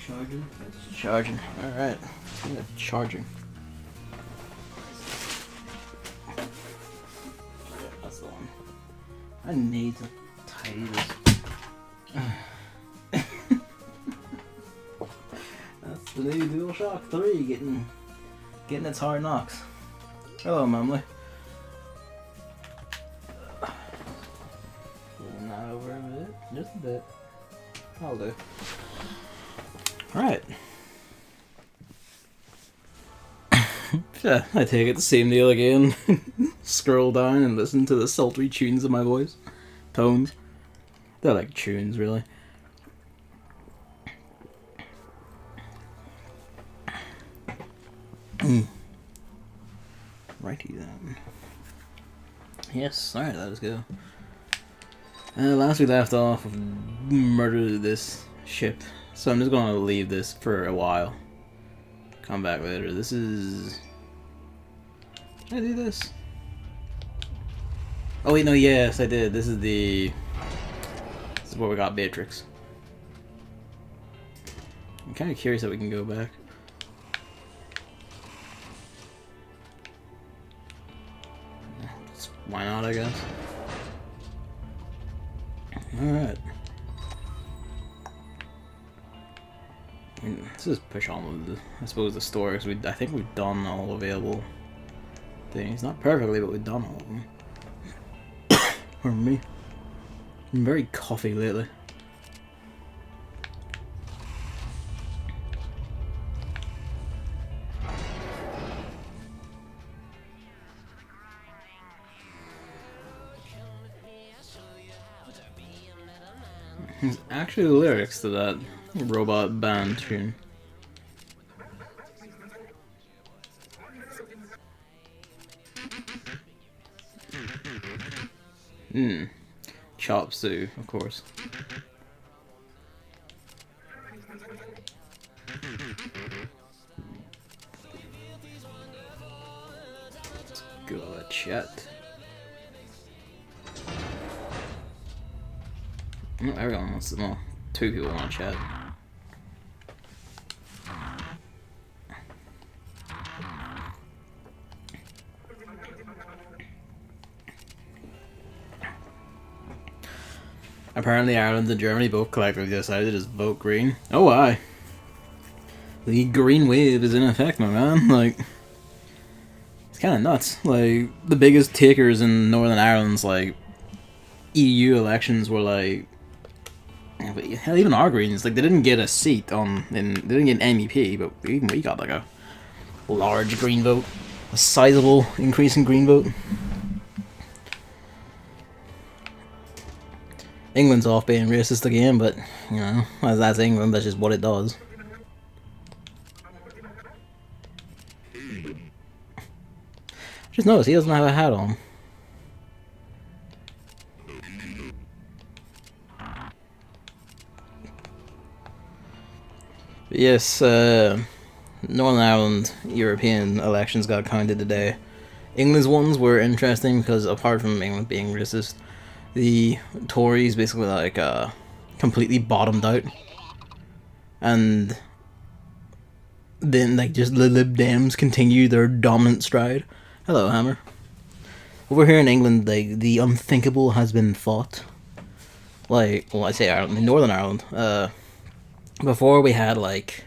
Charging? It's charging. Alright. Charging. Yeah, that's the one. I need to tidy this. That's the new DualShock 3 getting its hard knocks. Hello, Mumley. Pulling that over a bit. Just a bit. I'll do. Alright. Yeah, I take it the same deal again. Scroll down and listen to the sultry tunes of my voice. Tones. They're like tunes, really. Righty then. Yes, alright, let us go. Last we left off, we murdered this ship. So I'm just gonna leave this for a while. Come back later. This is... Did I do this? Oh wait, no, yes, I did. This is the... This is where we got Beatrix. I'm kind of curious if we can go back. Why not, I guess. Alright. Let's just push on with the, I suppose, the story, because I think we've done all available things. Not perfectly, but we've done all of them. Pardon me. I'm very coffee lately. There's actually lyrics to that robot band tune. Chop Suey, of course. Let's go to chat. Oh, everyone wants to know. 2 people want to chat. Apparently Ireland and Germany both collectively decided to just vote green. Oh why? The green wave is in effect, my man. Like, it's kind of nuts. Like, the biggest takers in Northern Ireland's, like, EU elections were, like... Hell, even our Greens, like, they didn't get a seat on... they didn't get an MEP, but even we got, like, a large green vote. A sizable increase in green vote. England's off being racist again, but, you know, that's England, that's just what it does. Just notice, he doesn't have a hat on. But yes, Northern Ireland European elections got counted today. England's ones were interesting because, apart from England being racist, the Tories basically, like, completely bottomed out. And then, like, just the Lib Dems continue their dominant stride. Hello, Hammer. Over here in England, like, the unthinkable has been fought. Like, well, I say Ireland, in Northern Ireland. Before we had, like,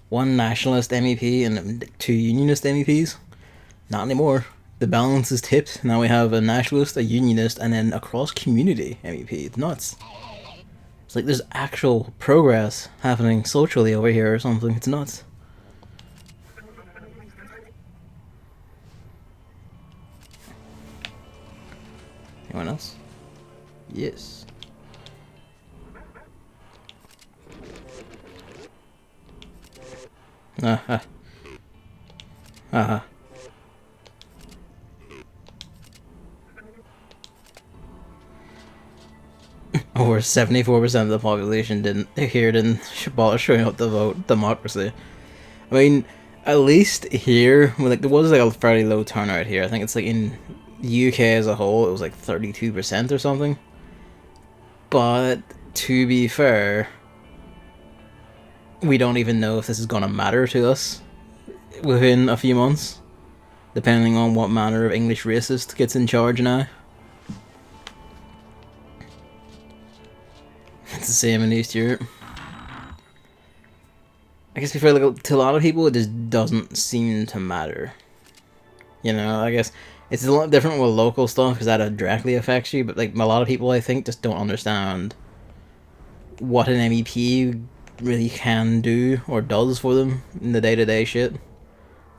1 nationalist MEP and 2 unionist MEPs. Not anymore. The balance is tipped. Now we have a nationalist, a unionist, and then a cross-community MEP. It's nuts. It's like there's actual progress happening socially over here or something. It's nuts. Anyone else? Yes. Over 74% of the population didn't abolish showing up to vote. Democracy. I mean, at least here, like, there was like a fairly low turnout here. I think it's like in the UK as a whole, it was like 32% or something. But to be fair, we don't even know if this is gonna matter to us within a few months, depending on what manner of English racist gets in charge now. It's the same in East Europe. I guess before, like, to a lot of people, it just doesn't seem to matter. You know, I guess it's a lot different with local stuff because that directly affects you. But like a lot of people, I think, just don't understand what an MEP really can do or does for them in the day-to-day shit.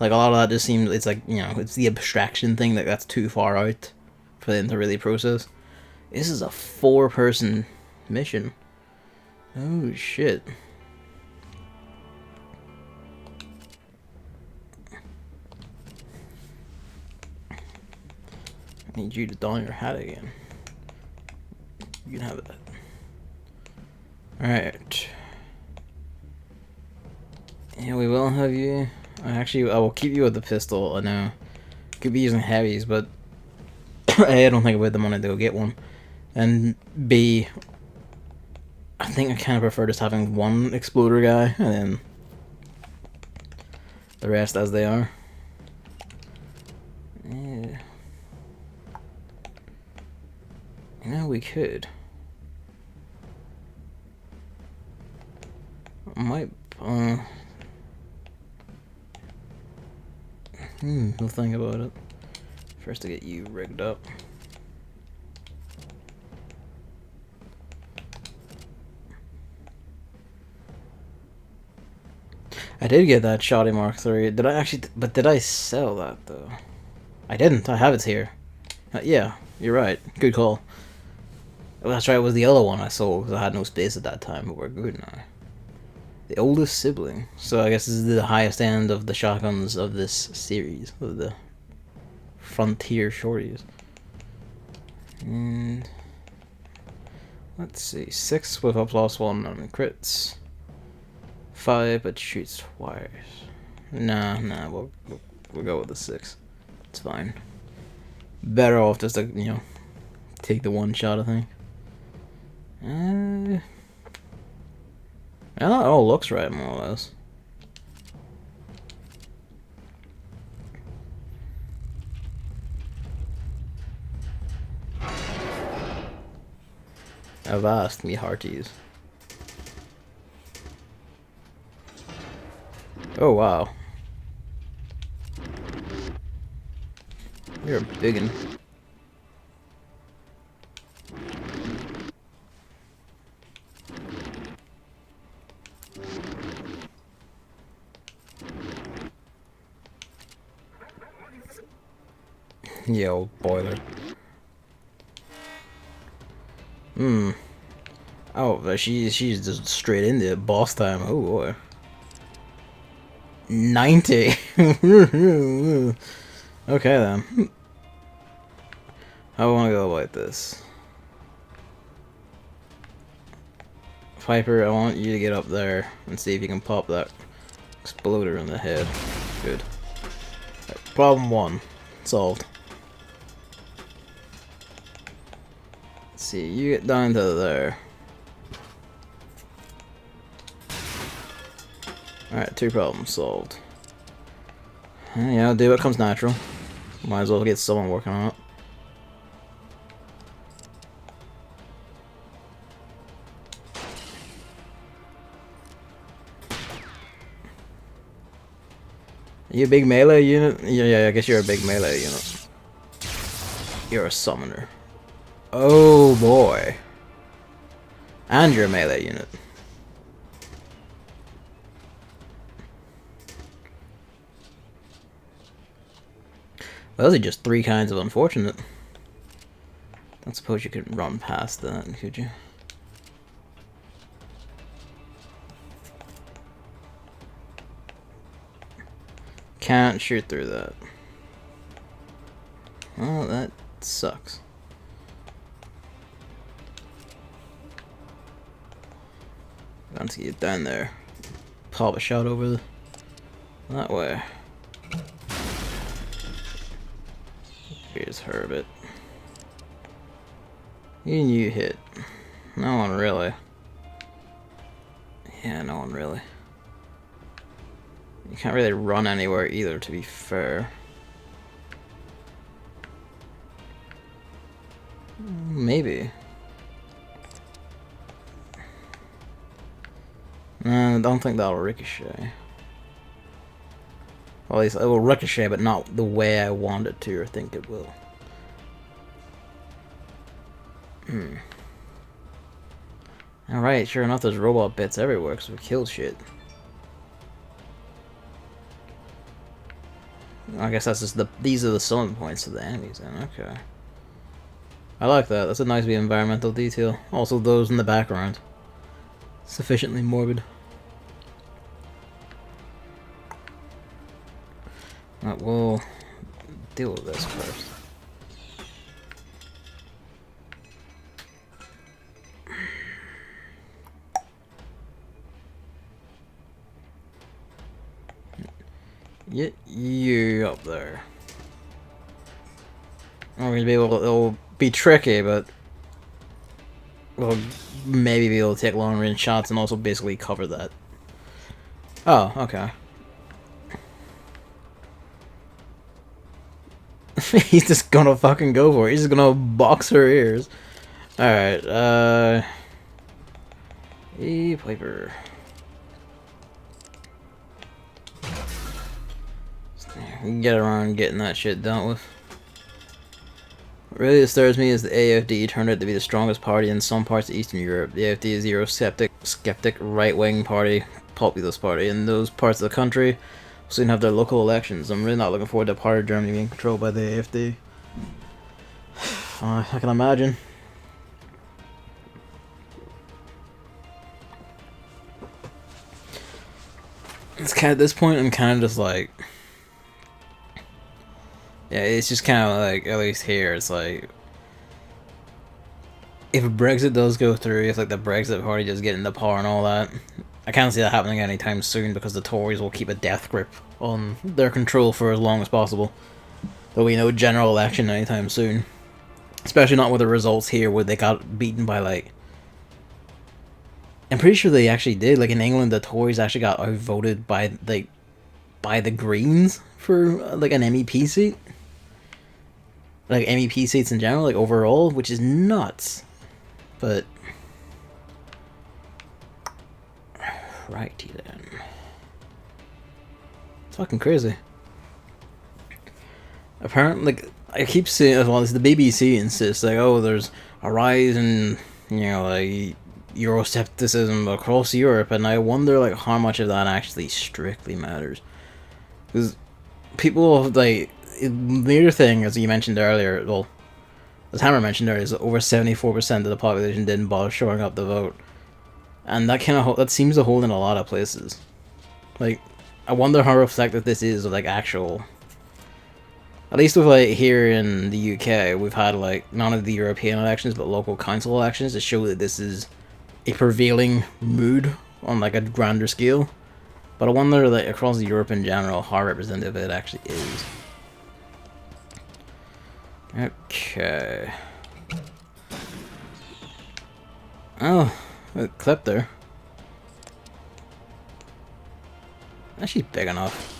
Like, a lot of that just seems, it's like, you know, it's the abstraction thing that's too far out for them to really process. This is a 4-person mission. Oh shit. I need you to don your hat again. You can have it. Alright. Yeah, we will have you. Actually, I will keep you with the pistol. I know. Could be using heavies, but A, I don't think I would the money to go get one. And B, I think I kind of prefer just having one exploder guy and then the rest as they are. Yeah. You know, we could. I might, we'll think about it. First to get you rigged up. I did get that Shoddy Mark III. Did I actually, but did I sell that though? I didn't, I have it here. Yeah, you're right, good call. Oh, that's right, it was the other one I sold because I had no space at that time, but we're good now. The oldest sibling. So I guess this is the highest end of the shotguns of this series, of the Frontier Shorties. And let's see, 6 with a +1 on crits. 5 but shoots twice. Nah, we'll go with the 6. It's fine. Better off just to, you know, take the one shot, I think. That all looks right, more or less. Avast, me hearties. Oh wow. You're a biggin'. Yeah, old boiler. Oh, but she's just straight into it. Boss time. Oh boy. 90. Okay then. I want to go like this. Piper, I want you to get up there and see if you can pop that exploder in the head. Good. Right, problem 1 solved. Let's see, you get down to there. Alright, 2 problems solved. Yeah, do what comes natural. Might as well get someone working on it. Are you a big melee unit? Yeah, I guess you're a big melee unit. You're a summoner. Oh boy. And you're a melee unit. Well, those are just 3 kinds of unfortunate. I don't suppose you could run past that, could you? Can't shoot through that. Well, that sucks. Once you get down there, pop a shot over that way. Here's Herbert. And you hit. No one really. Yeah, no one really. You can't really run anywhere either, to be fair. Maybe. I don't think that'll ricochet. Well, at least it will ricochet, but not the way I want it to or think it will. Alright, sure enough, there's robot bits everywhere because we killed shit. I guess that's just these are the selling points of the enemies then, okay. I like that, that's a nice wee environmental detail. Also those in the background. Sufficiently morbid. Right, we'll deal with this first. Get you up there. We're gonna be able to, it'll be tricky, but we'll maybe be able to take long range shots and also basically cover that. Oh, okay. He's just gonna fucking go for it. He's just gonna box her ears. Alright, Piper. We can get around getting that shit dealt with. What really disturbs me is the AFD turned out to be the strongest party in some parts of Eastern Europe. The AFD is a Eurosceptic, right-wing party, populist party. In those parts of the country, we'll soon have their local elections. I'm really not looking forward to a part of Germany being controlled by the AFD. I can imagine. It's kind of, at this point, I'm kind of just like... Yeah, it's just kind of like, at least here, it's like... If Brexit does go through, if like the Brexit party does get into power and all that, I can't see that happening anytime soon because the Tories will keep a death grip on their control for as long as possible. There'll be no general election anytime soon. Especially not with the results here where they got beaten by like... I'm pretty sure they actually did. Like in England, the Tories actually got outvoted by like by the Greens for like an MEP seat. Like MEP seats in general, like overall, which is nuts. But righty then. It's fucking crazy. Apparently, like I keep seeing as well as the BBC insists, like, oh, there's a rise in, you know, like Euroscepticism across Europe, and I wonder like how much of that actually strictly matters. Because people like the other thing, as you mentioned earlier, well, as Hammer mentioned earlier, is over 74% of the population didn't bother showing up to vote, and that kind of that seems to hold in a lot of places. Like, I wonder how reflective this is of like actual. At least with like here in the UK, we've had like none of the European elections, but local council elections to show that this is a prevailing mood on like a grander scale. But I wonder like across Europe in general how representative it actually is. Okay. Oh, a clip there. She's big enough.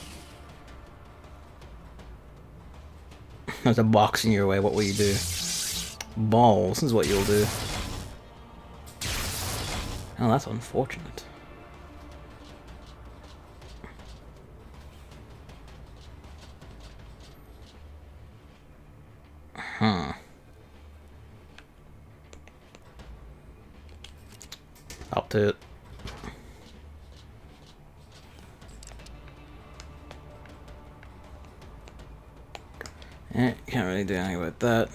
There's a box in your way, what will you do? Balls is what you'll do. Oh, that's unfortunate. Huh. Up to it. Can't really do anything with that.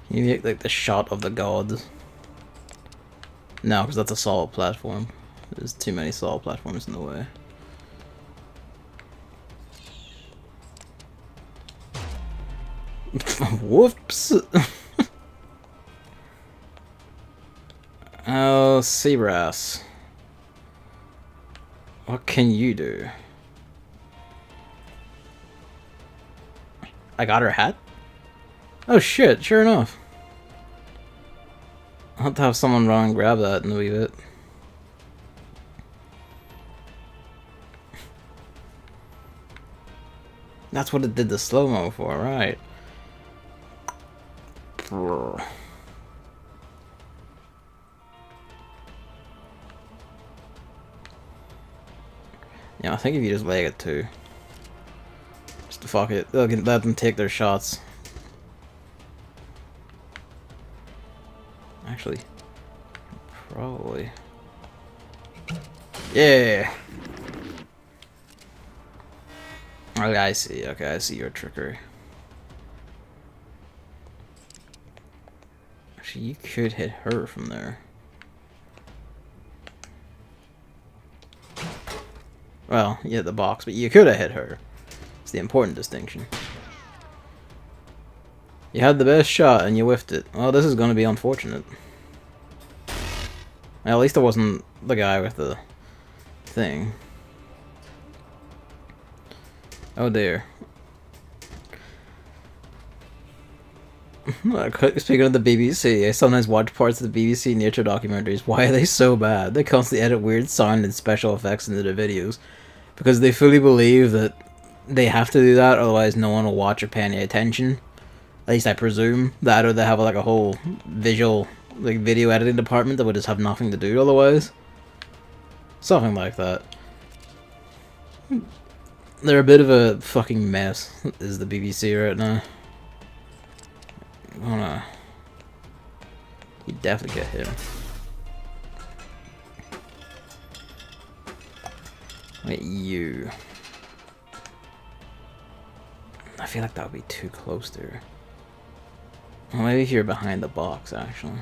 You make like the shot of the gods. No, because that's a solid platform. There's too many solid platforms in the way. Whoops! Oh, Seabrass. What can you do? I got her hat? Oh shit, sure enough. I'll have to have someone run and grab that in a wee bit. That's what it did the slow-mo for, right? Yeah, I think if you just leg it too. Just fuck it. Let them take their shots. Actually, probably. Yeah! Okay, I see. Okay, I see your trickery. Actually, you could hit her from there. Well, you hit the box, but you could have hit her. It's the important distinction. You had the best shot and you whiffed it. Well, this is going to be unfortunate. Well, at least it wasn't the guy with the thing. Oh dear. Speaking of the BBC, I sometimes watch parts of the BBC nature documentaries. Why are they so bad? They constantly edit weird sound and special effects into their videos. Because they fully believe that they have to do that, otherwise no one will watch or pay any attention. At least I presume that, or they have like a whole visual, like video editing department that would just have nothing to do otherwise. Something like that. They're a bit of a fucking mess, is the BBC right now. You definitely get him. Wait, you. I feel like that would be too close there. Well, maybe if you're behind the box, actually.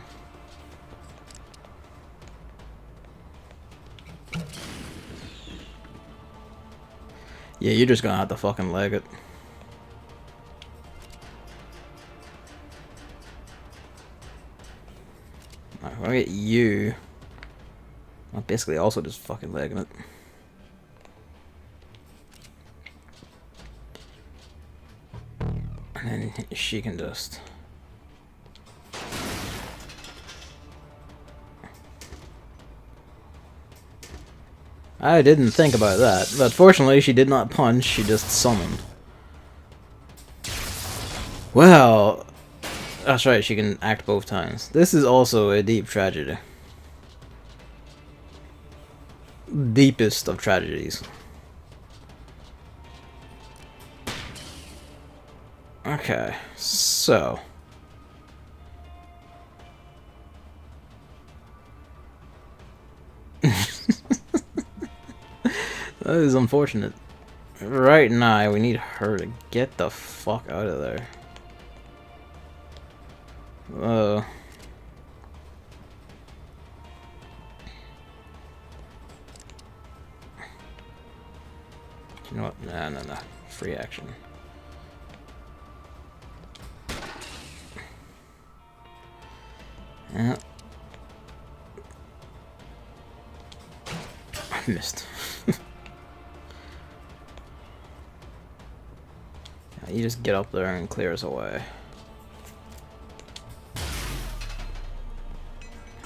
Yeah, you're just gonna have to fucking leg it. Alright, when I get you, I'm basically also just fucking legging it. And then she can just... I didn't think about that, but fortunately she did not punch, she just summoned. Well, that's right, she can act both times. This is also a deep tragedy. Deepest of tragedies. Okay, so... That is unfortunate. Right now, we need her to get the fuck out of there. You know what? No. Free action. Yeah. I missed. Yeah, you just get up there and clear us away.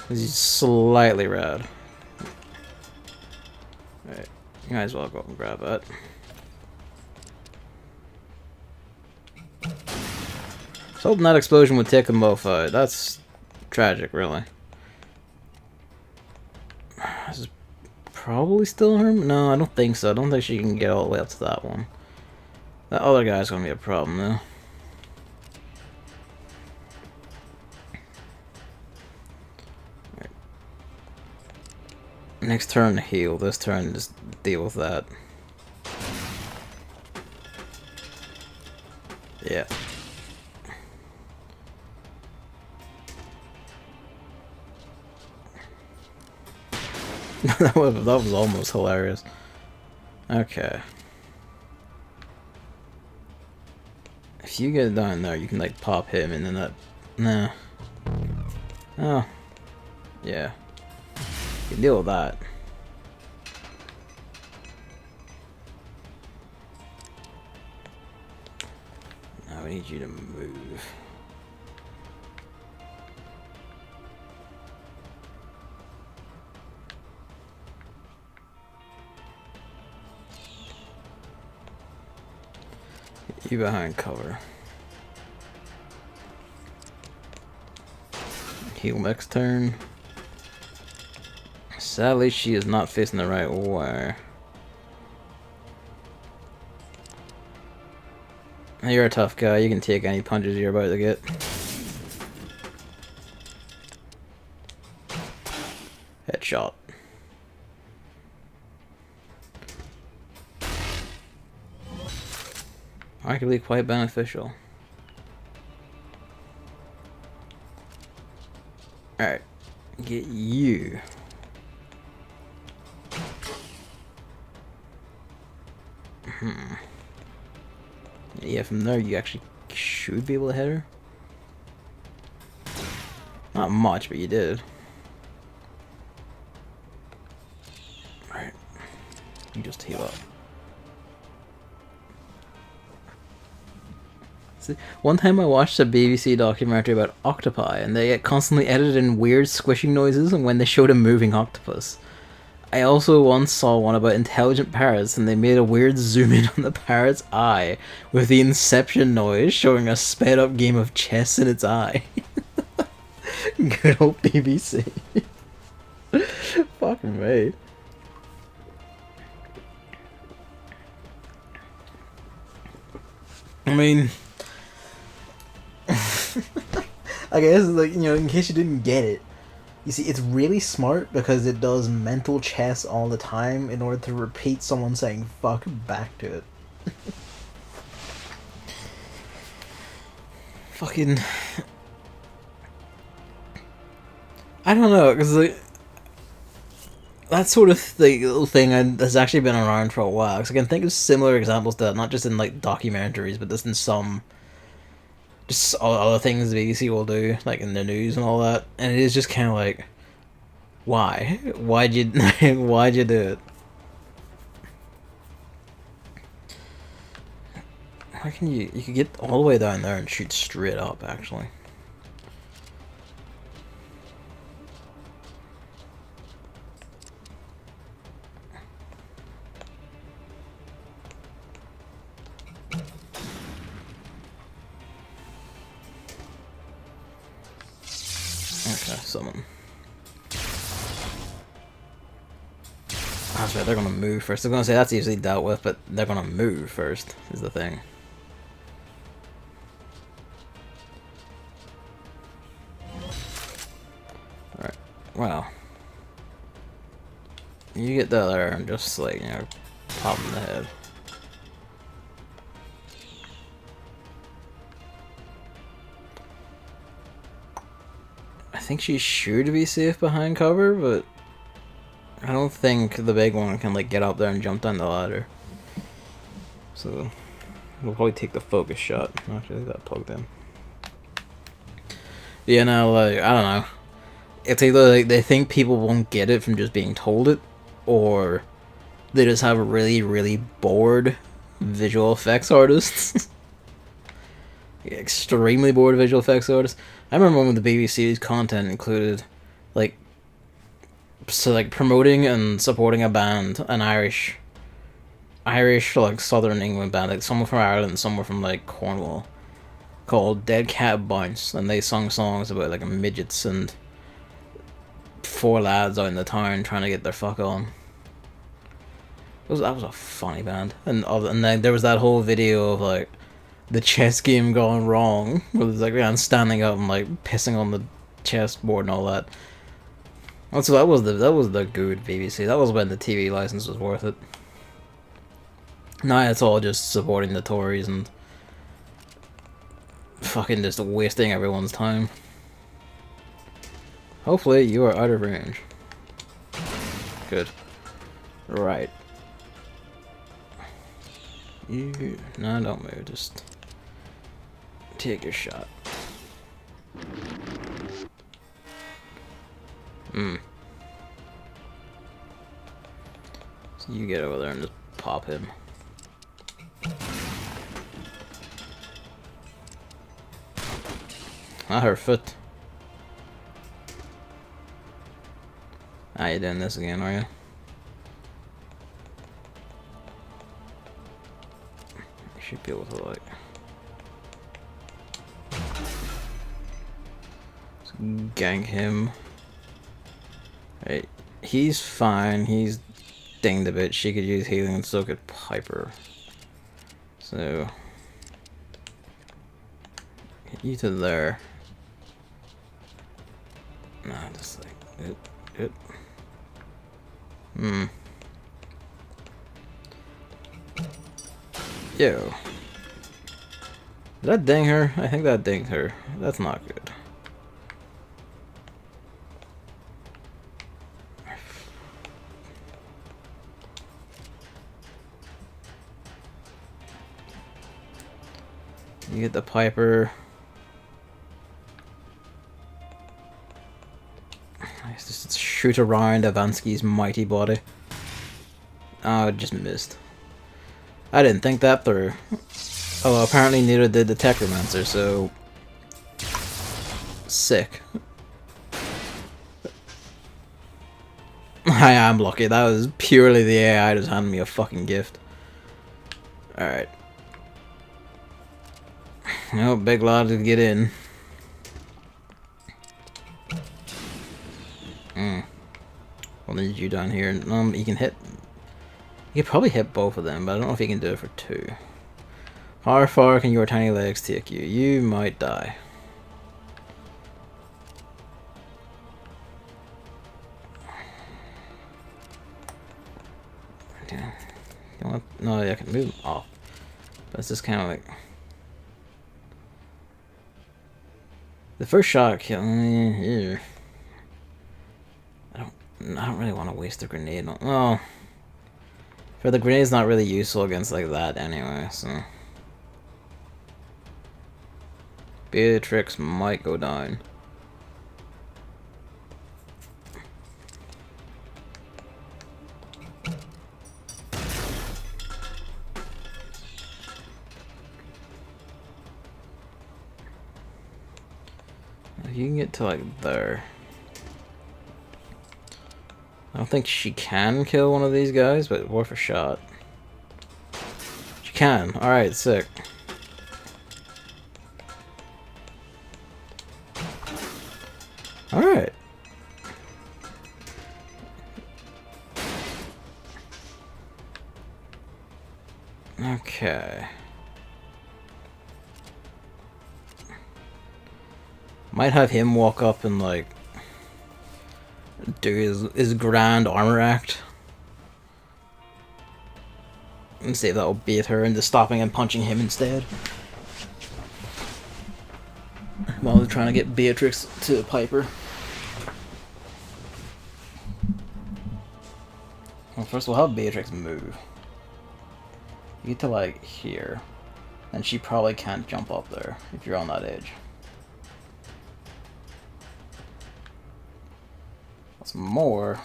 He's slightly red. Alright, you might as well go up and grab that. I was hoping that explosion would take them both out. That's tragic, really. This is probably still her? No, I don't think so. I don't think she can get all the way up to that one. That other guy's gonna be a problem, though. Right. Next turn, heal. This turn, just deal with that. Yeah. that was almost hilarious. Okay. If you get down there, you can like pop him and then that... Nah. Oh. Yeah. You can deal with that. Now we need you to move. You behind cover. Heal next turn. Sadly, she is not facing the right way. You're a tough guy. You can take any punches you're about to get. Headshot. Arguably quite beneficial. Alright. Get you. Yeah, from there you actually should be able to hit her. Not much, but you did. Alright. You just heal up. See, one time I watched a BBC documentary about octopi, and they get constantly edited in weird squishing noises when they showed a moving octopus. I also once saw one about intelligent parrots, and they made a weird zoom in on the parrot's eye with the Inception noise showing a sped up game of chess in its eye. Good old BBC. Fucking me. I mean, I guess, like, you know, in case you didn't get it, you see, it's really smart because it does mental chess all the time in order to repeat someone saying fuck back to it. Fucking... I don't know, because, like, that sort of little thing has actually been around for a while, because I can think of similar examples to that, not just in, like, documentaries, but just in some... just all other things the BBC will do, like in the news and all that, and it is just kind of like, why? Why'd you do it? How can you could get all the way down there and shoot straight up, actually. Okay, summon. That's right, they're gonna move first. I was gonna say that's easily dealt with, but they're gonna move first, is the thing. Alright, well. You get there and just, like, you know, pop in the head. I think she should be safe behind cover, but I don't think the big one can, like, get up there and jump down the ladder. So we'll probably take the focus shot. Actually, that plugged in. Yeah, no, like, I don't know. It's either like they think people won't get it from just being told it, or they just have really, really bored visual effects artists. Extremely bored visual effects artists. I remember when the BBC's content included, like, promoting and supporting a band, an Irish, like, Southern England band, like, some were from Ireland, some were from, like, Cornwall, called Dead Cat Bounce, and they sung songs about, like, midgets and 4 lads out in the town trying to get their fuck on. That was a funny band. And then there was that whole video of, like, the chess game gone wrong, where there's, like, man standing up and, like, pissing on the chessboard and all that. Also, that was the good BBC. That was when the TV license was worth it. Now it's all just supporting the Tories and fucking just wasting everyone's time. Hopefully you are out of range. Good. Right. No, don't move. Just take your shot. So you get over there and just pop him. Ah, her foot. Ah, you doing this again, are you? should be able to, like... gank him. Right. He's fine. He's dinged a bit. She could use healing and so could Piper. So... get you to there. Nah, just like... it. Yo. Did that ding her? I think that dinged her. That's not good. You get the Piper. Just shoot around Avansky's mighty body. Oh, it just missed. I didn't think that through. Oh, well, apparently neither did the Techromancer, so... sick. I am lucky. That was purely the AI just handing me a fucking gift. Alright. Oh, big lad to get in. We'll need you down here. You can hit... you could probably hit both of them, but I don't know if you can do it for 2. How far can your tiny legs take you? You might die. No, I can move them off. But it's just kind of like... the first shot kill... I don't really want to waste the grenade. Well, for the grenade's not really useful against like that anyway, so... Beatrix might go down. If you can get to like there. I don't think she can kill one of these guys, but worth a shot. She can. Alright, sick. Alright. Okay. Might have him walk up and like do his grand armor act and see if that'll beat her into stopping and punching him instead. While they're trying to get Beatrix to Piper. Well, first we'll have Beatrix move. You get to like here, and she probably can't jump up there if you're on that edge. What's more,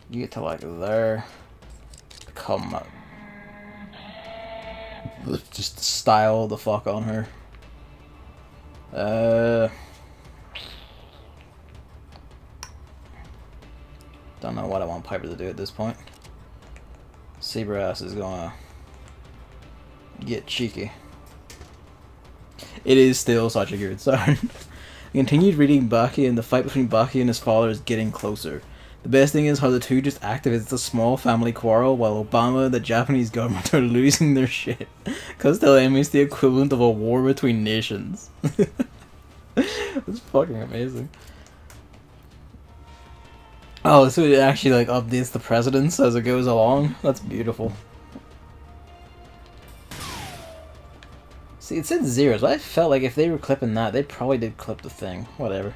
you get to like there, come up, just style the fuck on her. Don't know what I want Piper to do at this point. Sabrass is gonna get cheeky. It is still such a good sign. I continued reading Baki, and the fight between Baki and his father is getting closer. The best thing is how the two just act if it's a small family quarrel, while Obama and the Japanese government are losing their shit. Cause telling me it's the equivalent of a war between nations. That's fucking amazing. Oh, so it actually like updates the presidents as it goes along? That's beautiful. See, it said zeros, but I felt like if they were clipping that, they probably did clip the thing. Whatever.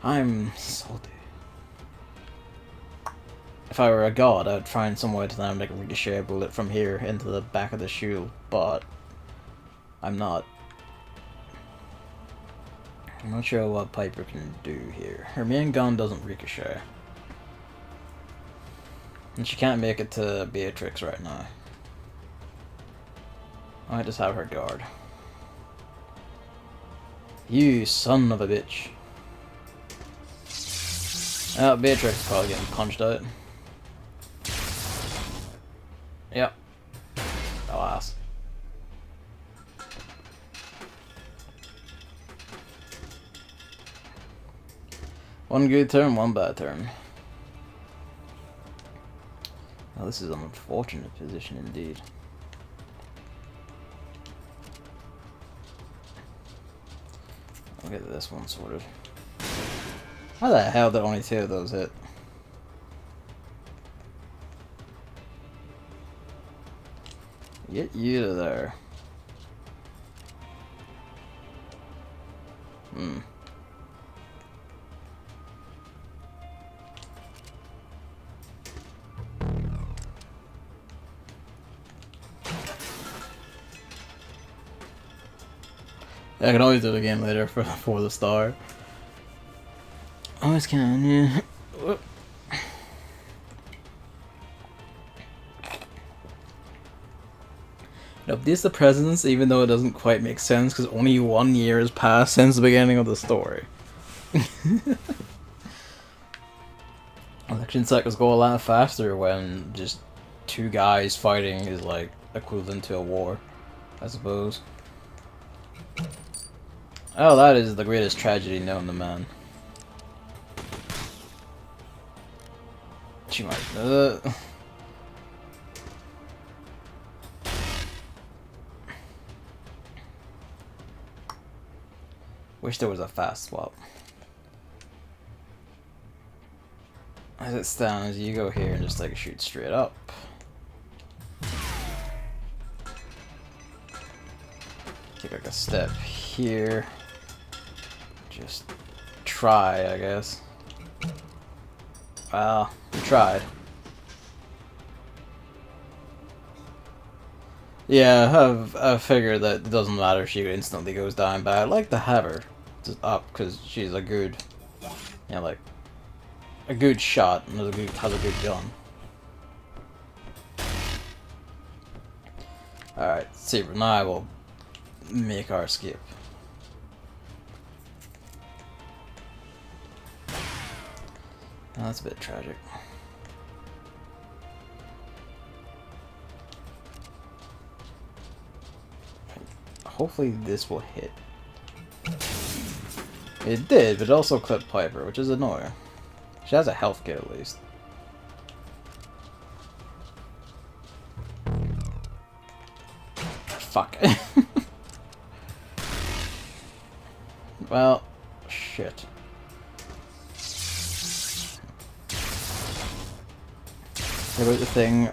I'm salty. If I were a god, I'd find some way to then make a ricochet bullet from here into the back of the shield, but I'm not. I'm not sure what Piper can do here. Her main gun doesn't ricochet. And she can't make it to Beatrix right now. I might just have her guard. You son of a bitch. Oh, Beatrix is probably getting punched out. Yep. Oh, class. One good turn, one bad turn. Now this is an unfortunate position indeed. I'll get this one sorted. How the hell did only 2 of those hit? Get you to there. I can always do it again later for the star. Always can, yeah. Whoop. Now, this is the presence, even though it doesn't quite make sense, because only 1 year has passed since the beginning of the story. Election cycles go a lot faster when just 2 guys fighting is like equivalent to a war, I suppose. Oh, that is the greatest tragedy known to man. She might. Wish there was a fast swap. As it stands, you go here and just like shoot straight up. Take like a step here. Just try, I guess. Well, we tried. Yeah, I've figured that it doesn't matter if she instantly goes down, but I'd like to have her just up because she's a good, you know, like a good shot and has a good gun. Alright, Saber, now I will make our skip. Oh, that's a bit tragic. Hopefully this will hit. It did, but it also clipped Piper, which is annoying. She has a health kit at least. Fuck. Well, shit. Hear about the thing?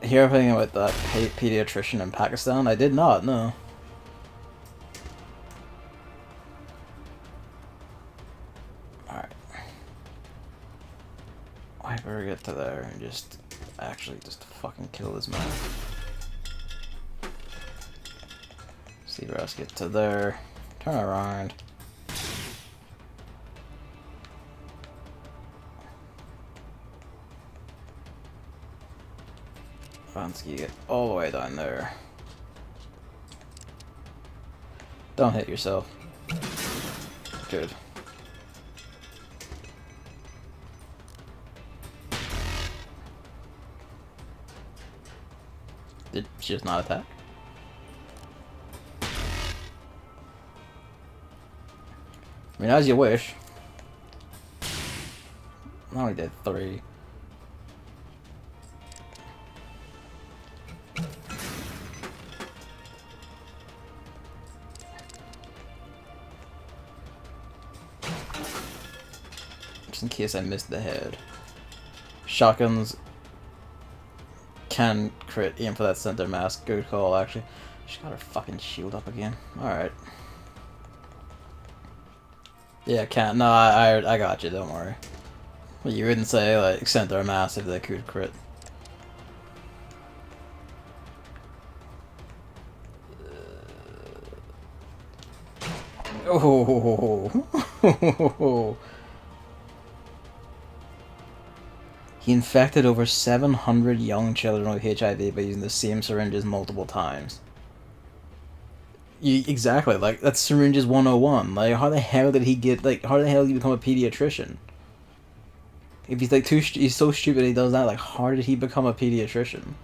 Hear everything about that pediatrician in Pakistan? I did not, no. Alright. I better get to there and just actually just fucking kill this man. See where else get to there. Turn around. Vansky, get all the way down there. Don't hit yourself. Good. Did she just not attack? I mean, as you wish. I only did 3. In case I missed the head. Shotguns can crit aim for that center mask. Good call, actually. She got her fucking shield up again. Alright. Yeah, can't. No, I got you, don't worry. But you wouldn't say, like, center mask if they could crit. Oh. He infected over 700 young children with HIV by using the same syringes multiple times. Exactly, like, that's syringes 101. Like, how the hell did he get, like, how the hell did he become a pediatrician? If he's, like, he's so stupid he does that, like, how did he become a pediatrician?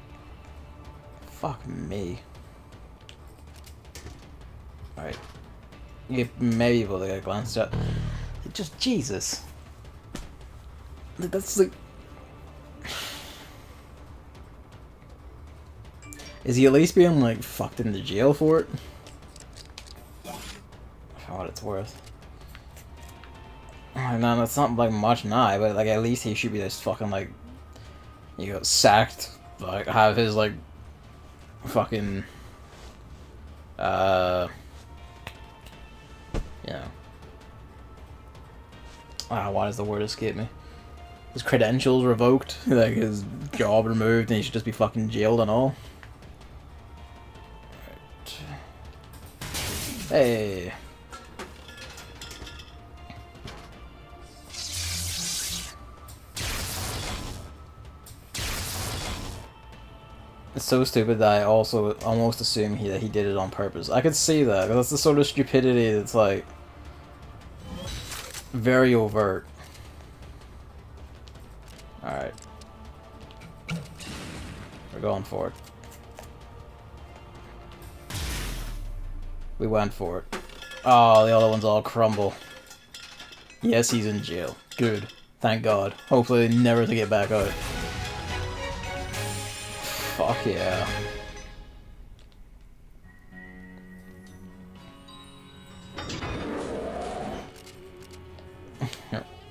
Fuck me. Alright. You may be able to get a glance at. Just Jesus. That's like. Is he at least being like fucked into jail for it? For what it's worth. No, that's not like much now, but like at least he should be just fucking like, you know, sacked. Like have his like fucking you know. Why does the word escape me? His credentials revoked, like his job removed, and he should just be fucking jailed and all. Right. Hey. It's so stupid that I also almost assume that he did it on purpose. I could see that, because that's the sort of stupidity that's like very overt. Alright. We're going for it. We went for it. Oh, the other ones all crumble. Yes, he's in jail. Good. Thank God. Hopefully never to get back out. Fuck yeah.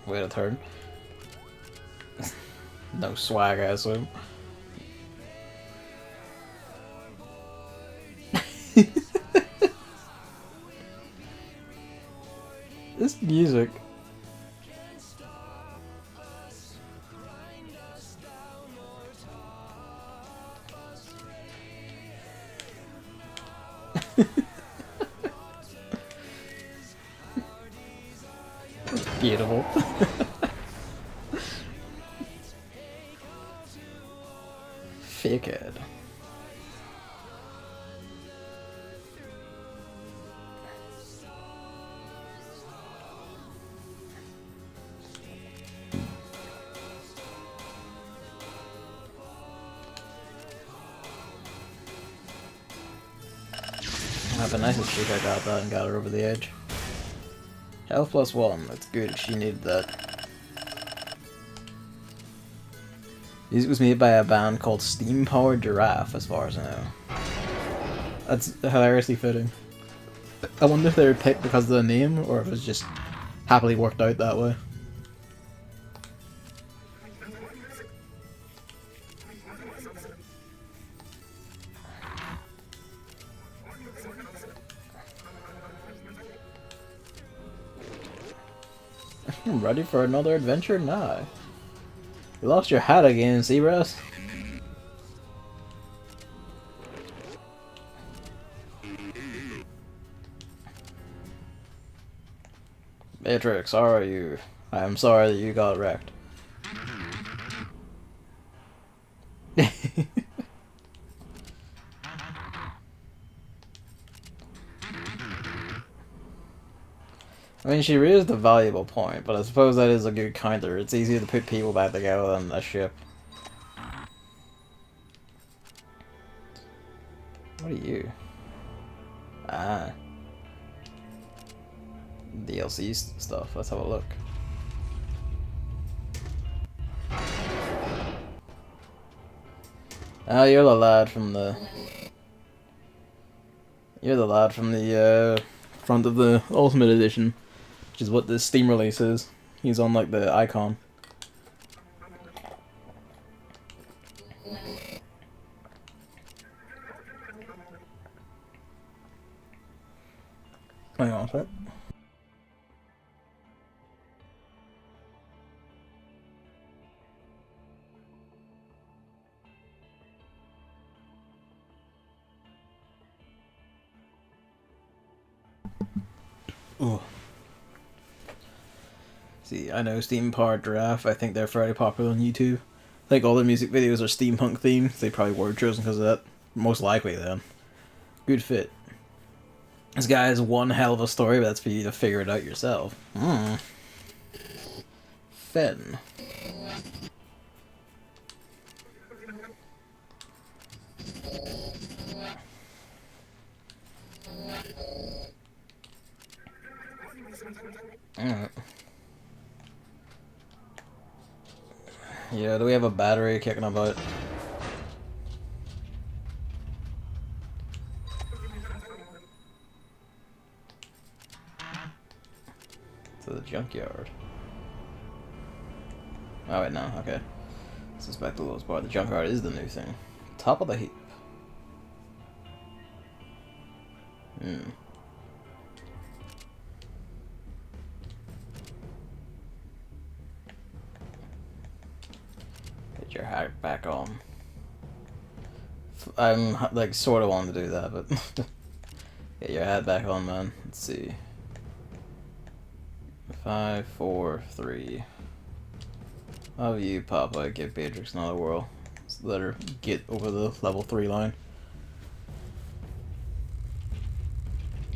Wait a turn. No swag, I assume. This music. Beautiful. Fakehead. Have a nice streak. I got that and got her over the edge. Health +1. That's good. She needed that. Music was made by a band called Steam-Powered Giraffe, as far as I know. That's hilariously fitting. I wonder if they were picked because of the name, or if it was just happily worked out that way. Ready for another adventure? Nah. You lost your hat again, Seabrass. Matrix, how are you? I am sorry that you got wrecked. I mean, she raised a valuable point, but I suppose that is a good counter. It's easier to put people back together than a ship. What are you? Ah. DLC stuff. Let's have a look. Ah, you're the lad from the... You're the lad from the, front of the Ultimate Edition. Which is what the Steam release is. He's on, like, the icon. Hang on a sec. Oh. See, I know Steam-Powered Giraffe. I think they're fairly popular on YouTube. I think all their music videos are steampunk themed. They probably were chosen because of that. Most likely, then. Good fit. This guy has one hell of a story, but that's for you to figure it out yourself. Finn. Yeah, do we have a battery kicking about? To the junkyard. Oh wait, no, okay. This is back to the lowest part. The junkyard is the new thing. Top of the heap. Hmm. Get your hat back on. I'm like sort of wanting to do that, but get your hat back on, man. Let's see. 5, 4, 3. How about you, Papa? Give Beatrix another whirl. Let's let her get over the level 3 line.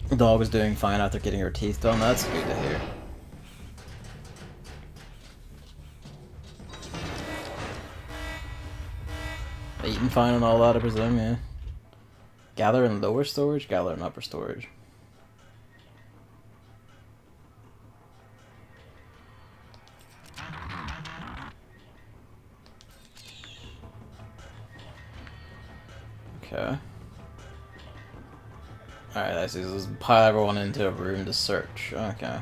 The dog is doing fine after getting her teeth done. That's good to hear. Eating fine and all that, I presume, yeah. Gather in lower storage, gather in upper storage. Okay. Alright, I see. So let's pile everyone into a room to search. Okay.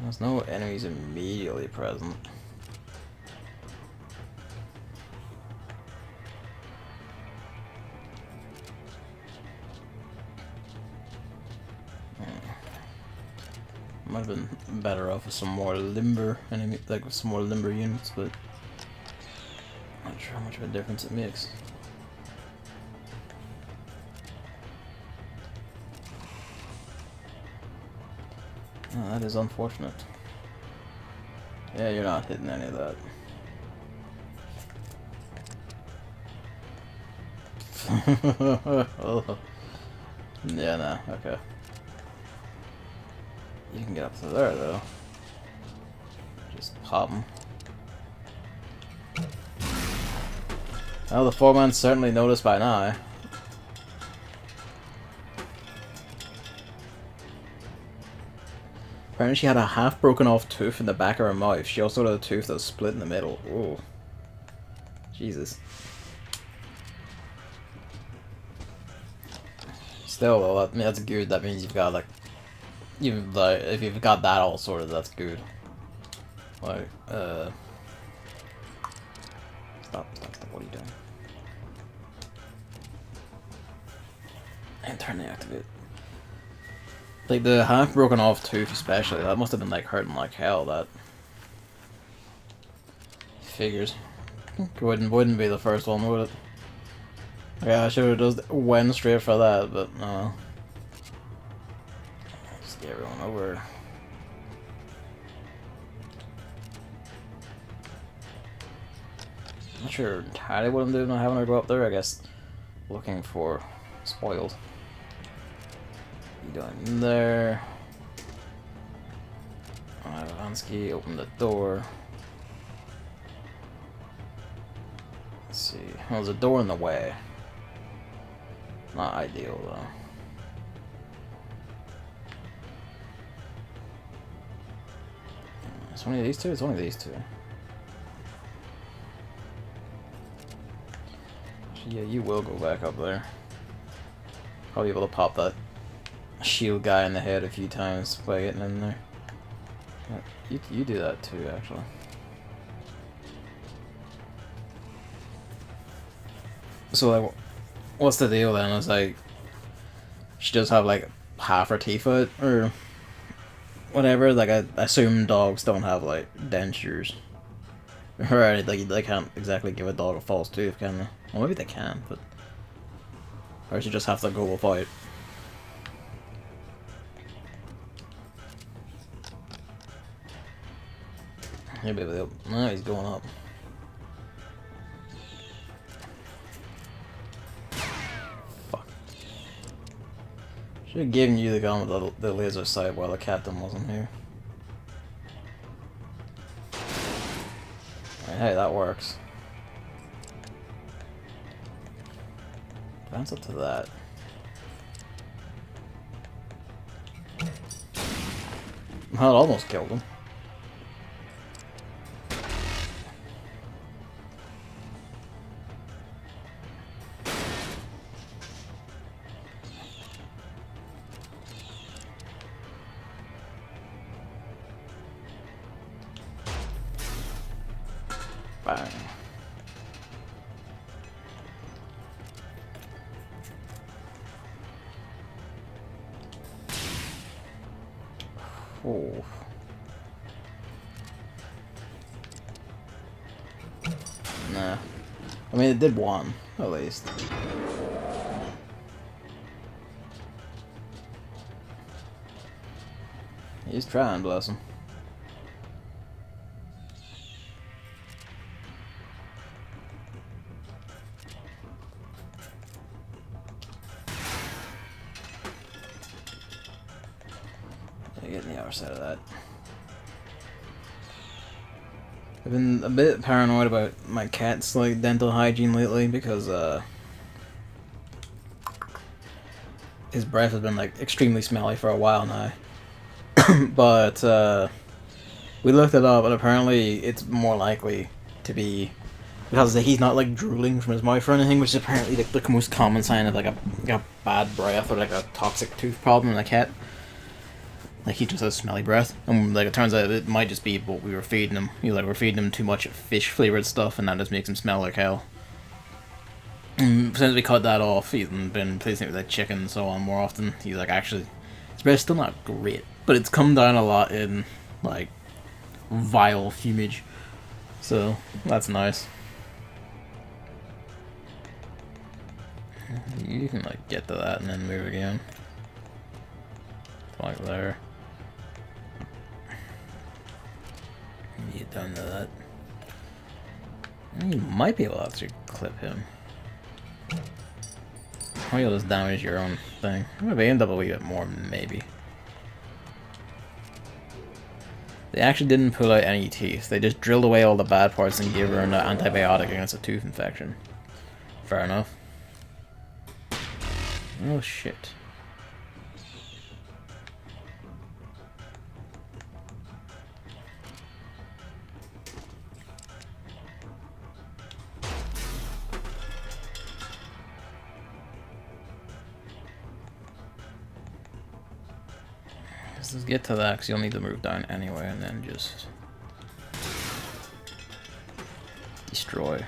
There's no enemies immediately present. Might have been better off with some more limber enemy, like with some more limber units, but not sure how much of a difference it makes. Oh, that is unfortunate. Yeah, you're not hitting any of that. Oh. Yeah, no, okay. You can get up to there, though. Just pop them. Well, the foreman's certainly noticed by now. Apparently she had a half broken off tooth in the back of her mouth. She also had a tooth that was split in the middle. Ooh. Jesus. Still, though, that's good. That means you've got, like... if you've got that all sorted, that's good. Like, Stop, what are you doing? And turn the activate. Like, the half broken off tooth especially, that must have been, like, hurting like hell, that. Figures. Wouldn't be the first one, would it? Yeah, I should have just went straight for that, but no. Just get everyone over. Not sure entirely what I'm doing not having her go up there, I guess looking for spoiled. You doing in there? Vansky, open the door. Let's see. Well, there's a door in the way. Not ideal though. It's only these two? It's only these two. Yeah, you will go back up there. Probably able to pop that shield guy in the head a few times by getting in there. Yeah, you do that too, actually. So, like, what's the deal then? It's like, she does have, like, half her teeth out, or whatever. Like, I assume dogs don't have, like, dentures. Right, like, they can't exactly give a dog a false tooth, can they? Well, maybe they can, but... Or you just have to go without it. Maybe they'll... No, he's going up. Fuck. Should have given you the gun with the laser sight while the captain wasn't here. Hey, that works. Bounce up to that. Well, it almost killed him. Bang. Oh. Nah. I mean, it did one, at least. He's trying, bless him. Getting the other side of that. I've been a bit paranoid about my cat's like dental hygiene lately because his breath has been like extremely smelly for a while now. But we looked it up and apparently it's more likely to be because he's not like drooling from his mouth or anything, which is apparently the most common sign of like a bad breath or like a toxic tooth problem in a cat. Like he just has smelly breath, and like it turns out it might just be what we were feeding him. Like we're feeding him too much fish flavored stuff, and that just makes him smell like hell. And since we cut that off, he's been replacing it with like chicken and so on more often. He's like actually, his breath's still not great, but it's come down a lot in like vile fumage, so that's nice. You can like get to that and then move again, like there. Get down to that. You might be able to actually clip him. Or you'll just damage your own thing. Maybe end up a wee bit more, maybe. They actually didn't pull out any teeth. They just drilled away all the bad parts and gave her an antibiotic against a tooth infection. Fair enough. Oh shit. Let's get to that because you'll need to move down anyway and then just destroy.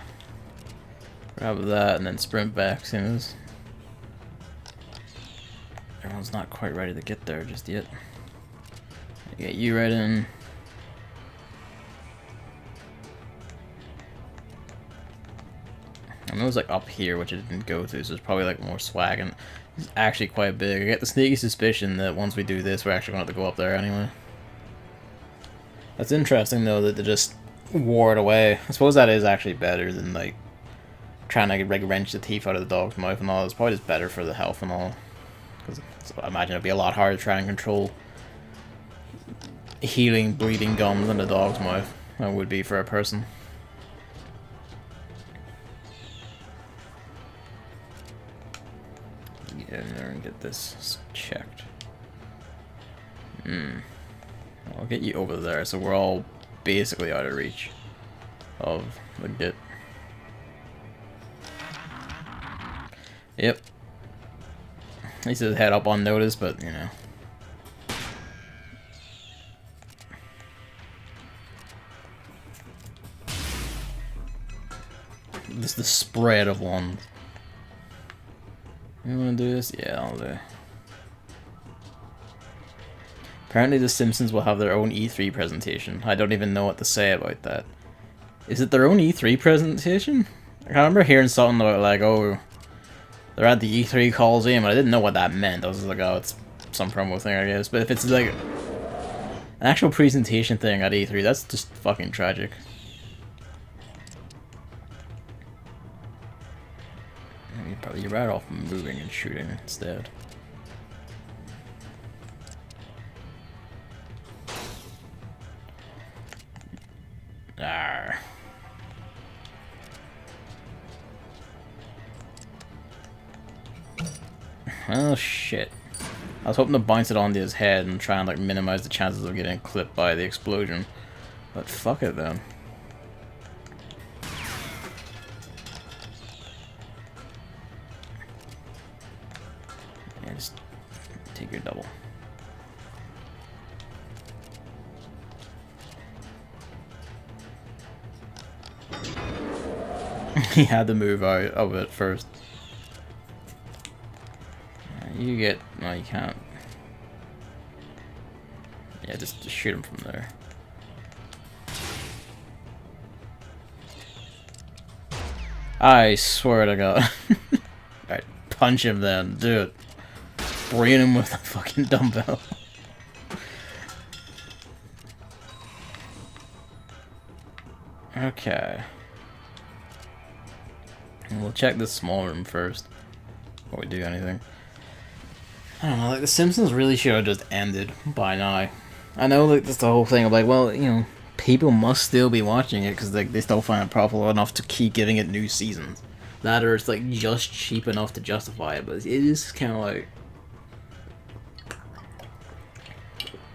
Grab that and then sprint back soon as everyone's not quite ready to get there just yet. Get you right in. I know it was like up here, which it didn't go to, so it's probably like more swag, and it's actually quite big. I get the sneaky suspicion that once we do this, we're actually going to have to go up there anyway. That's interesting though that they just wore it away. I suppose that is actually better than like trying to like wrench the teeth out of the dog's mouth and all. It's probably just better for the health and all. Because I imagine it'd be a lot harder to try and control healing, bleeding gums in the dog's mouth than it would be for a person. Get in there and get this checked. I'll get you over there, so we're all basically out of reach of the git. Yep. At least his head up on notice, but you know. This is the spread of ones. You wanna do this? Yeah, I'll do. Apparently the Simpsons will have their own E3 presentation. I don't even know what to say about that. Is it their own E3 presentation? I remember hearing something about like, oh, they're at the E3 Coliseum, and I didn't know what that meant. I was like, oh, it's some promo thing, I guess. But if it's like an actual presentation thing at E3, that's just fucking tragic. You're better off moving and shooting instead. Arrgh. Oh shit. I was hoping to bounce it onto his head and try and like minimize the chances of getting clipped by the explosion. But fuck it then. Yeah, just take your double. He had to move out of it first. You get... No, you can't. Yeah, just shoot him from there. I swear to God. Alright, punch him then. Do it. Brain him with a fucking dumbbell. Okay. We'll check this small room first before we do anything. I don't know, like, The Simpsons really should have just ended by now. I know, like, that's the whole thing of, like, well, you know, people must still be watching it because, like, they still find it profitable enough to keep giving it new seasons. That or it's, like, just cheap enough to justify it, but it is kind of like...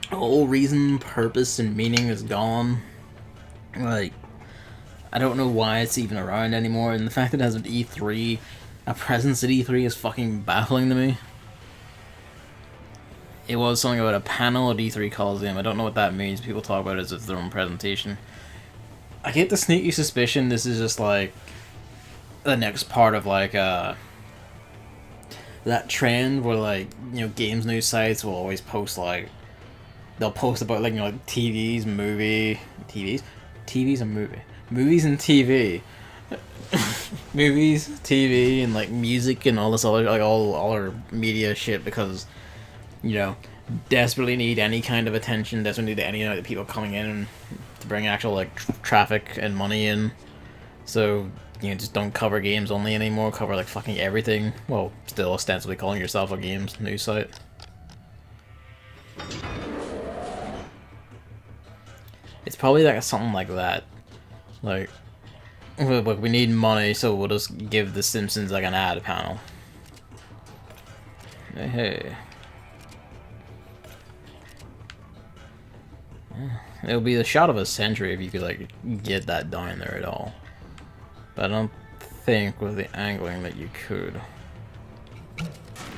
the whole reason, purpose, and meaning is gone. Like... I don't know why it's even around anymore, and the fact that it has an E3, a presence at E3 is fucking baffling to me. It was something about a panel at E3 Coliseum. I don't know what that means. People talk about it as if it's their own presentation. I get the sneaky suspicion this is just like the next part of like that trend where, like, you know, games news sites will always post like, they'll post about, like, you know, like TVs and TV. Movies and TV. Movies, TV, and, like, music and all this other, like, all our media shit because, you know, desperately need any kind of attention, desperately need any, like, people coming in to bring actual, like, traffic and money in. So, you know, just don't cover games only anymore, cover, like, fucking everything. Well, still ostensibly calling yourself a games news site. It's probably, like, something like that. Like, look, we need money, so we'll just give The Simpsons, like, an ad panel. Hey. It'll be the shot of a century if you could, like, get that down there at all. But I don't think with the angling that you could.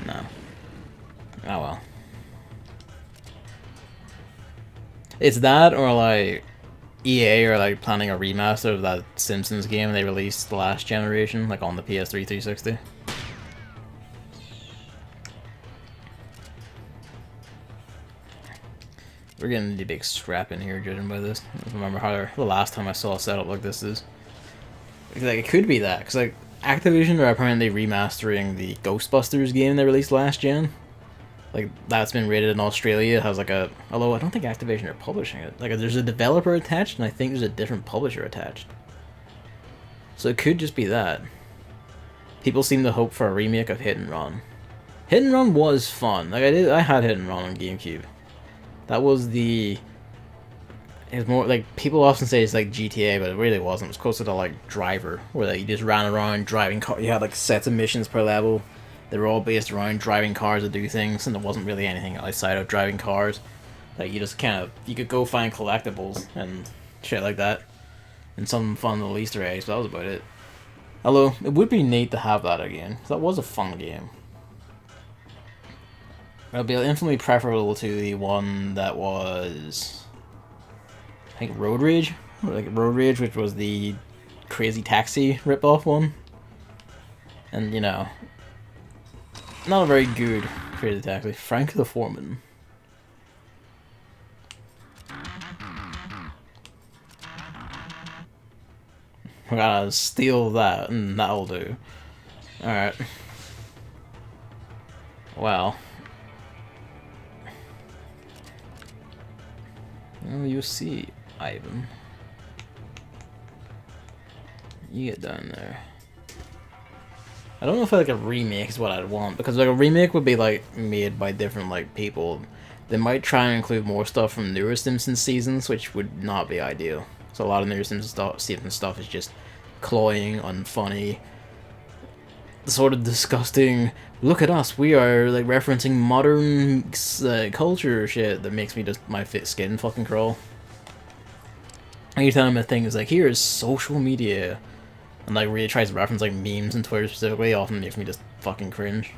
No. Oh well. It's that or, like, EA are, like, planning a remaster of that Simpsons game they released the last generation, like on the PS3 360. We're getting the big scrap in here, judging by this. I don't remember how the last time I saw a setup like this is. Like, it could be that, because, like, Activision are apparently remastering the Ghostbusters game they released last gen. Like, that's been rated in Australia. It has, like, a... Although, I don't think Activision are publishing it. Like, there's a developer attached, and I think there's a different publisher attached. So it could just be that. People seem to hope for a remake of Hit and Run. Hit and Run was fun. Like, I had Hit and Run on GameCube. That was the... It was more, like, people often say it's like GTA, but it really wasn't. It was closer to, like, Driver, where, like, you just ran around driving cars. You had, like, sets of missions per level. They were all based around driving cars to do things, and there wasn't really anything outside of driving cars. Like, you just kind of... You could go find collectibles and shit like that. And some fun little Easter eggs, but that was about it. Although, it would be neat to have that again, because that was a fun game. It would be infinitely preferable to the one that was... I think Road Rage? Like Road Rage, which was the Crazy Taxi ripoff one. And, you know... Not a very good Crazy Taxi. Frank the Foreman. We gotta steal that, and that'll do. Alright. Well. Well, you see, Ivan. You get down there. I don't know if like a remake is what I'd want, because like a remake would be like made by different like people. They might try and include more stuff from newer Simpsons seasons, which would not be ideal. So a lot of newer Simpsons stuff is just cloying, unfunny, sort of disgusting. Look at us, we are like referencing modern culture shit that makes me just my skin fucking crawl. Anytime a thing is like, here is social media, and like really tries to reference like memes and Twitter specifically, often makes me just fucking cringe.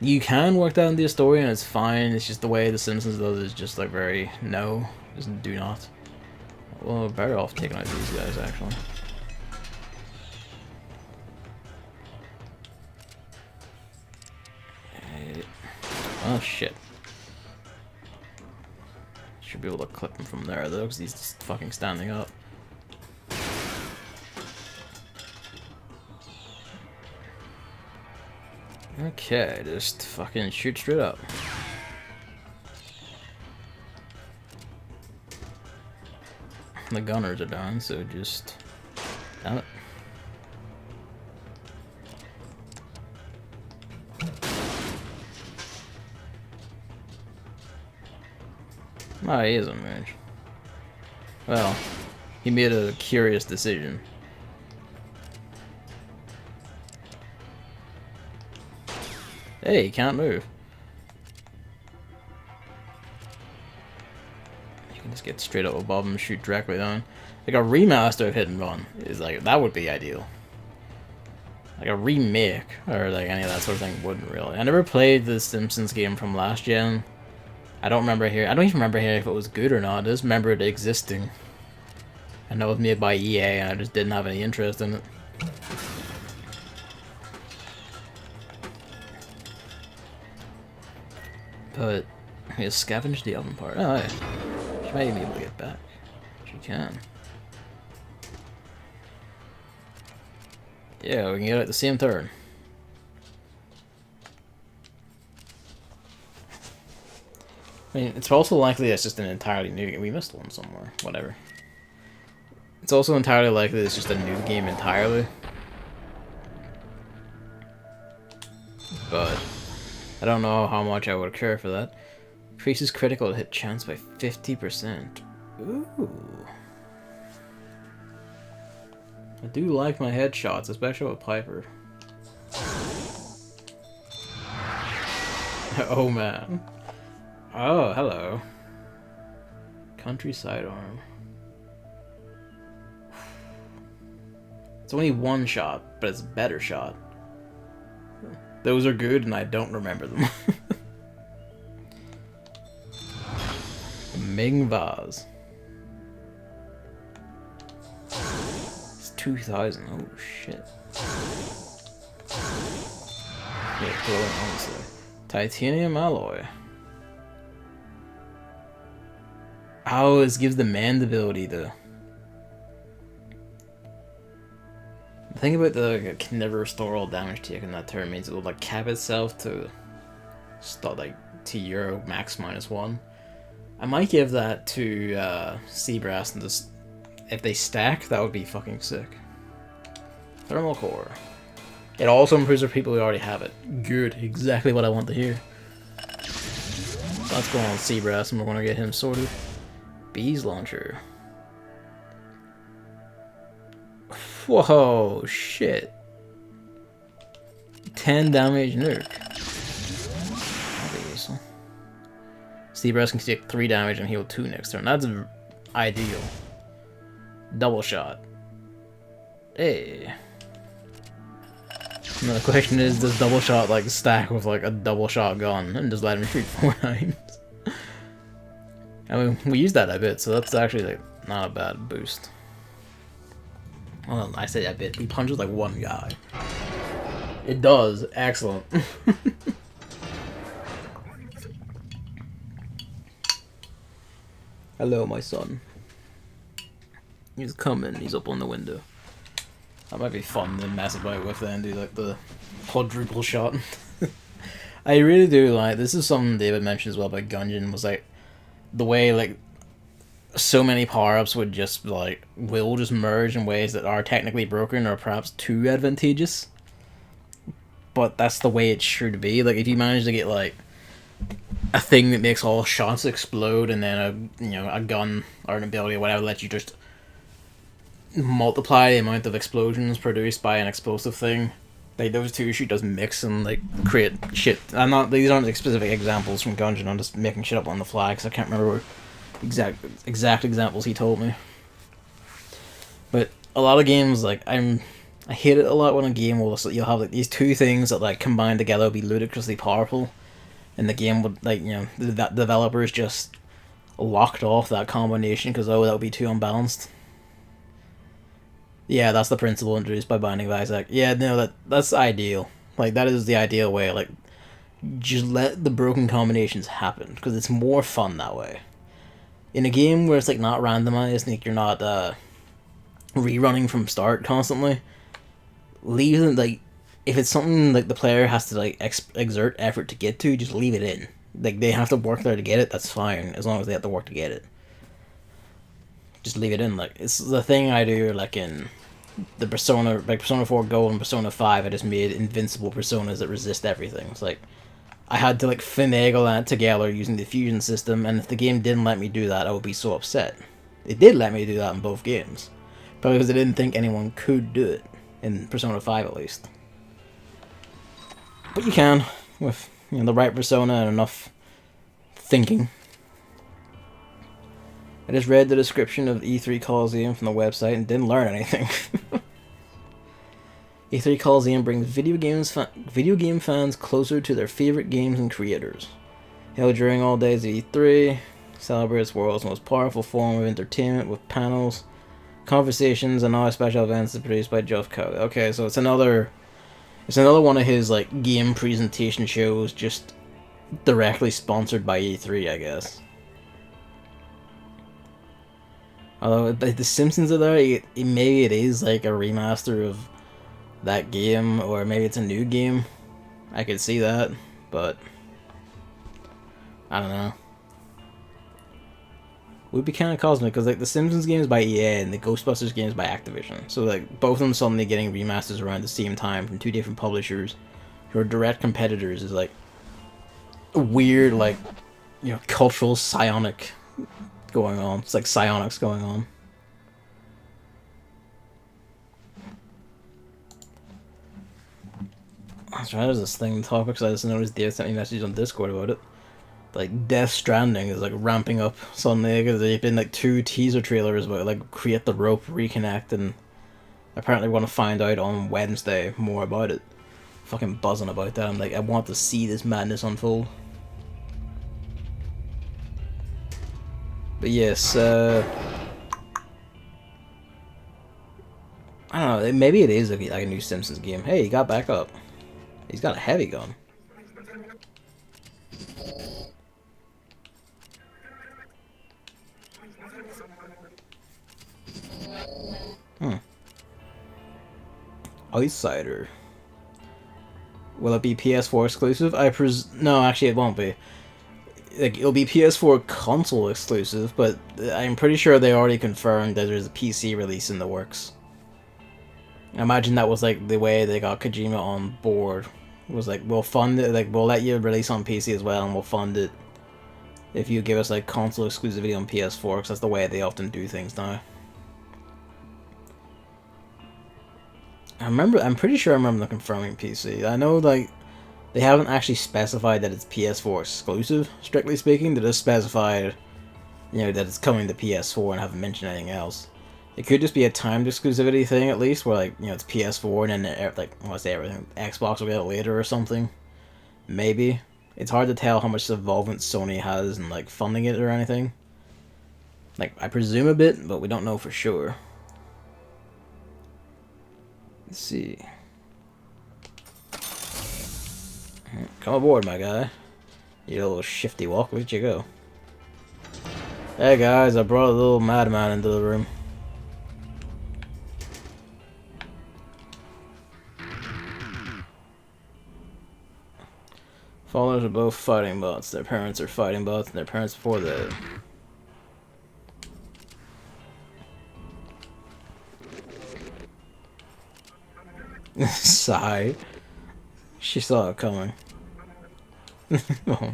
You can work that into a story and it's fine, it's just the way The Simpsons does is just like very, no, just do not. Well, better off taking out these guys actually. Oh shit. Should be able to clip him from there though, because he's just fucking standing up. Okay, just fucking shoot straight up. The gunners are down, so just... Damn it. Oh, he is a mage. Well, he made a curious decision. Hey, he can't move. You can just get straight up above him and shoot directly down. Like a remaster of Hit and Run is like, that would be ideal. Like a remake, or like any of that sort of thing wouldn't really. I never played the Simpsons game from last gen. I don't even remember hearing if it was good or not. I just remember it existing. I know it was made by EA and I just didn't have any interest in it. But he has scavenged the oven part. Oh yeah. She might even be able to get back. She can. Yeah, we can get it at the same turn. I mean, it's also likely it's just an entirely new game. We missed one somewhere. Whatever. It's also entirely likely it's just a new game entirely. But I don't know how much I would care for that. Increases critical hit chance by 50%. Ooh. I do like my headshots, especially with Piper. Oh man. Oh, hello. Countryside arm. It's only one shot, but it's a better shot. Those are good, and I don't remember them. Ming vase. It's 2,000. Oh shit. Yeah, glowing, honestly. Titanium alloy. Oh, this gives the man the ability to... The thing about the like, can never restore all damage taken that turn means it will like cap itself to start like to Euro max -1. I might give that to Seabrass and just if they stack, that would be fucking sick. Thermal core. It also improves for people who already have it. Good, exactly what I want to hear. Let's go on Seabrass and we're gonna get him sorted. Bees launcher. Whoa, shit. 10 damage nuke. Obviously. Seabrass can take 3 damage and heal 2 next turn. That's ideal. Double shot. Hey. Now the question is, does double shot like stack with like a double shot gun and just let him shoot 4 times? I mean, we use that a bit, so that's actually like not a bad boost. Well, I say a bit. He punches like one guy. It does. Excellent. Hello, my son. He's coming. He's up on the window. That might be fun to mess about with and do like the quadruple shot. I really do like, this is something David mentioned as well about Gungeon, was like the way like so many power-ups would just like will just merge in ways that are technically broken or perhaps too advantageous, but that's the way it should be. Like if you manage to get like a thing that makes all shots explode and then a gun or an ability or whatever lets you just multiply the amount of explosions produced by an explosive thing, like those two should just mix and like create shit. These aren't like specific examples from Gungeon, I'm just making shit up on the fly because I can't remember exact examples he told me. But a lot of games, like I hate it a lot when a game will you'll have like these two things that like combined together will be ludicrously powerful, and the game would like the developers just locked off that combination because that would be too unbalanced. Yeah, that's the principle introduced by Binding of Isaac. Yeah, no, that's ideal. Like that is the ideal way. Like just let the broken combinations happen, because it's more fun that way. In a game where it's like not randomized, like you're not rerunning from start constantly, leave them, like, if it's something like the player has to like exert effort to get to, just leave it in. Like, they have to work there to get it, that's fine, as long as they have to work to get it. Just leave it in. Like, it's the thing I do, like in the Persona, like Persona 4 Gold and Persona 5, I just made invincible personas that resist everything. It's like, I had to like finagle that together using the fusion system, and if the game didn't let me do that, I would be so upset. It did let me do that in both games, probably because I didn't think anyone could do it, in Persona 5 at least. But you can, with, you know, the right persona and enough thinking. I just read the description of E3 Coliseum from the website and didn't learn anything. E3 Coliseum brings video game fans closer to their favorite games and creators. Held during all days of E3, celebrates the world's most powerful form of entertainment with panels, conversations, and other special events produced by Geoff Keighley. Okay, so it's another one of his like game presentation shows, just directly sponsored by E3, I guess. Although the Simpsons are there, maybe it is like a remaster of that game, or maybe it's a new game. I could see that, but I don't know. Would be kind of cosmic, because like the Simpsons game is by EA and the Ghostbusters game is by Activision, so like both of them suddenly getting remasters around the same time from two different publishers who are direct competitors is like a weird, like, you know, cultural psionic going on. It's like psionics going on. That's right, there's this thing, topics I just noticed Dave sent me messages on Discord about it. Like, Death Stranding is like ramping up suddenly, because there've been like 2 teaser trailers about like Create the Rope, Reconnect, and apparently want to find out on Wednesday more about it. Fucking buzzing about that. I'm like, I want to see this madness unfold. But yes, I don't know, maybe it is like a new Simpsons game. Hey, he got back up. He's got a heavy gun. Ice Cider. Will it be PS4 exclusive? No, actually it won't be. Like, it'll be PS4 console exclusive, but I'm pretty sure they already confirmed that there's a PC release in the works. I imagine that was like the way they got Kojima on board. Was like, we'll fund it, like we'll let you release on PC as well, and we'll fund it if you give us like console exclusivity on PS4, because that's the way they often do things now. I'm pretty sure I remember them confirming PC. I know like they haven't actually specified that it's PS4 exclusive, strictly speaking. They just specified, you know, that it's coming to PS4 and haven't mentioned anything else. It could just be a timed exclusivity thing at least, where like, you know, it's PS4 and then like, I want to say everything, Xbox will get it later or something. Maybe. It's hard to tell how much involvement Sony has in like funding it or anything. Like, I presume a bit, but we don't know for sure. Let's see. Come aboard, my guy. You little shifty walk, where'd you go? Hey guys, I brought a little madman into the room. Fathers are both fighting bots. Their parents are fighting bots, and their parents before that. Sigh. She saw it coming. Oh.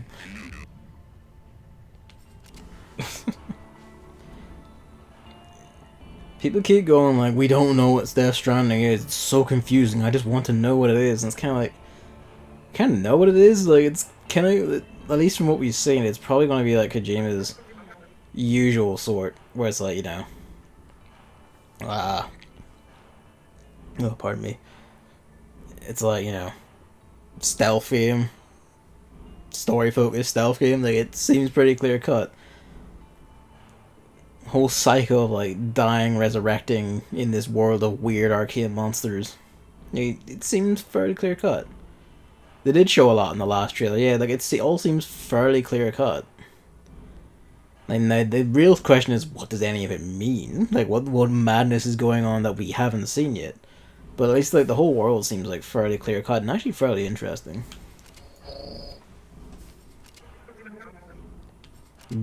People keep going like, we don't know what Death Stranding is. It's so confusing. I just want to know what it is. And it's kind of like, kind of know what it is. Like, it's kind of, at least from what we've seen, it's probably going to be like Kojima's usual sort, where it's like, you know, oh, pardon me. It's like, you know, stealth game, story focused stealth game. Like, it seems pretty clear cut. Whole cycle of like dying, resurrecting in this world of weird arcane monsters. It seems fairly clear cut. They did show a lot in the last trailer. Yeah, like it all seems fairly clear cut. And the real question is, what does any of it mean? Like, what madness is going on that we haven't seen yet? But at least like the whole world seems like fairly clear cut and actually fairly interesting.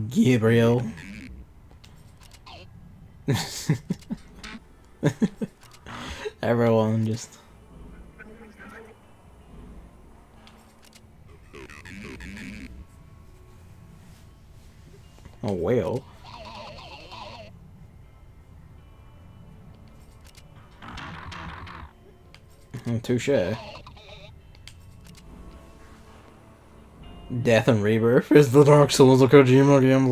Gabriel. Everyone just. A whale. Touche. Death and Rebirth is the Dark Souls of Kojima game.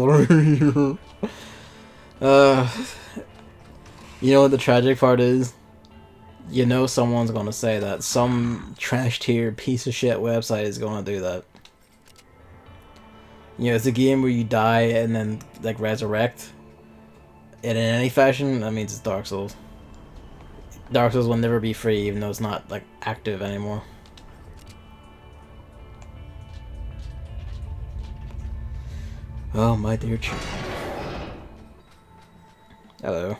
You know what the tragic part is? You know someone's gonna say that. Some trash tier piece of shit website is gonna do that. You know, it's a game where you die and then, like, resurrect. And in any fashion, that means it's Dark Souls. Dark Souls will never be free, even though it's not, like, active anymore. Oh, my dear children. Hello.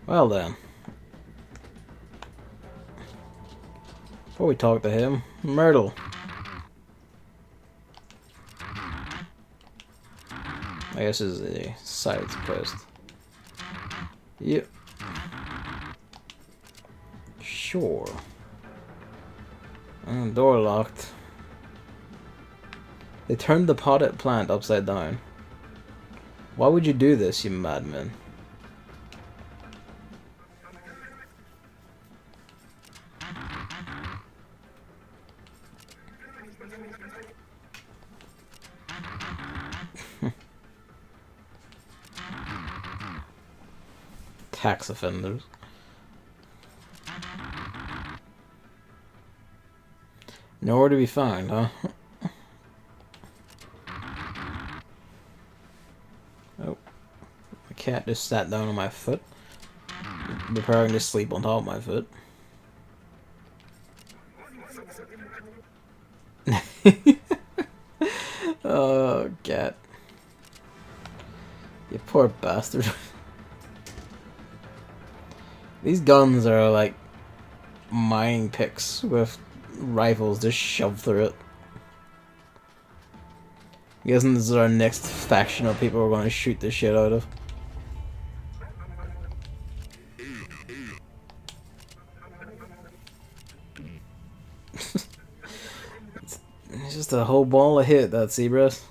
Well then. Before we talk to him, Myrtle. I guess this is a side quest. Yep. Sure. Door locked. They turned the potted plant upside down. Why would you do this, you madman? Tax offenders. Nowhere to be found, huh? Oh. The cat just sat down on my foot. Preparing to sleep on top of my foot. Oh, cat. You poor bastard. These guns are like mining picks with rifles just shoved through it. I'm guessing this is our next faction of people we're going to shoot the shit out of. It's just a whole ball of hit, that Zebras.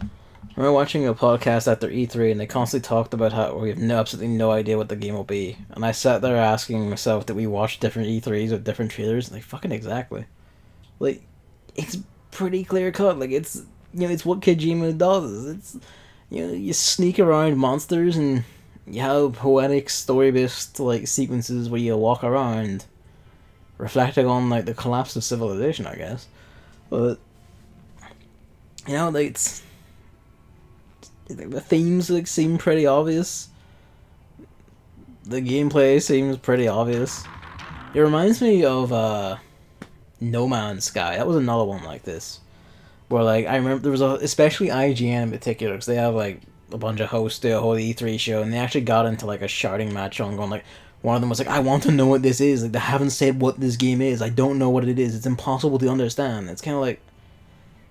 I remember watching a podcast after E3 and they constantly talked about how we have absolutely no idea what the game will be. And I sat there asking myself, did we watch different E3s with different trailers? Like, fucking exactly. Like, it's pretty clear cut. Like, it's, you know, it's what Kojima does. It's, you know, you sneak around monsters and you have poetic story-based, like, sequences where you walk around reflecting on, like, the collapse of civilization, I guess. But, you know, like, it's... the themes like seem pretty obvious. The gameplay seems pretty obvious. It reminds me of No Man's Sky. That was another one like this, where like I remember there was especially IGN in particular, because they have like a bunch of hosts do a whole E3 show, and they actually got into like a shouting match on going like, one of them was like, I want to know what this is. Like, they haven't said what this game is. I don't know what it is. It's impossible to understand. It's kind of like,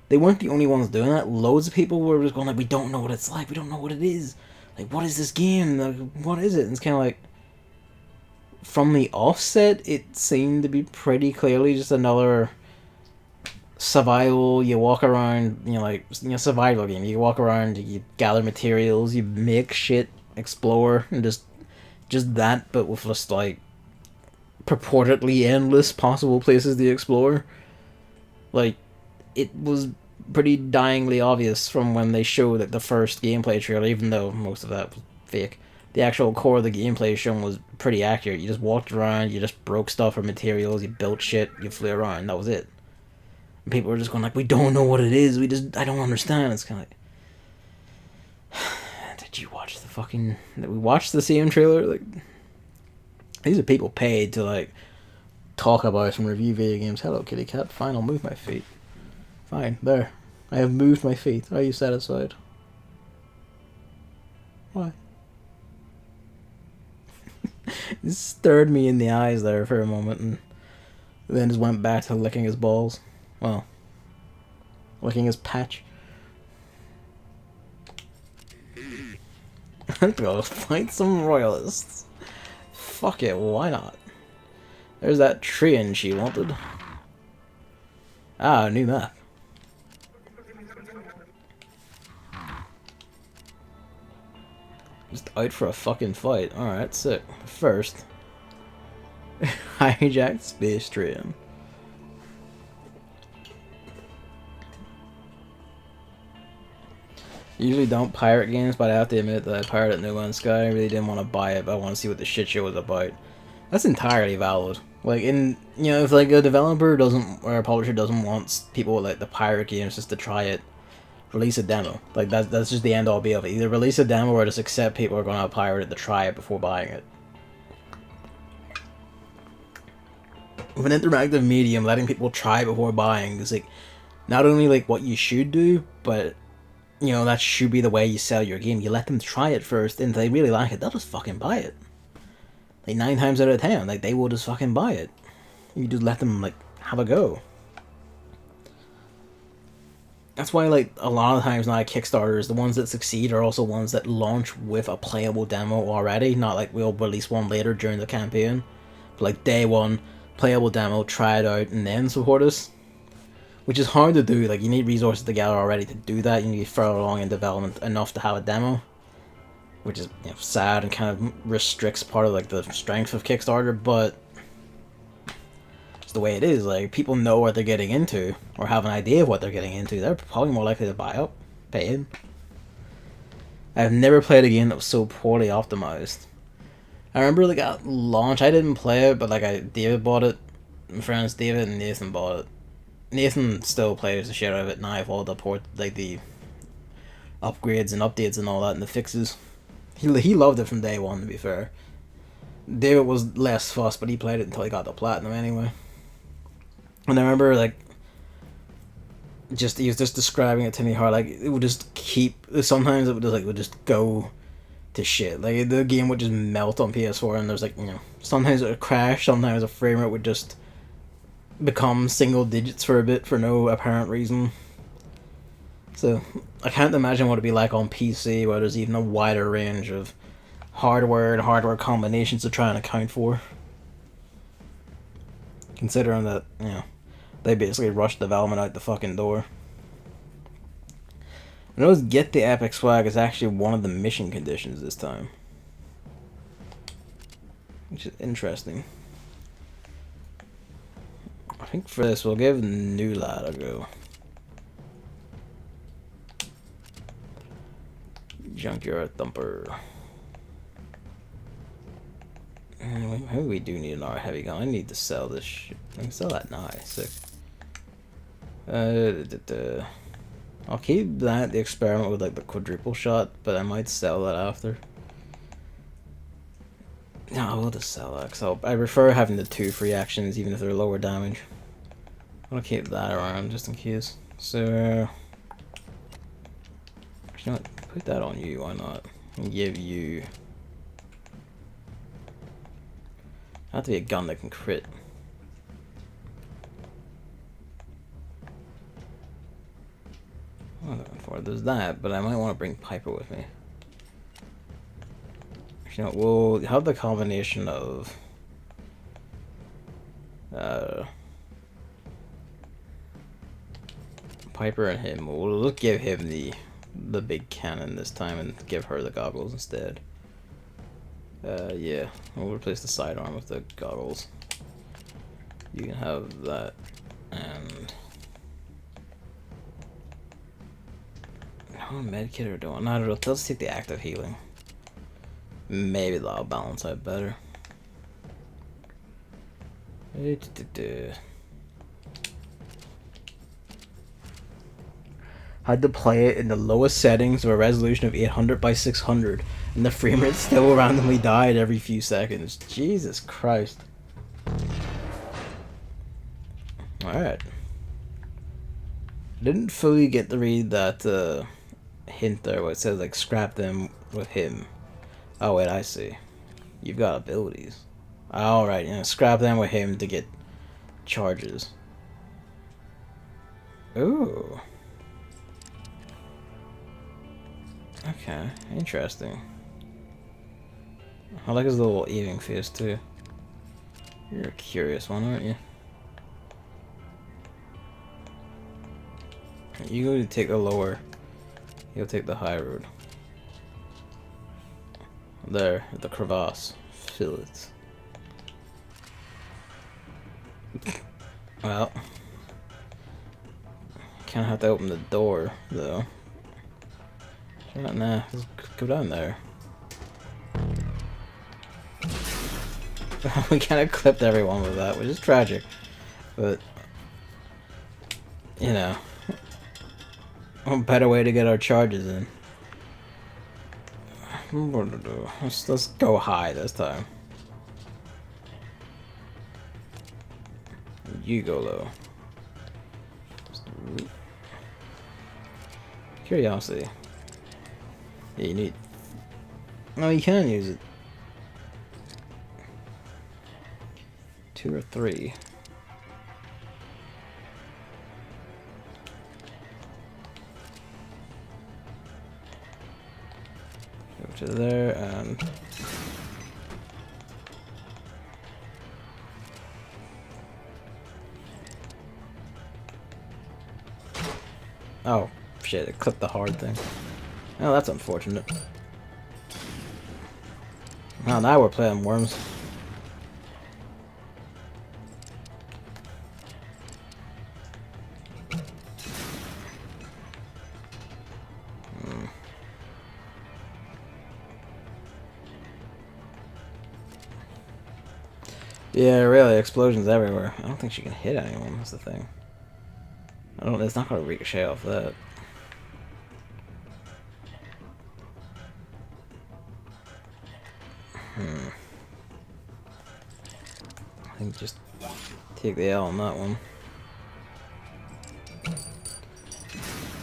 they weren't the only ones doing that. Loads of people were just going like, we don't know what it's like. We don't know what it is. Like, what is this game? Like, what is it? And it's kind of like, from the offset, it seemed to be pretty clearly just another survival. You walk around, you know, like, you know, survival game. You walk around, you gather materials, you make shit, explore, and just that, but with just like purportedly endless possible places to explore. Like, it was pretty dyingly obvious from when they showed like the first gameplay trailer, even though most of that was fake. The actual core of the gameplay shown was pretty accurate. You just walked around, you just broke stuff or materials, you built shit, you flew around, that was it. And people were just going like, we don't know what it is, I don't understand. It's kind of like, fucking that we watched the same trailer. Like, these are people paid to like talk about and review video games. Hello, kitty cat. Fine, I'll move my feet. Fine, there. I have moved my feet. Are you satisfied? Why? He stared me in the eyes there for a moment and then just went back to licking his balls. Well, licking his patch. I'm gonna fight some royalists. Fuck it, why not? There's that tree she wanted. Ah, new map. Just out for a fucking fight. Alright, sick. First, hijacked space train. Usually don't pirate games, but I have to admit that I pirated No Man's Sky. I really didn't want to buy it, but I want to see what the shit show was about. That's entirely valid. Like, if like a developer doesn't, or a publisher doesn't want people with like the pirate games just to try it, release a demo. Like, that's just the end all be of it. Either release a demo or just accept people are going to pirate it to try it before buying it. With an interactive medium, letting people try before buying is like not only like what you should do, but that should be the way you sell your game. You let them try it first, and if they really like it, they'll just fucking buy it. Like 9 times out of 10, like they will just fucking buy it. You just let them like have a go. That's why like a lot of times now Kickstarters, the ones that succeed are also ones that launch with a playable demo already. Not like we'll release one later during the campaign, but like day one, playable demo, try it out, and then support us. Which is hard to do. Like, you need resources together already to do that. You need further along in development enough to have a demo, which is sad and kind of restricts part of like the strength of Kickstarter. But it's the way it is. Like, people know what they're getting into or have an idea of what they're getting into. They're probably more likely to buy up, pay in. I've never played a game that was so poorly optimized. I remember like at launch, I didn't play it, but like David bought it. My friends David and Nathan bought it. Nathan still plays the shit out of it now. I've all the the upgrades and updates and all that and the fixes. He loved it from day one, to be fair. David was less fussed, but he played it until he got the platinum anyway. And I remember like he was just describing it to me how like it would just sometimes it would just go to shit. Like the game would just melt on PS4 and there's like sometimes it would crash, sometimes a frame rate would just become single digits for a bit for no apparent reason. So I can't imagine what it'd be like on PC, where there's even a wider range of hardware and hardware combinations to try and account for. Considering that, they basically rushed development out the fucking door. I notice get the epic swag is actually one of the mission conditions this time, which is interesting. I think for this, we'll give New Lad a go. Junkyard Thumper. Anyway, maybe we do need another heavy gun. I need to sell this shit. I can sell that now. Sick. I'll keep that, the experiment with like the quadruple shot, but I might sell that after. No, I will just sell that, because I prefer having the 2 free actions, even if they're lower damage. I'll keep that around, just in case. So, actually, what? Put that on you, why not? And give you... have to be a gun that can crit. What am I looking for? There's that, but I might want to bring Piper with me. We'll have the combination of Piper and him. We'll give him the big cannon this time and give her the goggles instead. Yeah, we'll replace the sidearm with the goggles. You can have that, and how medkit are doing? I don't know. Let's take the active healing. Maybe that'll balance out better. Had to play it in the lowest settings of a resolution of 800 by 600 And the frame rate still randomly died every few seconds. Jesus Christ. Alright. Didn't fully get to read that hint there where it says like scrap them with him. Oh wait, I see. You've got abilities. Alright, you know, scrap them with him to get charges. Ooh. Okay, interesting. I like his little eating face too. You're a curious one, aren't you? You go to take the lower. He'll take the high road. There, the crevasse. Fill it. Well, kind of have to open the door though. Nah, just go down there. We kind of clipped everyone with that, which is tragic. But, you know, a better way to get our charges in. Let's go high this time. You go low. Curiosity. Yeah, you need... No, you can use it. 2 or 3. Go to there and... Oh, shit, it clipped the hard thing. Oh, that's unfortunate. Well, now we're playing worms. Yeah, really, explosions everywhere. I don't think she can hit anyone, that's the thing. It's not gonna ricochet off that. I think just take the L on that one.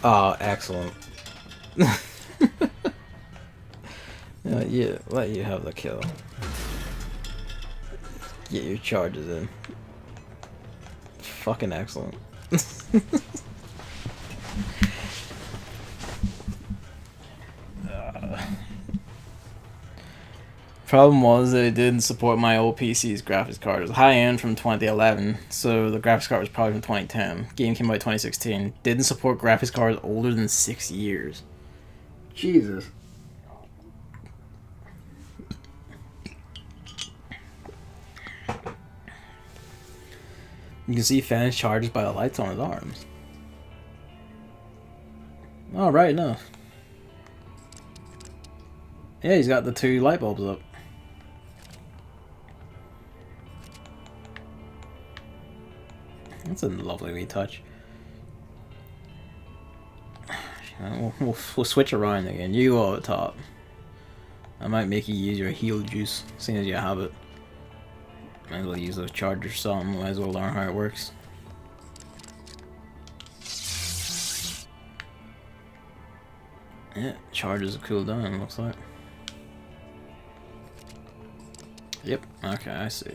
Oh, excellent. Yeah, let you have the kill. Get your charges in. Fucking excellent. Problem was that it didn't support my old PC's graphics card. It was high end from 2011, so the graphics card was probably from 2010. Game came out in 2016. Didn't support graphics cards older than 6 years. Jesus. You can see fans charged by the lights on his arms. Oh, right enough. Yeah, he's got the 2 light bulbs up. That's a lovely wee touch. We'll switch around again. You go at the top. I might make you use your heal juice, seeing as you have it. Might as well use those chargers or something, might as well learn how it works. Yeah, charges are cooled down, looks like. Yep, okay, I see.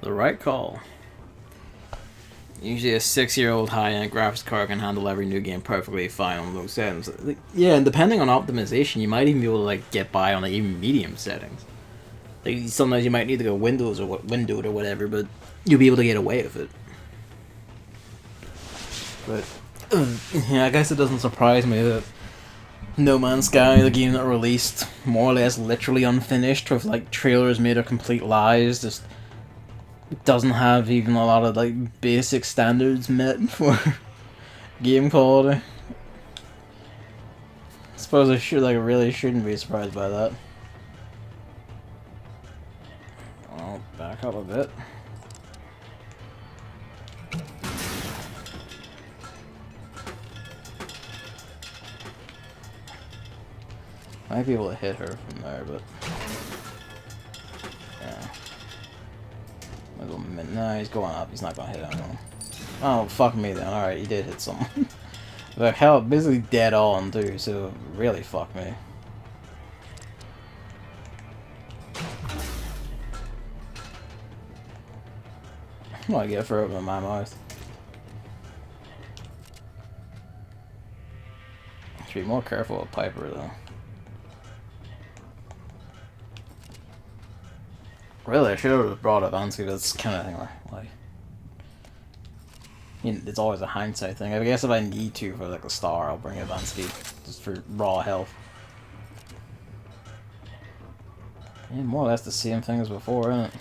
The right call. Usually a 6-year-old high-end graphics card can handle every new game perfectly fine on low settings. Yeah, and depending on optimization, you might even be able to like get by on like, even medium settings. Like sometimes you might need to go Windows or windowed or whatever, but you'll be able to get away with it. But yeah, I guess it doesn't surprise me that No Man's Sky, the game that released more or less literally unfinished with like trailers made of complete lies, just doesn't have even a lot of like basic standards met for game quality. I suppose I really shouldn't be surprised by that. back up a bit. Might be able to hit her from there, but yeah. No, he's going up. He's not gonna hit anyone. Oh, fuck me then. Alright, he did hit someone. But hell, basically dead on too, so really fuck me. What I get for opening my mouth? Should be more careful with Piper though. Really, I should have brought up Ansky, but it's kind of thing where, like, you know, it's always a hindsight thing. I guess if I need to for like a star, I'll bring Ansky just for raw health. Yeah, more or less the same thing as before, isn't it?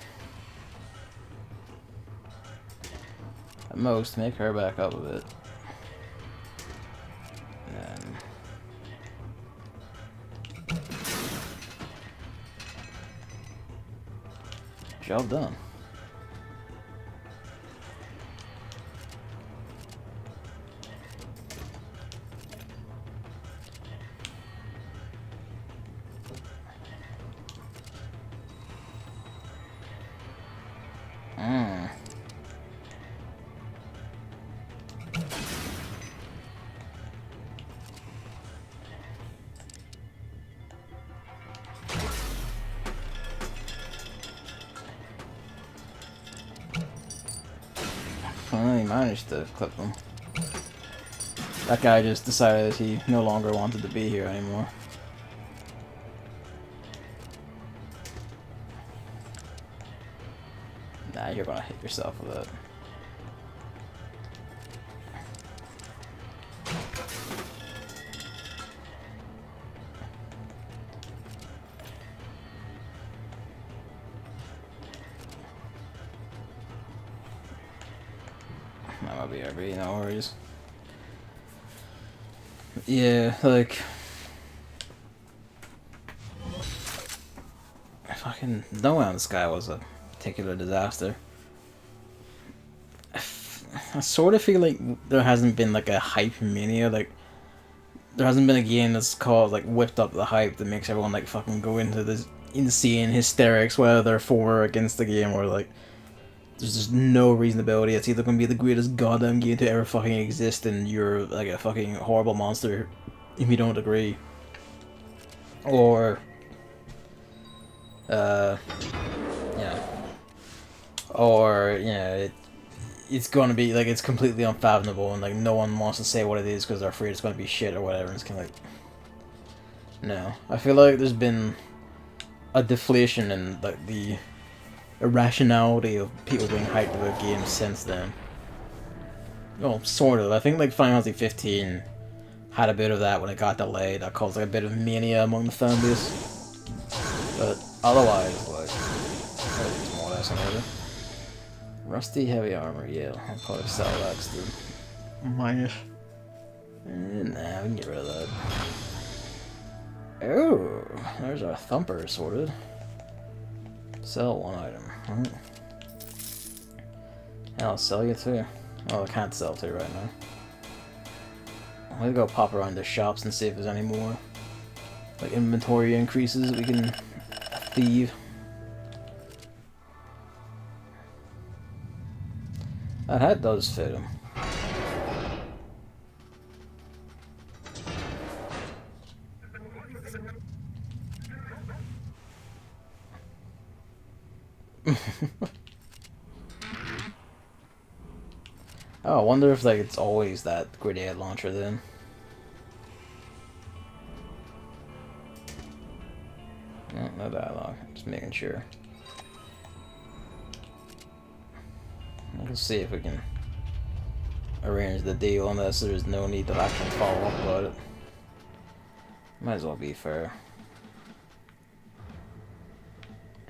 At most, make her back up a bit. And job done. Well, he managed to clip them. That guy just decided he no longer wanted to be here anymore. Nah, you're gonna hit yourself with it. That might be RB, no worries. Yeah, like... fucking... no one in the sky was a particular disaster. I sort of feel like there hasn't been like a hype mania, like... there hasn't been a game that's called, like, whipped up the hype that makes everyone, like, fucking go into this insane hysterics, whether they're for or against the game, or, like... there's just no reasonability. It's either going to be the greatest goddamn game to ever fucking exist and you're like a fucking horrible monster if you don't agree. Or, yeah. Or, you know, it's going to be, like, it's completely unfathomable and, like, no one wants to say what it is because they're afraid it's going to be shit or whatever. And it's kind of like, no. I feel like there's been a deflation in, like, the irrationality of people being hyped about games since then. Well, sort of. I think like Final Fantasy 15 had a bit of that when it got delayed. That caused like a bit of mania among the fan base. But otherwise, like, everything's more or less in order. Rusty heavy armor, yeah. I'll probably sell that to minus. Nah, we can get rid of that. Oh, there's our thumper sorted. Sell one item. Alright. And I'll sell you too. Oh, I can't sell to right now. I'm gonna go pop around the shops and see if there's any more like inventory increases that we can thieve. That hat does fit him. Oh, I wonder if like it's always that grenade launcher then. No, no dialogue. Just making sure. Let's see if we can arrange the deal unless there's no need to actually follow up about it. Might as well be fair.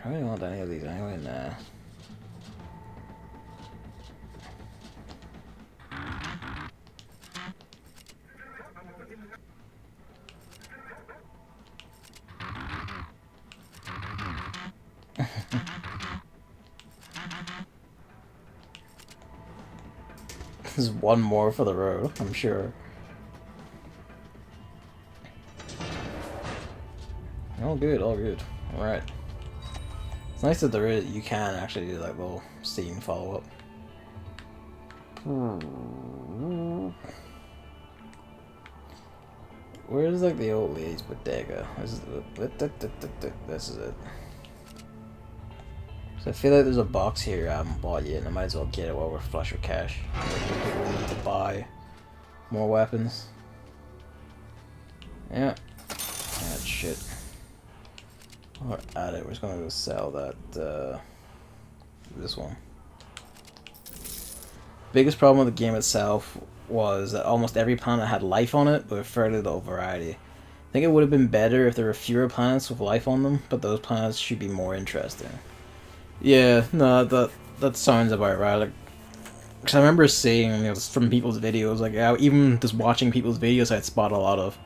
I really want any of these anyway, nah. There's one more for the road, I'm sure. All good, all good. Alright. It's nice that you can actually do like little scene follow-up. Where's like the old lady's bodega? This is it. So I feel like there's a box here I haven't bought yet, and I might as well get it while we're flush with cash. People need to buy more weapons. Yeah. That shit. While we're at it, we're just gonna go sell that, this one. Biggest problem with the game itself was that almost every planet had life on it, but with fairly little variety. I think it would have been better if there were fewer planets with life on them, but those planets should be more interesting. Yeah, no, that sounds about right. Like, cause I remember seeing, you know, from people's videos, like even just watching people's videos, I'd spot a lot of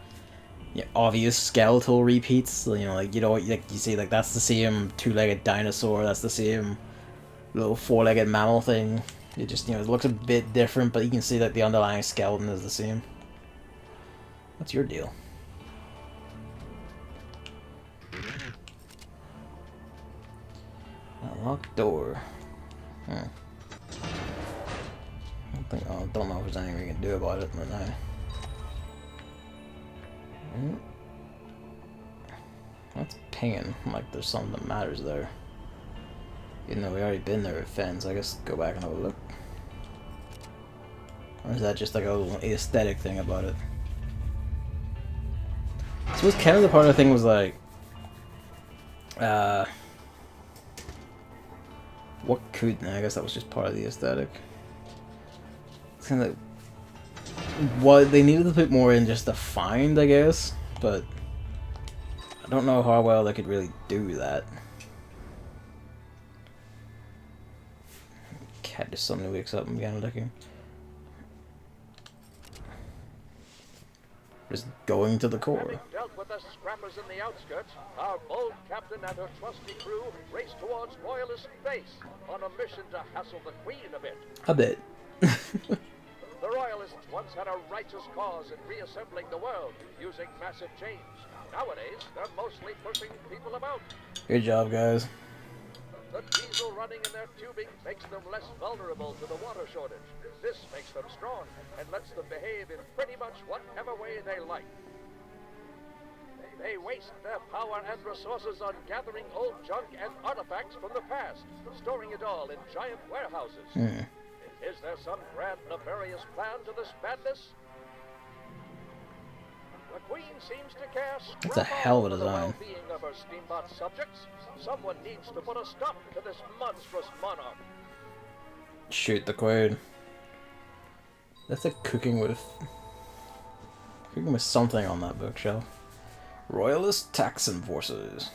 obvious skeletal repeats. You know, like like you see, like that's the same two-legged dinosaur, that's the same little four-legged mammal thing. It just, it looks a bit different, but you can see that the underlying skeleton is the same. What's your deal? A locked door. I don't know if there's anything we can do about it, but that's pinging, like there's something that matters there. Even though we already been there with Fens, I guess go back and have a look. Or is that just like a little aesthetic thing about it? I suppose kind of the part of the thing was like, what could, I guess that was just part of the aesthetic. It's kind of what they needed to put more in just to find, I guess, but I don't know how well they could really do that. Cat just suddenly wakes up and began looking. Just going to the core. Having dealt with the scrappers in the outskirts, our bold captain and her trusty crew raced towards Royalist base on a mission to hassle the Queen a bit. A bit. The Royalists once had a righteous cause in reassembling the world using massive chains. Nowadays, they're mostly pushing people about. Good job, guys. The diesel running in their tubing makes them less vulnerable to the water shortage. This makes them strong and lets them behave in pretty much whatever way they like. They waste their power and resources on gathering old junk and artifacts from the past, storing it all in giant warehouses. Is there some grand nefarious plan to this madness? The Queen seems to care That's a hell of a design. the well-being of her steambot subjects. Someone needs to put a stop to this monstrous monarch. Shoot the Queen. That's like cooking with something on that bookshelf. Royalist Taxon Forces.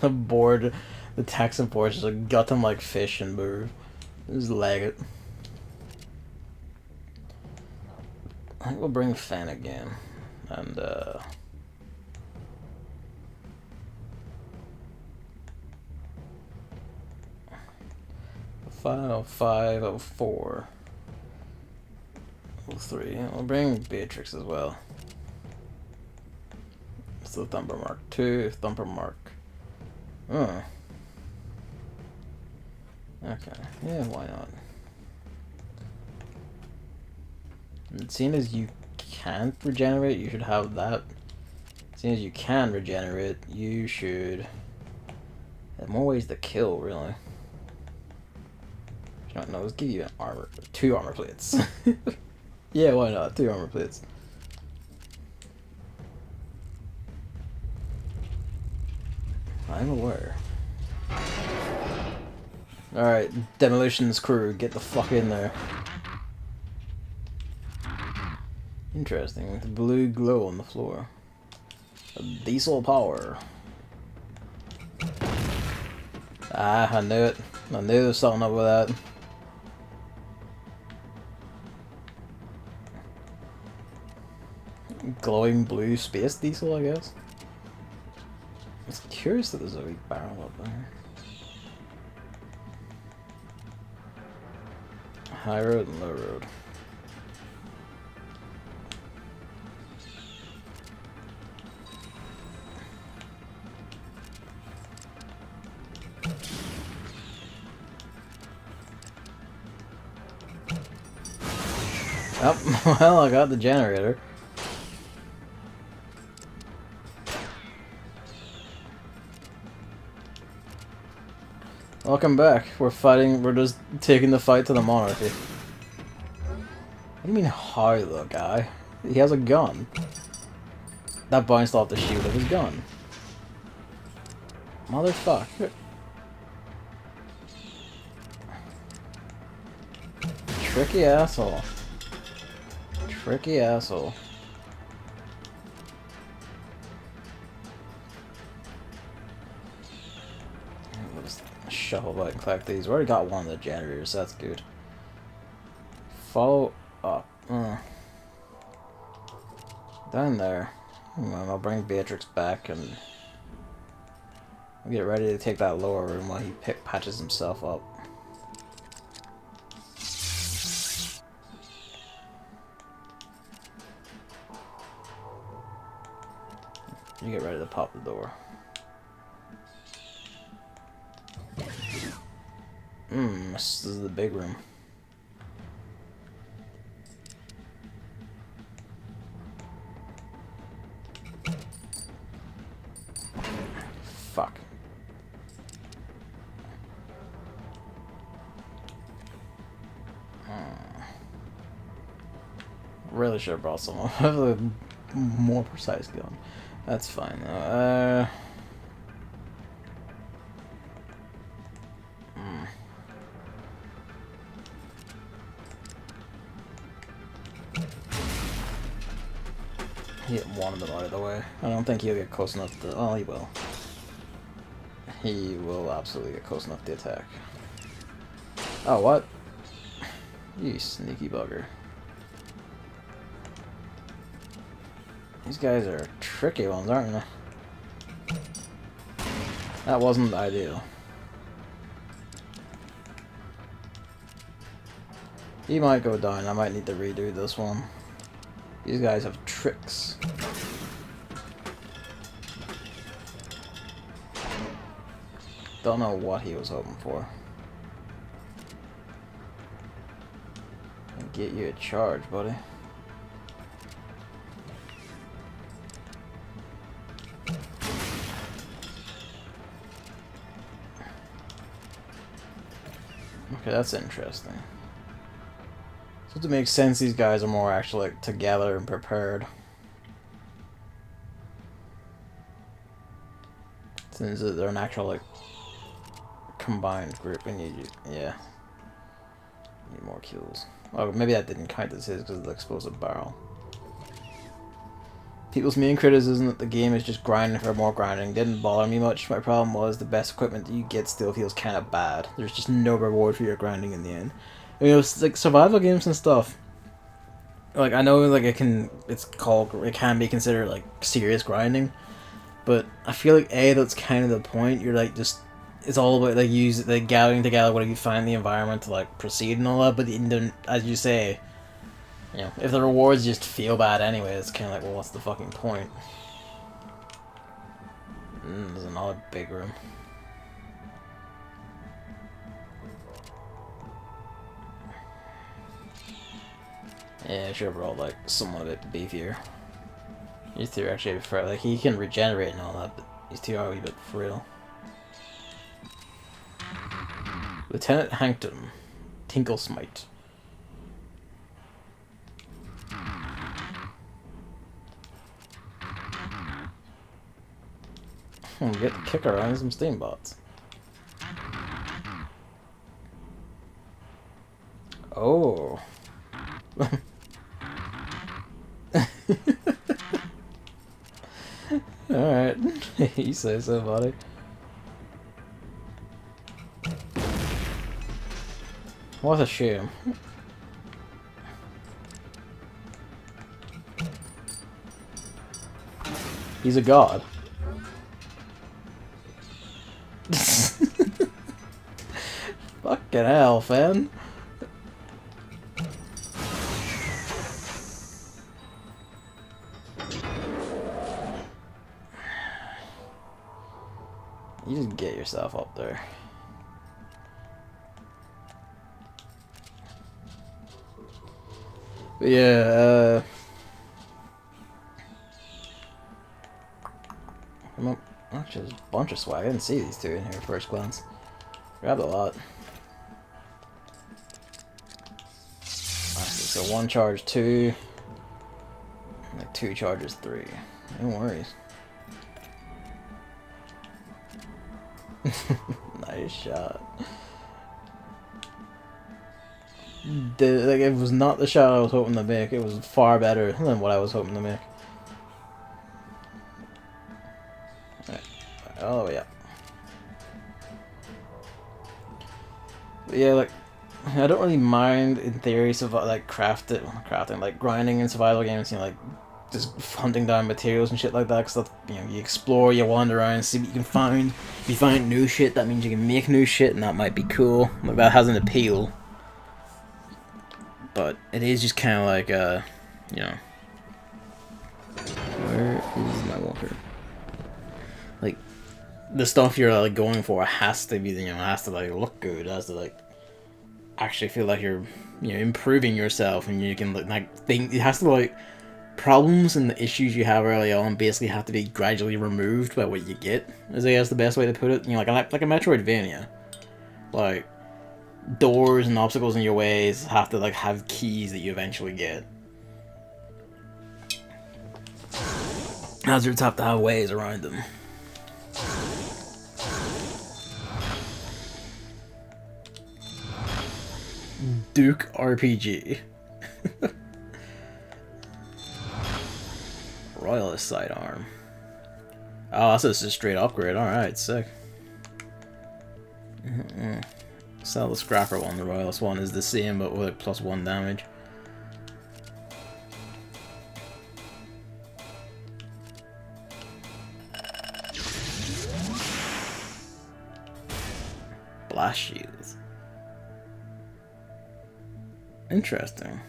Board the Taxon Forces, like, got them like fish and move. Just lag it. I think we'll bring Fan again. And 50504 03. We'll bring Beatrix as well. It's the Thumper Mark 2, Thumper Mark. Oh. Okay. Yeah, why not? And seeing as you can't regenerate, you should have that. Seeing as you can regenerate, you should have more ways to kill, really. No, let's give you an armor. 2 armor plates. Yeah, why not? 2 armor plates. I'm aware. Alright, Demolition's crew, get the fuck in there. Interesting, the blue glow on the floor. Diesel power. Ah, I knew it. I knew there was something up with that. Glowing blue space diesel, I guess. It's curious that there's a big barrel up there. High road and low road. Oh, well, I got the generator. Welcome back. We're just taking the fight to the monarchy. What do you mean, hi, little guy? He has a gun. That bounced off the shield of his gun. Motherfucker. Tricky asshole. Tricky asshole. We'll just shuffle back and collect these. We already got one of the generators, so that's good. Follow up. Down there. I'll bring Beatrix back and we'll get ready to take that lower room while he patches himself up. You get ready to pop the door. This is the big room. Fuck. Really should have brought someone with a more precise gun. That's fine though. He hit one of them out of the way. I don't think he'll get close enough to... Oh, he will. He will absolutely get close enough to attack. Oh, what? You sneaky bugger. These guys are tricky ones, aren't they? That wasn't ideal. He might go down. I might need to redo this one. These guys have tricks. Don't know what he was hoping for. I'll get you a charge, buddy. Okay, that's interesting. So to make sense, these guys are more actually like together and prepared. Since they're an actual like combined group, and you yeah, need more kills. Oh, maybe that didn't count as his because of the explosive barrel. People's main criticism that the game is just grinding for more grinding didn't bother me much. My problem was the best equipment that you get still feels kind of bad. There's just no reward for your grinding in the end. I mean, it's like survival games and stuff. Like I know, like it can be considered like serious grinding, but I feel like that's kind of the point. You're like just it's all about like gathering together whatever you find in the environment to like proceed and all that. But then, as you say, you know, if the rewards just feel bad anyway, it's kind of like, well, what's the fucking point? There's another big room. Yeah, I should have rolled like somewhat a bit beefier. These two are actually frail. Like he can regenerate and all that, but these two are a wee bit frail. Lieutenant Hankton, Tinklesmite. Get the kicker on some steam bots. Oh. Alright. You say so, buddy. What a shame. He's a god. Fucking hell, fam. You just get yourself up there. But yeah, actually, there's a bunch of swag. I didn't see these two in here at first glance. Grabbed a lot. So 1 charge 2, like 2 charges 3. No worries. Nice shot. Like, it was not the shot I was hoping to make. It was far better than what I was hoping to make. Right. All the way up. But yeah, like, I don't really mind in theory like crafting, like grinding in survival games. You know, like just hunting down materials and shit like that. Cause you know, you explore, you wander around, see what you can find. If you find new shit, that means you can make new shit, and that might be cool. Like, that has an appeal. But it is just kind of like, you know, where is my water? Like, the stuff you're like going for has to be, you know, has to like look good, has to like actually feel like you're, you know, improving yourself, and you can like think it has to like problems and the issues you have early on basically have to be gradually removed by what you get. Is I guess the best way to put it. You know, like a Metroidvania, like. Doors and obstacles in your ways have to like have keys that you eventually get. Hazards have to have ways around them. Duke RPG. Royalist sidearm. Oh, that's just a straight upgrade. Alright, sick. Sell the scrapper one. The royalist one is the same, but with +1 damage. Blast shields. Interesting.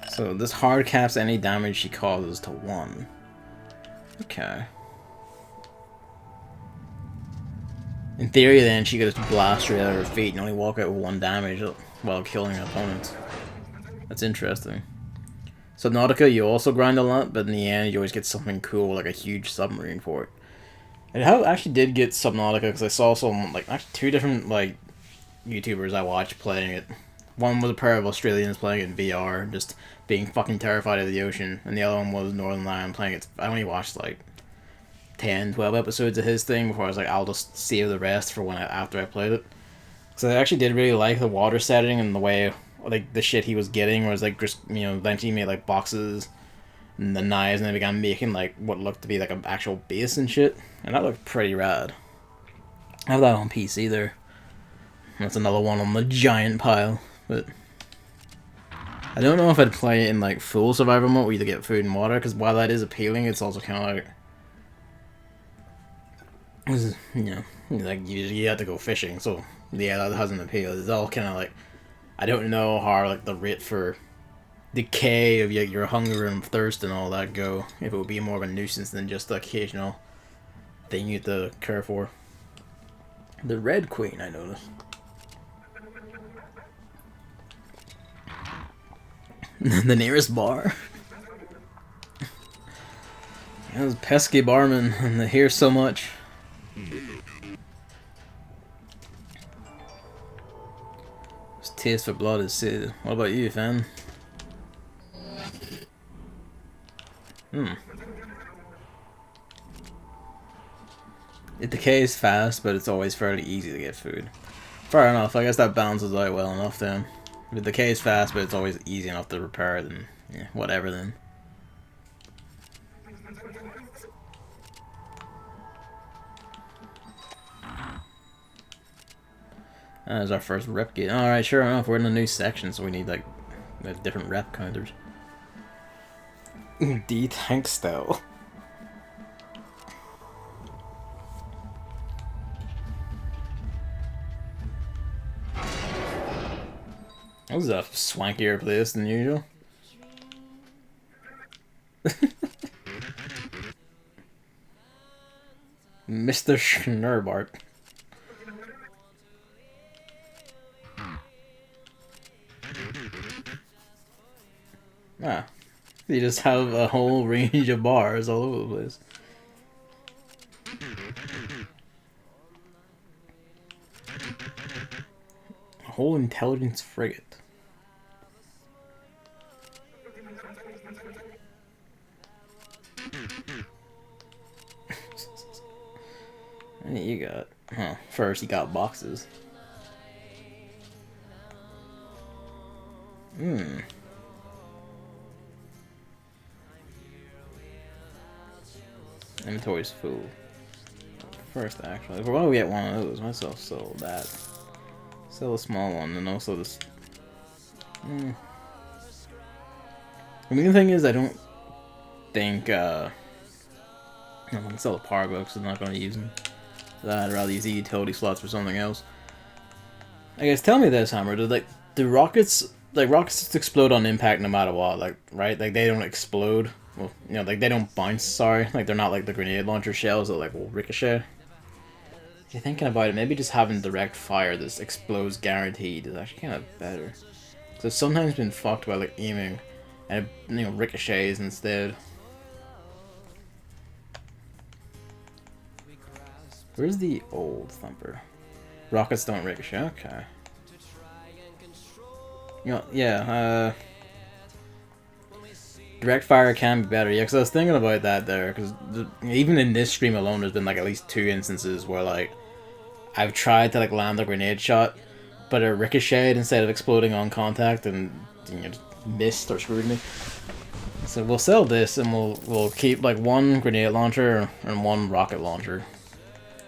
So this hard caps any damage she causes to 1. Okay. In theory, then, she could just blast straight out of her feet and only walk out with 1 damage while killing her opponents. That's interesting. Subnautica, you also grind a lot, but in the end, you always get something cool, like a huge submarine for it. And I actually did get Subnautica, because I saw some, like, actually 2 different, like, YouTubers I watched playing it. One was a pair of Australians playing it in VR, just being fucking terrified of the ocean, and the other one was Northern Irishmen playing it. I only watched, like, 10, 12 episodes of his thing before I was like, I'll just save the rest for after I played it. So I actually did really like the water setting and the way, like, the shit he was getting was like, just, you know, eventually he made like boxes and the knives, and then began making like what looked to be like an actual base and shit, and that looked pretty rad. I have that on PC there. That's another one on the giant pile, but I don't know if I'd play it in like full survival mode where you get food and water, because while that is appealing, it's also kind of like, you know, like you have to go fishing, so yeah, that has an appeal. It's all kind of like, I don't know how like the rate for decay of your hunger and thirst and all that go, if it would be more of a nuisance than just the occasional thing you have to care for. The Red Queen, I noticed. The nearest bar. Those pesky barmen, and they hear so much. This taste for blood is said. What about you, fam? It decays fast, but it's always fairly easy to get food. Fair enough, I guess that balances out well enough then. It decays fast, but it's always easy enough to repair it, and yeah, whatever then. That was our first rep gate. Alright, sure enough, we're in a new section, so we need like different rep counters. D tank style. That was a swankier place than usual. Mr. Schnerbart. Ah, you just have a whole range of bars all over the place. A whole intelligence frigate. What you got? Huh. First, you got boxes. Inventory's full. First, actually. If we're gonna get one of those, myself sell that. Sell a small one, and also this. The main thing is, I don't think, I can sell the power books, I'm not gonna use them. I'd rather use the utility slots for something else. I guess, tell me this, Hammer, do rockets just explode on impact no matter what, like, right? Like, they don't explode. Well, you know, like, they don't bounce, sorry. Like, they're not like the grenade launcher shells that, like, will ricochet. If you're thinking about it, maybe just having direct fire that explodes guaranteed is actually kind of better. So I've sometimes been fucked by, like, aiming, and it, you know, ricochets instead. Where's the old thumper? Rockets don't ricochet, okay. You know, yeah, direct fire can be better, yeah, because I was thinking about that there, because even in this stream alone, there's been, like, at least 2 instances where, like, I've tried to, like, land a grenade shot, but it ricocheted instead of exploding on contact, and, you know, just missed or screwed me. So we'll sell this, and we'll keep, like, 1 grenade launcher and 1 rocket launcher.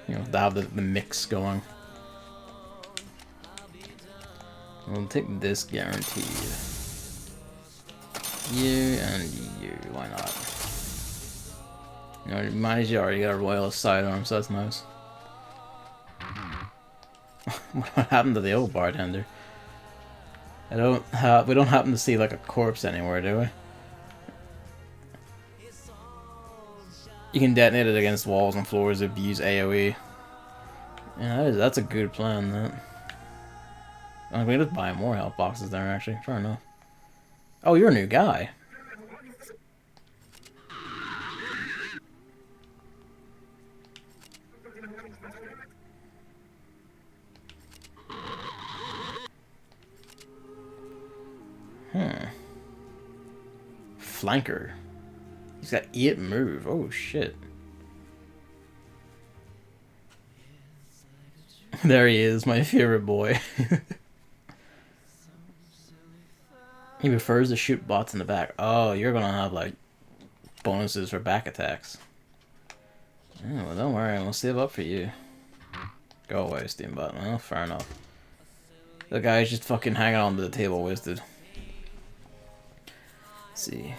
You know, to have the mix going. We'll take this guaranteed. You and you, why not? You know, mine is you already got a royalist sidearm, so that's nice. What happened to the old bartender? We don't happen to see like a corpse anywhere, do we? You can detonate it against walls and floors if you use AoE. Yeah, that's a good plan, that. I'm gonna just buy more health boxes there, actually. Fair enough. Oh, you're a new guy. Flanker. He's got 8 move. Oh, shit. There he is, my favorite boy. He prefers to shoot bots in the back. Oh, you're gonna have, like, bonuses for back attacks. Oh, well, don't worry, we'll save up for you. Go away, Steambot. Well, fair enough. The guy's just fucking hanging on to the table, wasted. Let's see.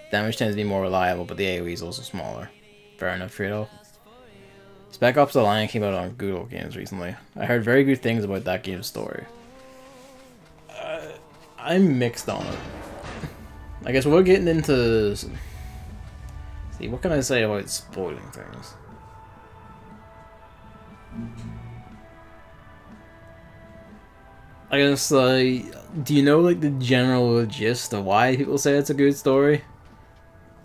Damage tends to be more reliable, but the AoE is also smaller. Fair enough trade-off. Spec Ops: The Line came out on Google Games recently. I heard very good things about that game's story. I'm mixed on it. I guess we're getting into... See, what can I say about spoiling things? I guess, like, do you know, like, the general gist of why people say it's a good story?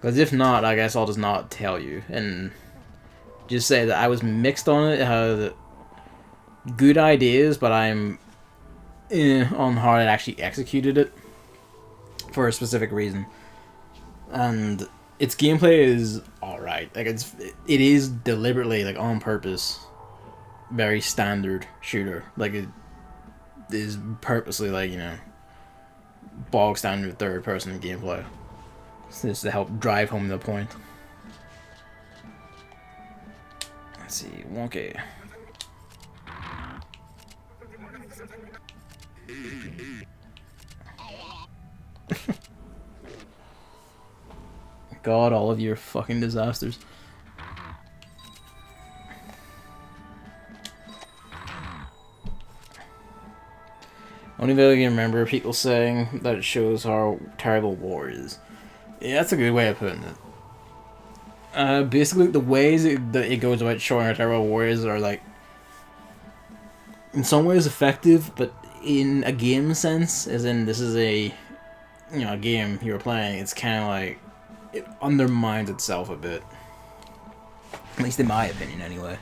Because if not, I guess I'll just not tell you, and just say that I was mixed on it. It had good ideas, but I'm on how it actually executed it for a specific reason. And its gameplay is alright. Like, it is deliberately, like, on purpose, very standard shooter. Like, it is purposely, like, you know, bog standard third person gameplay. Just to help drive home the point. Let's see, okay. God, all of your fucking disasters. Only though I can remember people saying that it shows how terrible war is. Yeah, that's a good way of putting it. Basically, the ways that it goes about showing how terrible war is are like, in some ways effective, but in a game sense, as in this is a a game you're playing, it's kind of like it undermines itself a bit. At least in my opinion, anyway.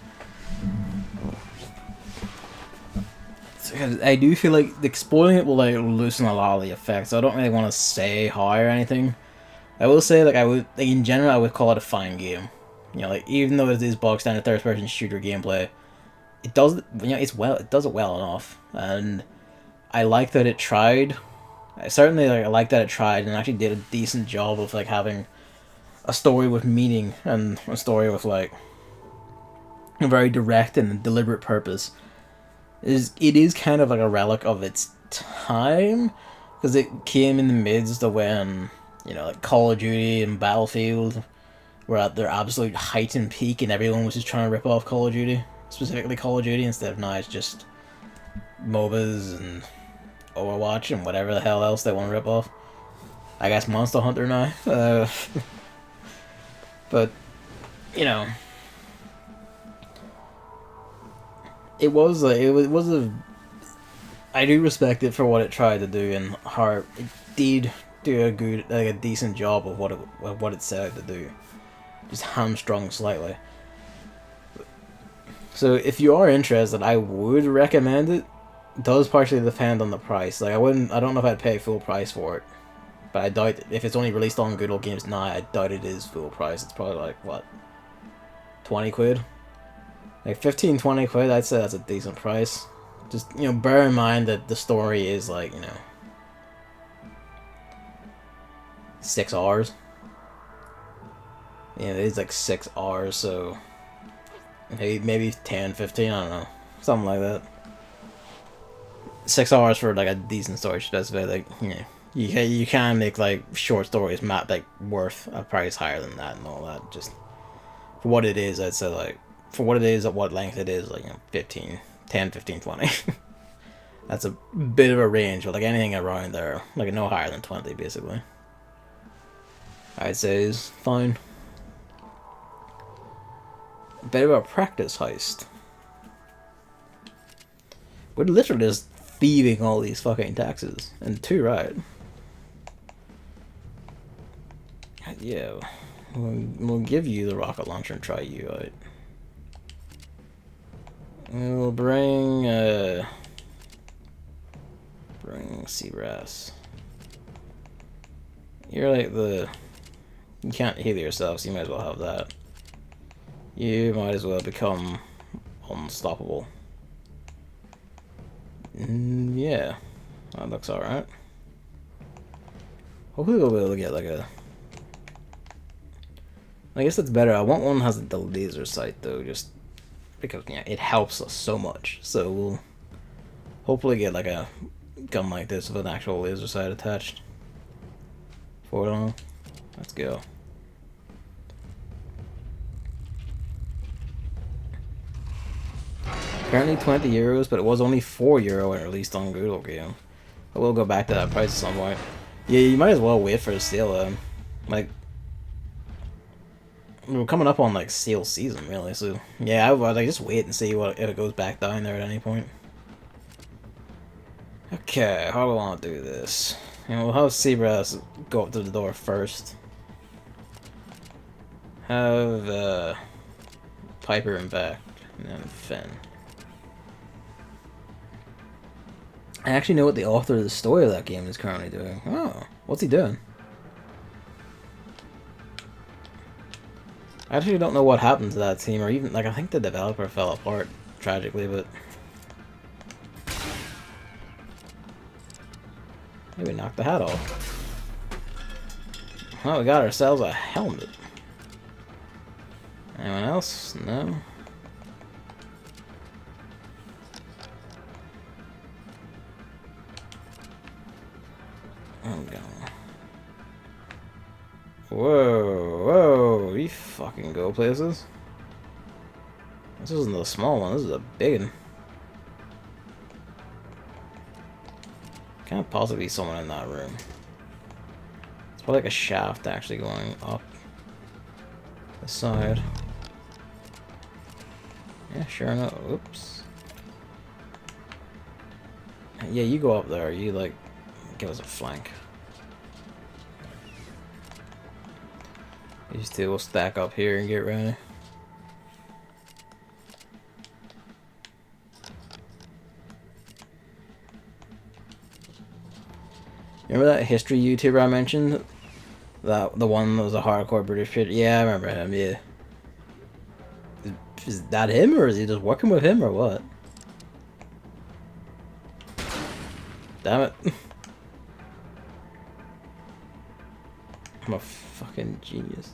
So, I do feel like exploiting it will like loosen a lot of the effects. I don't really want to say how or anything. I will say like in general I would call it a fine game. Like even though it is bog standard third person shooter gameplay, it does it does it well enough, and I like that it tried. I like that it tried and actually did a decent job of like having a story with meaning and a story with like a very direct and deliberate purpose. It is kind of like a relic of its time, because it came in the midst of when like Call of Duty and Battlefield were at their absolute height and peak, and everyone was just trying to rip off Call of Duty, specifically Call of Duty, instead of now it's just MOBAs and Overwatch and whatever the hell else they want to rip off. I guess Monster Hunter now. But it was a. I do respect it for what it tried to do, and how it did do a decent job of what it set out to do. Just hamstrung slightly. So if you are interested, I would recommend it. It does partially depend on the price. Like I don't know if I'd pay full price for it, but I doubt if it's only released on Good Old Games now. I doubt it is full price. It's probably like what, 20 quid. Like 15, 20 quid, I'd say that's a decent price. Just, bear in mind that the story is like, 6 hours. It is like 6 hours, so maybe 10, 15, I don't know. Something like that. 6 hours for like a decent story, specifically, like, you can make like short stories like worth a price higher than that and all that. Just for what it is, I'd say like, for what it is, at what length it is, like 10, 15, 20. That's a bit of a range, but like anything around there, like no higher than 20, basically, I'd say is fine. A bit of a practice heist. We're literally just thieving all these fucking taxes, and 2 right. Yeah, we'll give you the rocket launcher and try you out. We'll bring Seabrass. You're like you can't heal yourself, so you might as well have that. You might as well become unstoppable. Yeah, that looks alright. Hopefully we'll be able to get like a... I guess that's better. I want one that has the laser sight though, just because it helps us so much. So we'll hopefully get like a gun like this with an actual laser sight attached. For it on. Let's go. Currently €20, but it was only €4 when released on Google Game. I will go back to that price at some point. Yeah, you might as well wait for a sale. Like, we're coming up on like sale season, really. So yeah, I would like just wait and see if it goes back down there at any point. Okay, how do I want to do this? We'll have Seabrass go up to the door first. Have Piper in back, and then Finn. I actually know what the author of the story of that game is currently doing. Oh, what's he doing? I actually don't know what happened to that team, or even, like, I think the developer fell apart, tragically, but... maybe knock the hat off. Well, we got ourselves a helmet. Anyone else? No? Oh, God. Whoa, whoa, we fucking go places. This isn't a small one, this is a big one. Can't possibly be someone in that room. It's probably like a shaft actually going up the side. Yeah, sure enough. Oops. Yeah, you go up there. You like give us a flank. These two will stack up here and get ready. Remember that history YouTuber I mentioned? The one that was a hardcore British kid? Yeah, I remember him, yeah. Is that him, or is he just working with him, or what? Damn it. I'm a fucking genius.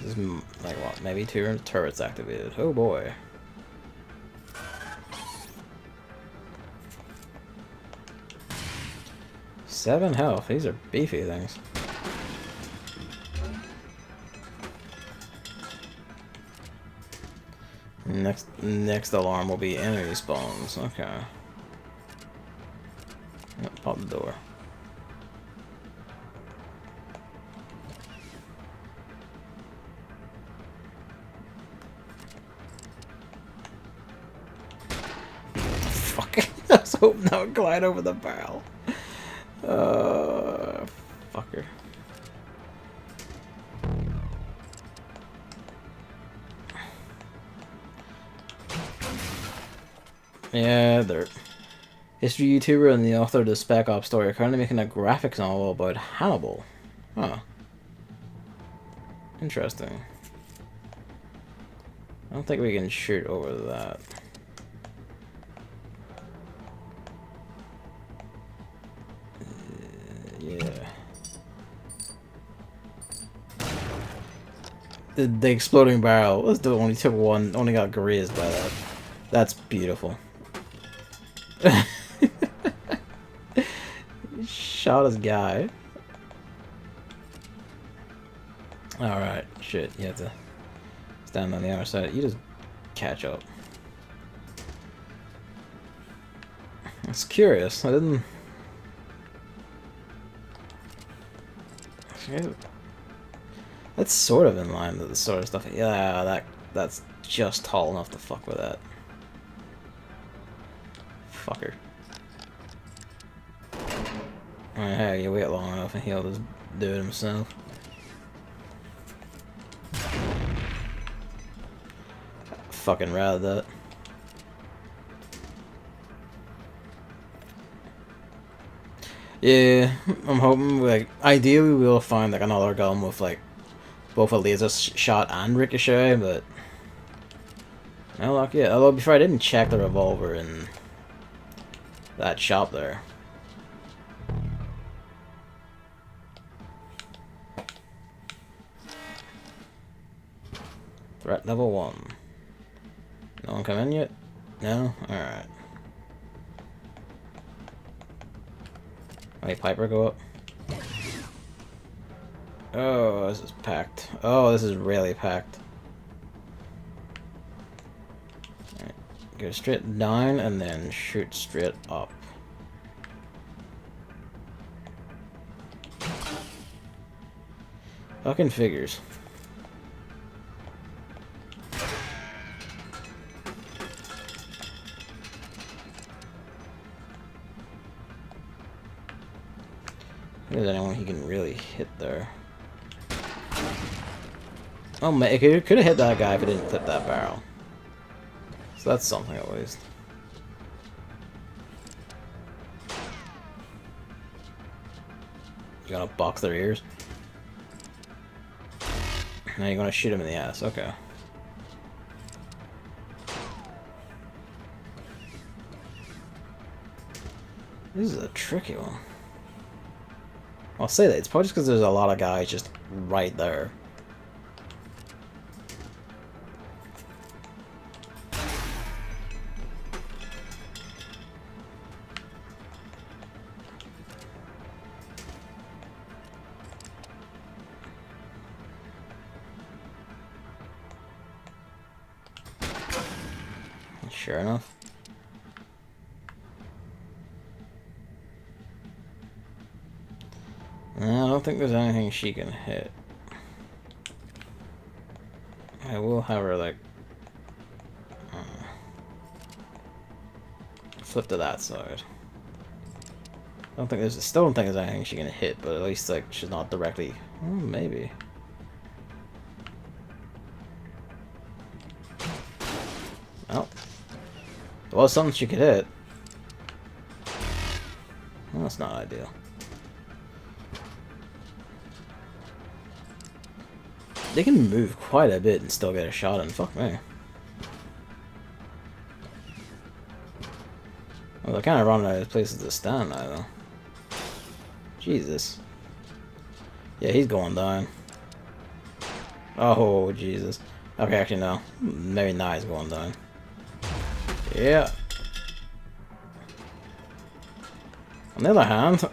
This is like what? Maybe 2 turrets activated. Oh boy. Seven health. These are beefy things. Next alarm will be enemy spawns. Okay. Yep, pop the door. Fuck. I was hoping that would glide over the barrel. Fucker. Yeah, they're history YouTuber and the author of the Spec Ops story are currently making a graphics novel about Hannibal. Huh. Interesting. I don't think we can shoot over that. Yeah. The exploding barrel was the only took one, only got grazed by that. That's beautiful. Shot his guy. Alright, shit, you have to stand on the other side. You just catch up. It's curious. I didn't. That's sort of in line with the sort of stuff. Yeah, that's just tall enough to fuck with that. Fucker. Alright, hey, you wait long enough and he'll just do it himself. Fucking rather that. Yeah, I'm hoping, like, ideally we'll find, like, another gun with, like, both a laser shot and ricochet, but no luck yet. Although, before I didn't check the revolver in that shop there. Threat level 1. No one come in yet? No? Alright. Wait, Piper go up? Oh, this is packed. Oh, this is really packed. Alright. Go straight down and then shoot straight up. Fucking figures. There's anyone he can really hit there. Oh man, it could have hit that guy if it didn't clip that barrel. So that's something at least. You gonna box their ears? Now you're gonna shoot him in the ass, okay. This is a tricky one. I'll say that, it's probably just because there's a lot of guys just right there. Sure enough. I don't think there's anything she can hit. I will have her, like, flip to that side. Still don't think there's anything she can hit, but at least, like, she's not directly... Well, maybe. Oh. There was something she could hit. Well, that's not ideal. They can move quite a bit and still get a shot in. Fuck me. Well, they're kind of running out of places to stand now, though. Jesus. Yeah, he's going down. Oh, Jesus. Okay, actually, no. Maybe not, he's going down. Yeah. On the other hand...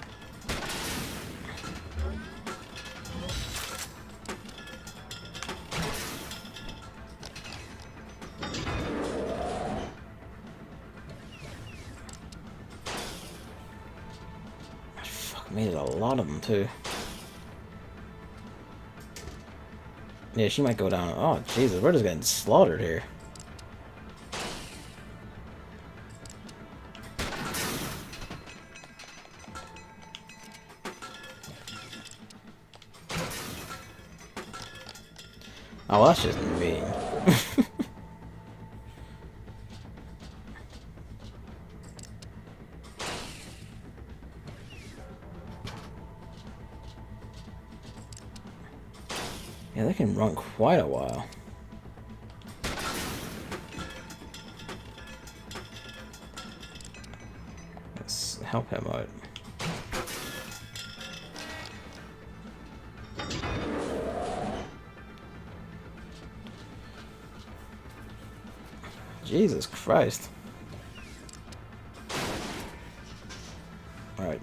There's a lot of them too. Yeah, she might go down. Oh, Jesus, we're just getting slaughtered here. Oh, that's just mean. Yeah, they can run quite a while. Let's help him out. Jesus Christ. Alright.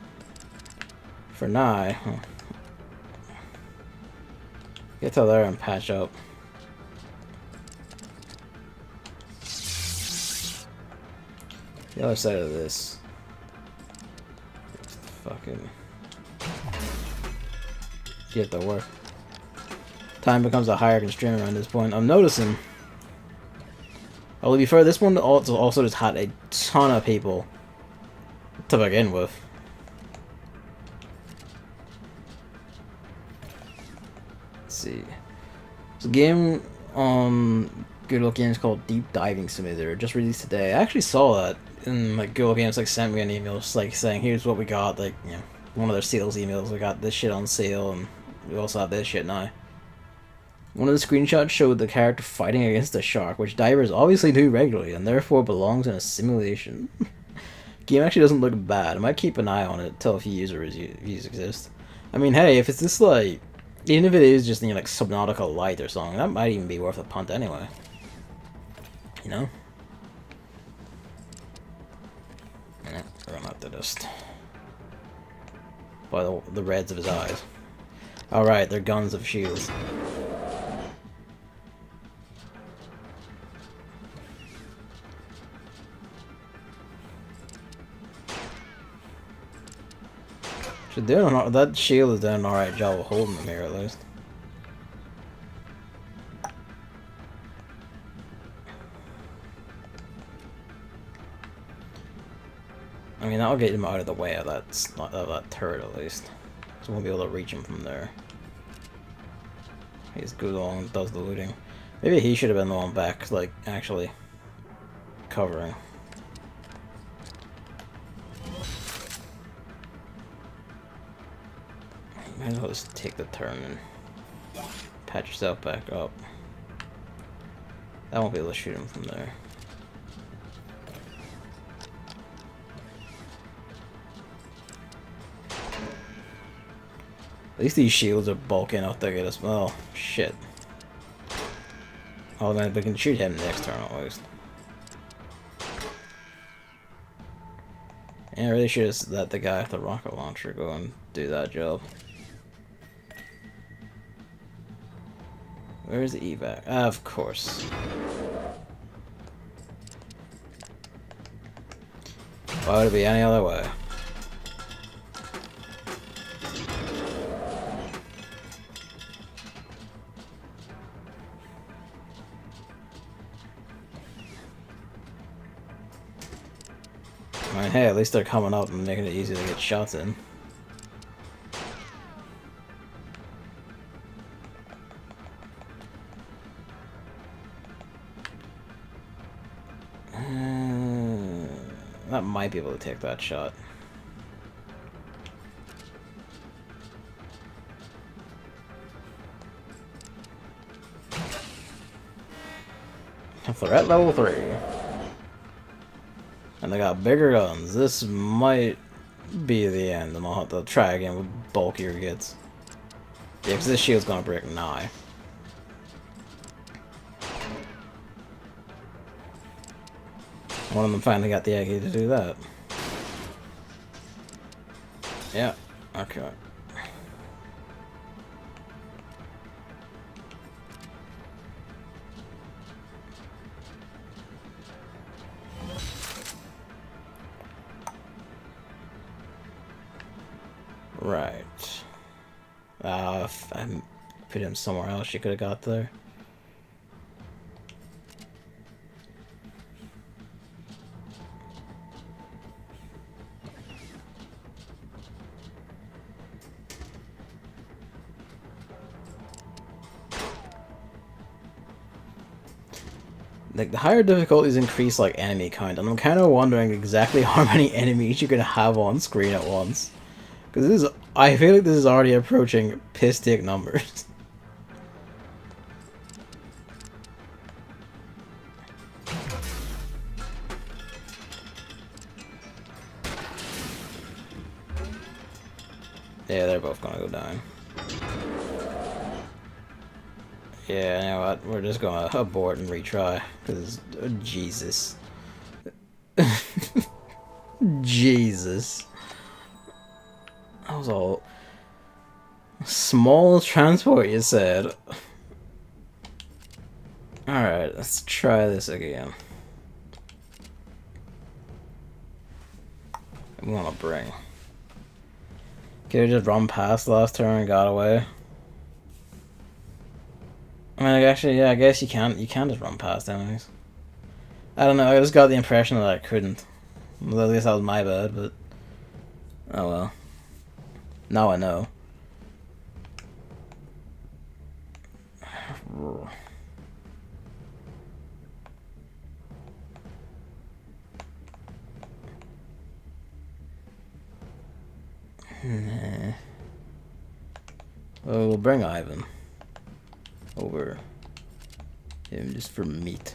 For now, get to there and patch up. The other side of this. Fucking get to work. Time becomes a higher constraint around this point. I'm noticing. I will be fair, this one also just had a ton of people to begin with. See. It's a game on Good Old Games called Deep Diving Simulator, just released today. I actually saw that, and like Good Old Games like sent me an email just like saying, here's what we got, like, you know, one of their sales emails, we got this shit on sale, and we also have this shit now. One of the screenshots showed the character fighting against a shark, which divers obviously do regularly, and therefore belongs in a simulation. Game actually doesn't look bad. I might keep an eye on it till a few user reviews exist. I mean, hey, if it's this like... Even if it is just, you know, like Subnautica Light or something, that might even be worth a punt anyway. You know? Yeah, we're gonna have to just... by the reds of his eyes. Alright, they're guns of shields. That shield is doing an alright job of holding them here at least. I mean, that'll get him out of the way of that turret at least. So we'll be able to reach him from there. He's good along and does the looting. Maybe he should have been the one back, like, actually covering. Might as well just take the turn and patch yourself back up. I won't be able to shoot him from there. At least these shields are bulky enough to get us. Well, shit. Oh, then we can shoot him next turn at least. And I really should have let the guy with the rocket launcher go and do that job. Where's the evac? Of course. Why would it be any other way? I mean, hey, at least they're coming up and making it easy to get shots in. That might be able to take that shot. Threat level 3. And they got bigger guns. This might be the end, and I'll have to try again with bulkier gets. Yeah, because this shield's gonna break nigh. One of them finally got the egg to do that. Yeah, okay. Right. If I put him somewhere else, you could have got there. Like, the higher difficulties increase, like, enemy count, and I'm kind of wondering exactly how many enemies you can have on screen at once. Because this is, I feel like this is already approaching piss-take numbers. Yeah, they're both gonna go down. Yeah, you know what? We're just gonna abort and retry. Because, Jesus. Jesus. That was all... Small transport, you said. Alright, let's try this again. I'm gonna bring. Could have just run past the last turn and got away. I mean, actually, yeah, I guess you can just run past enemies. I don't know, I just got the impression that I couldn't. Well, I guess that was my bad, but... Oh well. Now I know. Nah. Well, we'll bring Ivan over him just for meat.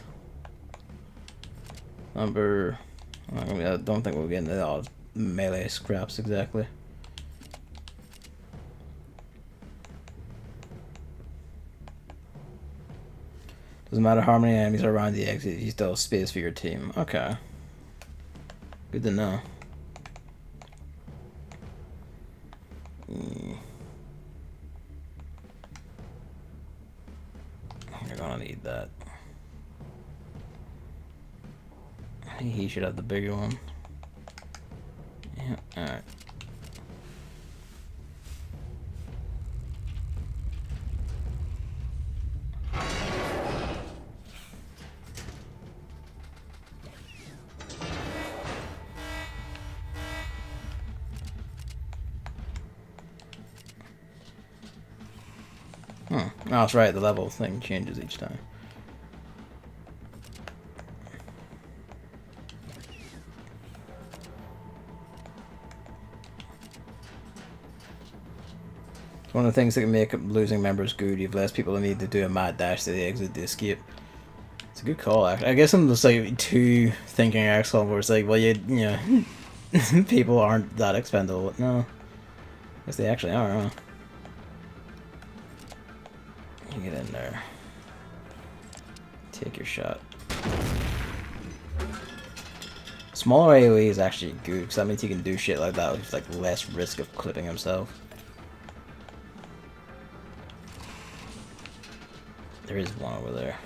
Number... I mean, I don't think we'll get into all melee scraps exactly. Doesn't matter how many enemies are around the exit, you still have space for your team. Okay. Good to know. You're gonna need that. He should have the bigger one. Yeah, alright. Oh, that's right, the level thing changes each time. It's one of the things that can make losing members good. You have less people that need to do a mad dash to the exit to escape. It's a good call, actually. I guess I'm just like too thinking XCOM where it's like, well, you know, people aren't that expendable. No. I guess they actually are, huh? You get in there. Take your shot. Smaller AoE is actually good, because that means he can do shit like that with like less risk of clipping himself. There is one over there.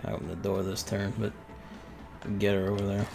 I open the door this turn, but get her over there.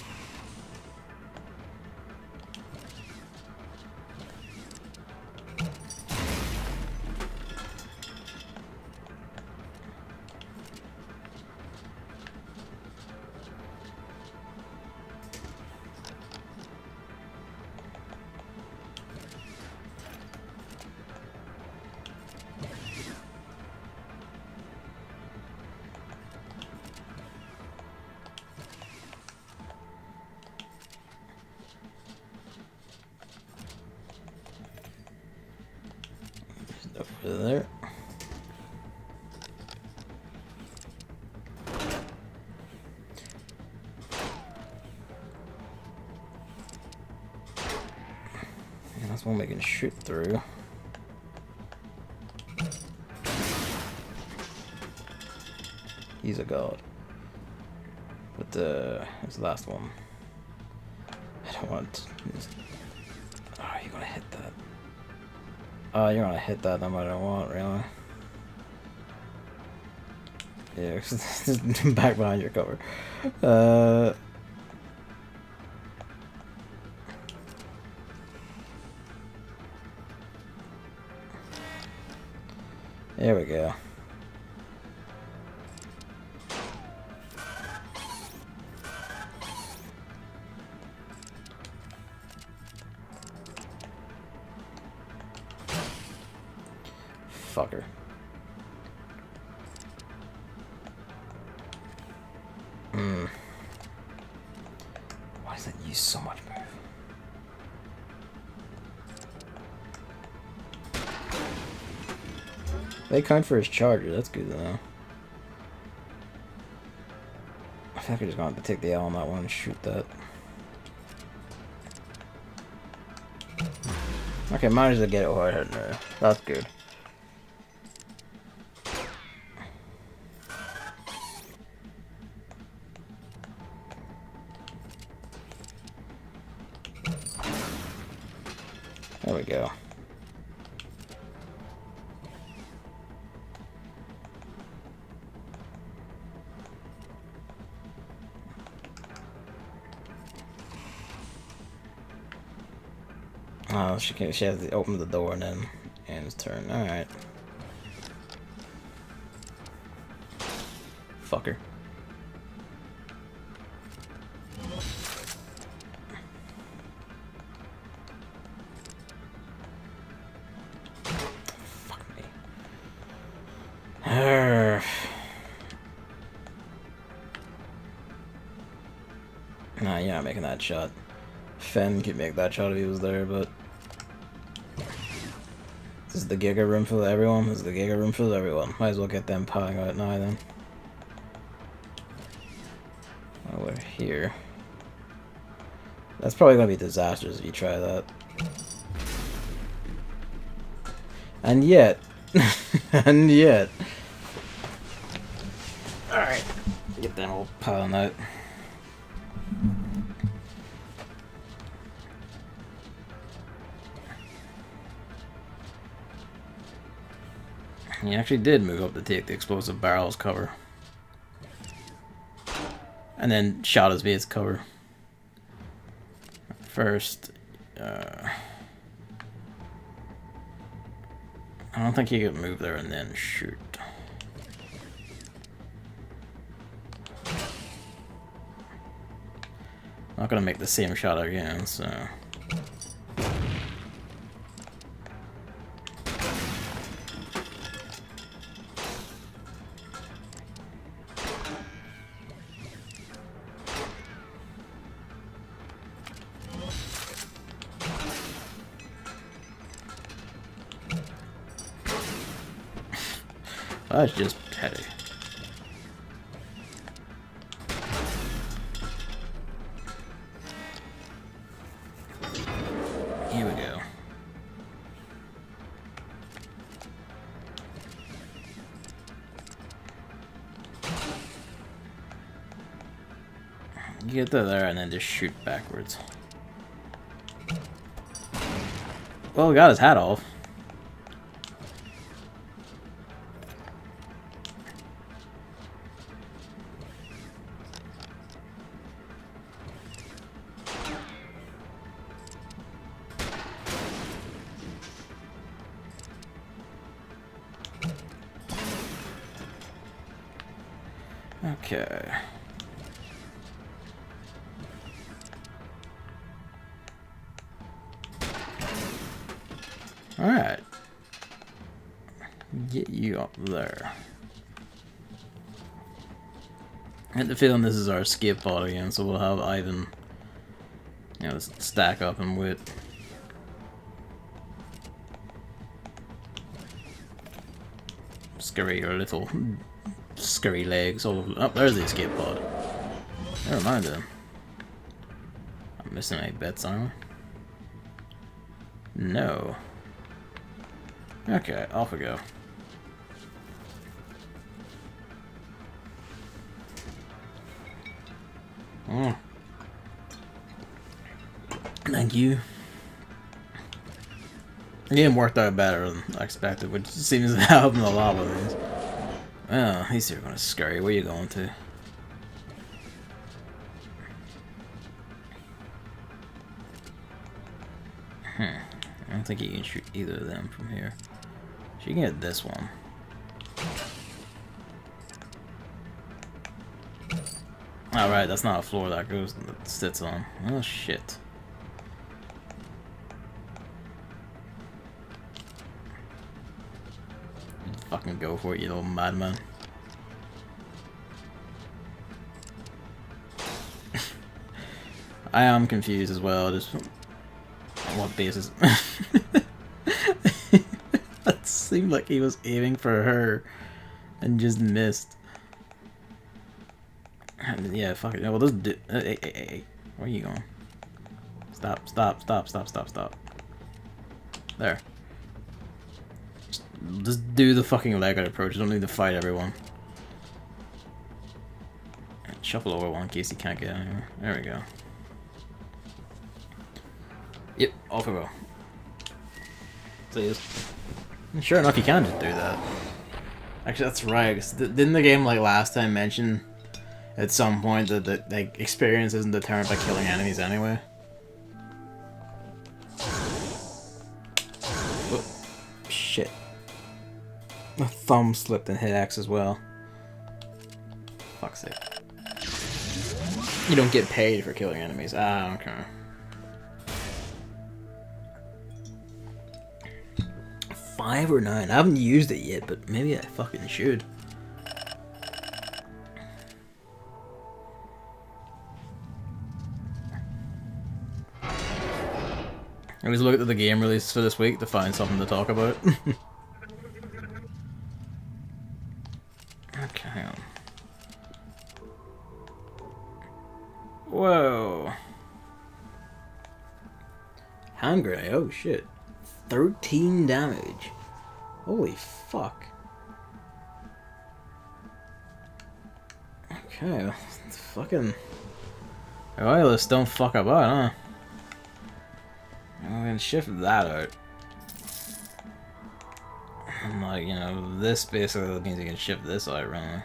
Over there. That's one we can shoot through. He's a god. But his last one. I don't want. Oh, you're gonna hit that. Oh, you're gonna hit that no matter what, really. Yeah, just back behind your cover. There we go. Fucker. Why does that use so much move? They count for his charger, that's good to know. I feel like I just gonna have to take the L on that one and shoot that. Okay, managed to get it while I hit her. That's good. There we go. Oh, she has to open the door and then end his turn. Alright. Fucker. Fuck me. Nah, you're not making that shot. Fen could make that shot if he was there, but this is the Giga room for everyone. This is the Giga room for everyone. Might as well get them piling out now then. Oh, we're here. That's probably gonna be disastrous if you try that. And yet, and yet. Alright, get them all piling out. He actually did move up to take the explosive barrels cover. And then shot his base cover. First, I don't think he could move there and then shoot. Not gonna make the same shot again, so. That's just petty. Here we go. You get that there and then just shoot backwards. Well, we got his hat off. Okay. Alright. Get you up there. I had the feeling this is our escape pod again, so we'll have Ivan, you know, stack up and wait. Scurry your little scurry legs all over. Oh, there's the escape pod. Never mind then. I'm missing any bets, aren't we? No. Okay, off we go. Oh. Thank you. The game worked out better than I expected, which seems to happen a lot with these. Well, these two are gonna scurry. Where are you going to? I don't think you can shoot either of them from here. So you can get this one. Alright, that's not a floor that sits on. Oh shit. Fucking go for it, you little madman. I am confused as well, just what basis. That seemed like he was aiming for her and just missed. Yeah, fuck it. Well, this dude. Hey. Where are you going? Stop. There. Just do the fucking leg-out approach. You don't need to fight everyone. And shuffle over one in case you can't get anywhere. There we go. Yep, off we go. Please. And sure enough, you can just do that. Actually, that's right. 'Cause didn't the game, like, last time mention at some point that the like, experience isn't determined by killing enemies anyway? Whoop. Shit. My thumb slipped and hit X as well. Fuck's sake. You don't get paid for killing enemies. Ah, okay. 5 or 9. I haven't used it yet, but maybe I fucking should. I always look at the game release for this week to find something to talk about. Okay, hang on. Whoa. Hand grenade, oh shit. 13 damage. Holy fuck. Okay, fucking wireless don't fuck about, huh? I'm gonna shift that out. And like, you know, this basically means you can shift this out, right?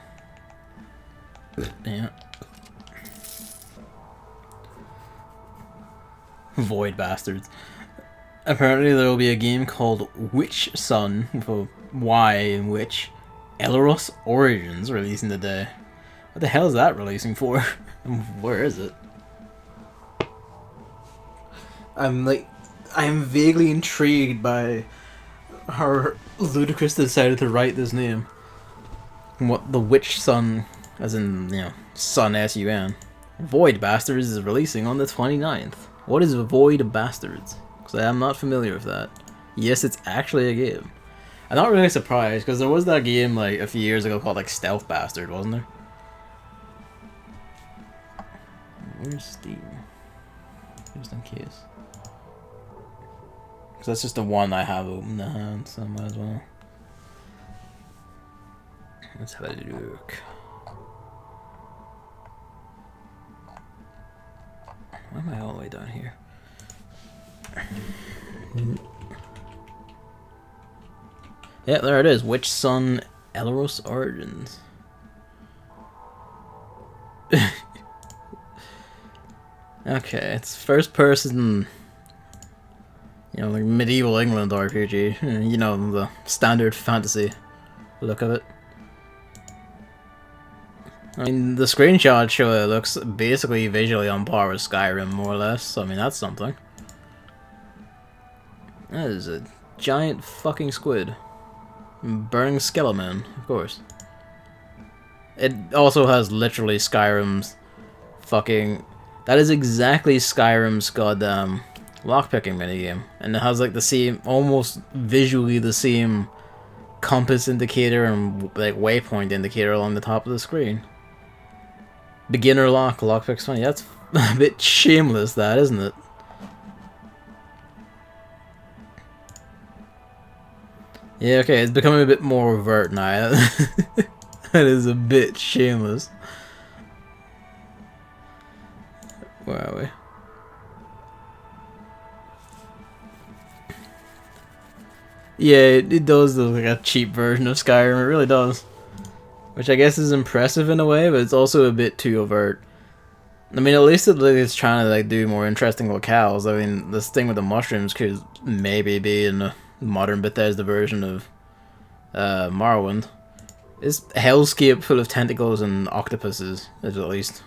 Yeah. Void bastards. Apparently there will be a game called Witch Sun, with a Y in Witch, Elros Origins, releasing today. What the hell is that releasing for? Where is it? I'm vaguely intrigued by how Ludicrous decided to write this name. What the Witch Sun, as in, you know, Sun S-U-N. Void Bastards is releasing on the 29th. What is Void Bastards? Because I am not familiar with that. Yes, it's actually a game. I'm not really surprised, because there was that game like a few years ago called like Stealth Bastard, wasn't there? Where's Steam? Just in case. Because that's just the one I have open to hand, so I might as well. Let's have a look. Why am I all the way down here? Yeah, there it is. Witch Sun Elros Origins. Okay, it's first person, you know, like medieval England RPG. You know, the standard fantasy look of it. I mean, the screenshot show it looks basically visually on par with Skyrim, more or less. So, I mean, that's something. That is a giant fucking squid. Burning skeleton, of course. It also has literally Skyrim's fucking... That is exactly Skyrim's goddamn lockpicking minigame. And it has like the same, almost visually the same compass indicator and like waypoint indicator along the top of the screen. Beginner lockpick's funny. That's a bit shameless, that, isn't it? Yeah, okay, it's becoming a bit more overt now. That is a bit shameless. Where are we? Yeah, it does look like a cheap version of Skyrim, it really does. Which I guess is impressive in a way, but it's also a bit too overt. I mean, at least it's trying to like do more interesting locales. I mean, this thing with the mushrooms could maybe be in a modern Bethesda version of Morrowind. It's a hellscape full of tentacles and octopuses, at least.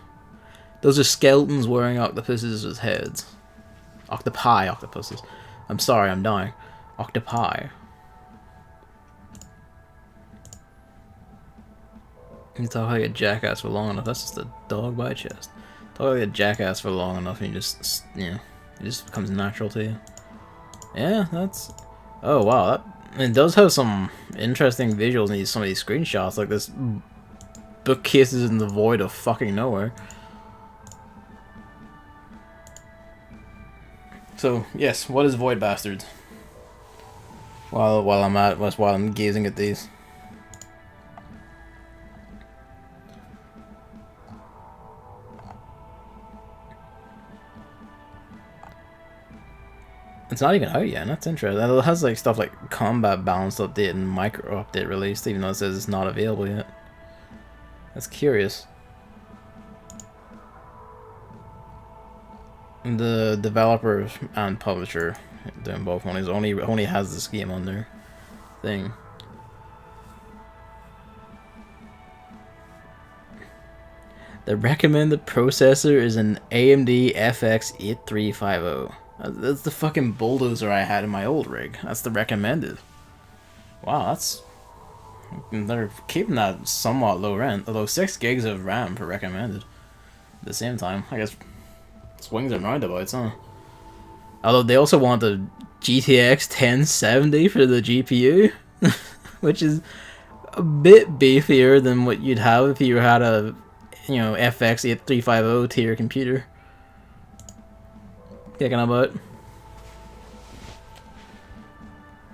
Those are skeletons wearing octopuses as heads. Octopuses. I'm sorry, I'm dying. Octopi. You talk like a jackass for long enough. That's just a dog by chest. Talk like a jackass for long enough, and you just, you know, it just becomes natural to you. Yeah, that's. Oh wow, it does have some interesting visuals in some of these screenshots. Like this bookcases in the void of fucking nowhere. So yes, what is Void Bastards? While I'm gazing at these. It's not even out yet, and that's interesting. It has like stuff like combat balance update and micro update released, even though it says it's not available yet. That's curious. The developer and publisher doing both only has this game on their thing. The recommended processor is an AMD FX 8350. That's the fucking bulldozer I had in my old rig. That's the recommended. Wow, that's... They're keeping that somewhat low rent, although 6 gigs of RAM for recommended. At the same time, I guess swings and roundabouts, huh? Although they also want the GTX 1070 for the GPU, which is a bit beefier than what you'd have if you had a, you know, FX 8350 tier computer. Kicking about.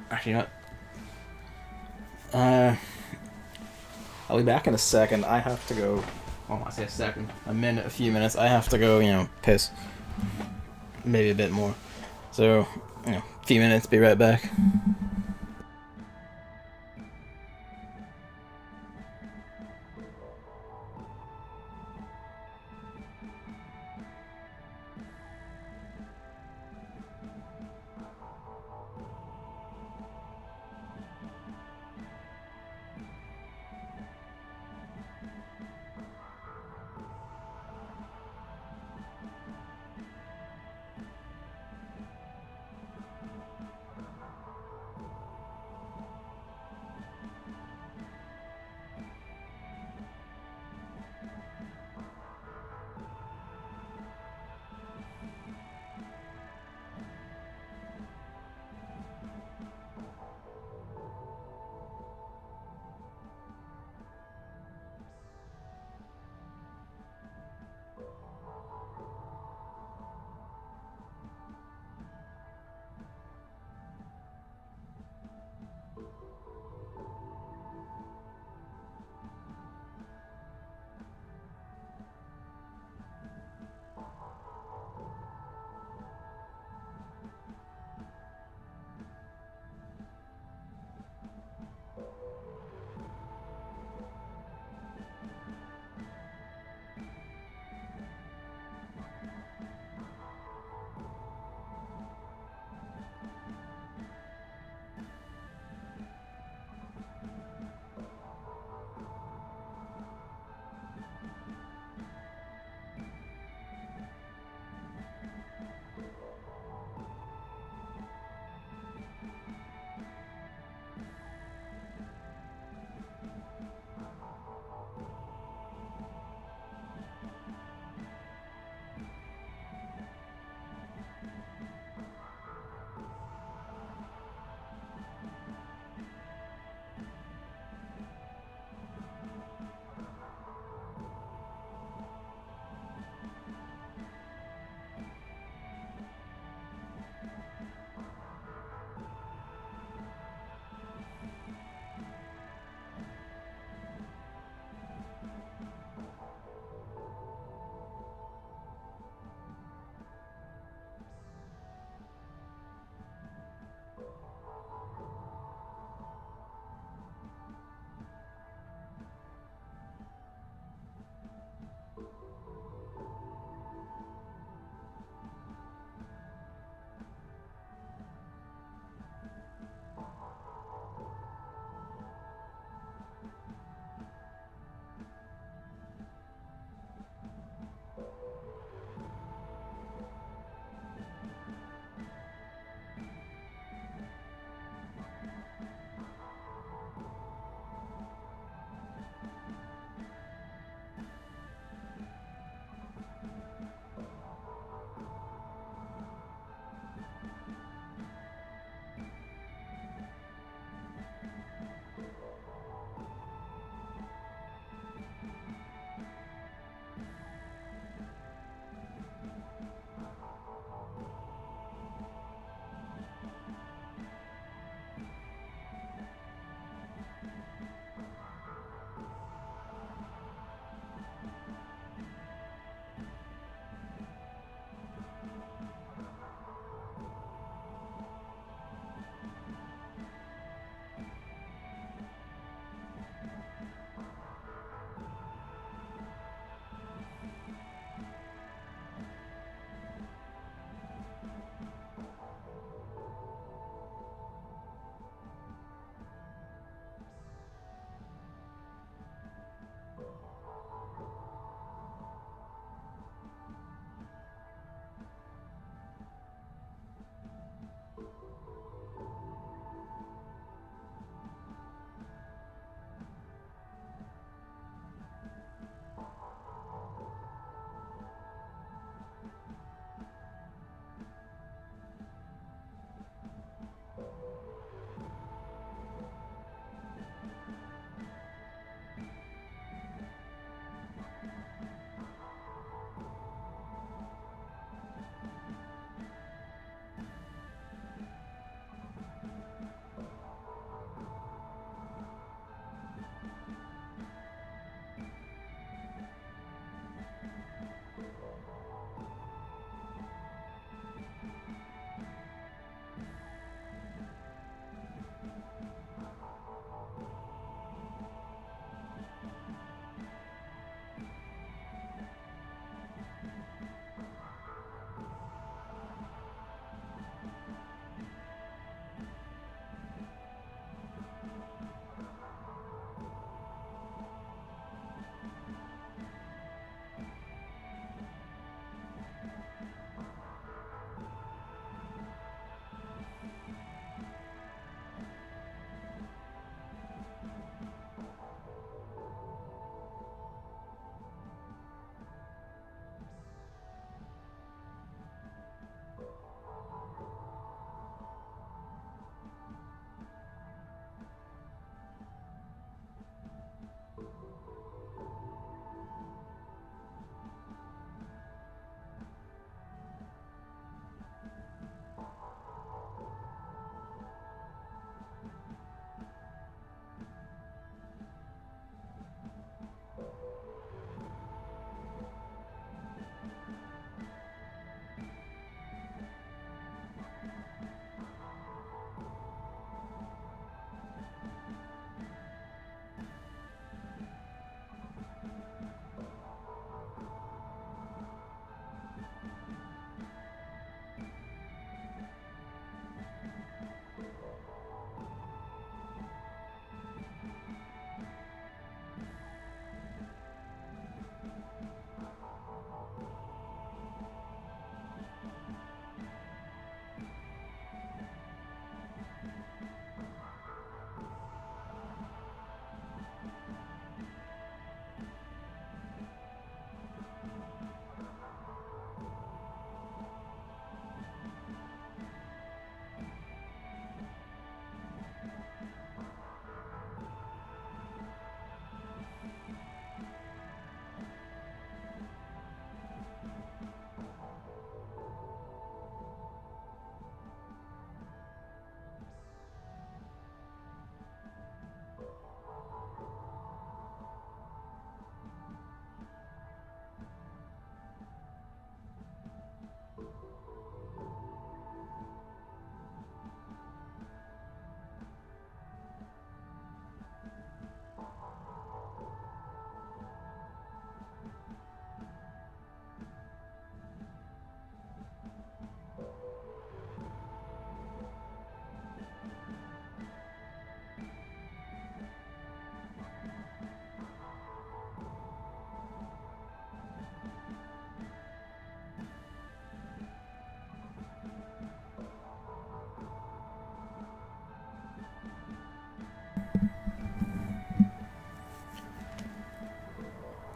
Actually, you know what? I'll be back in a second. I have to go. Well, I say a second. A minute, a few minutes. I have to go, you know, piss. Maybe a bit more. So, you know, a few minutes. Be right back.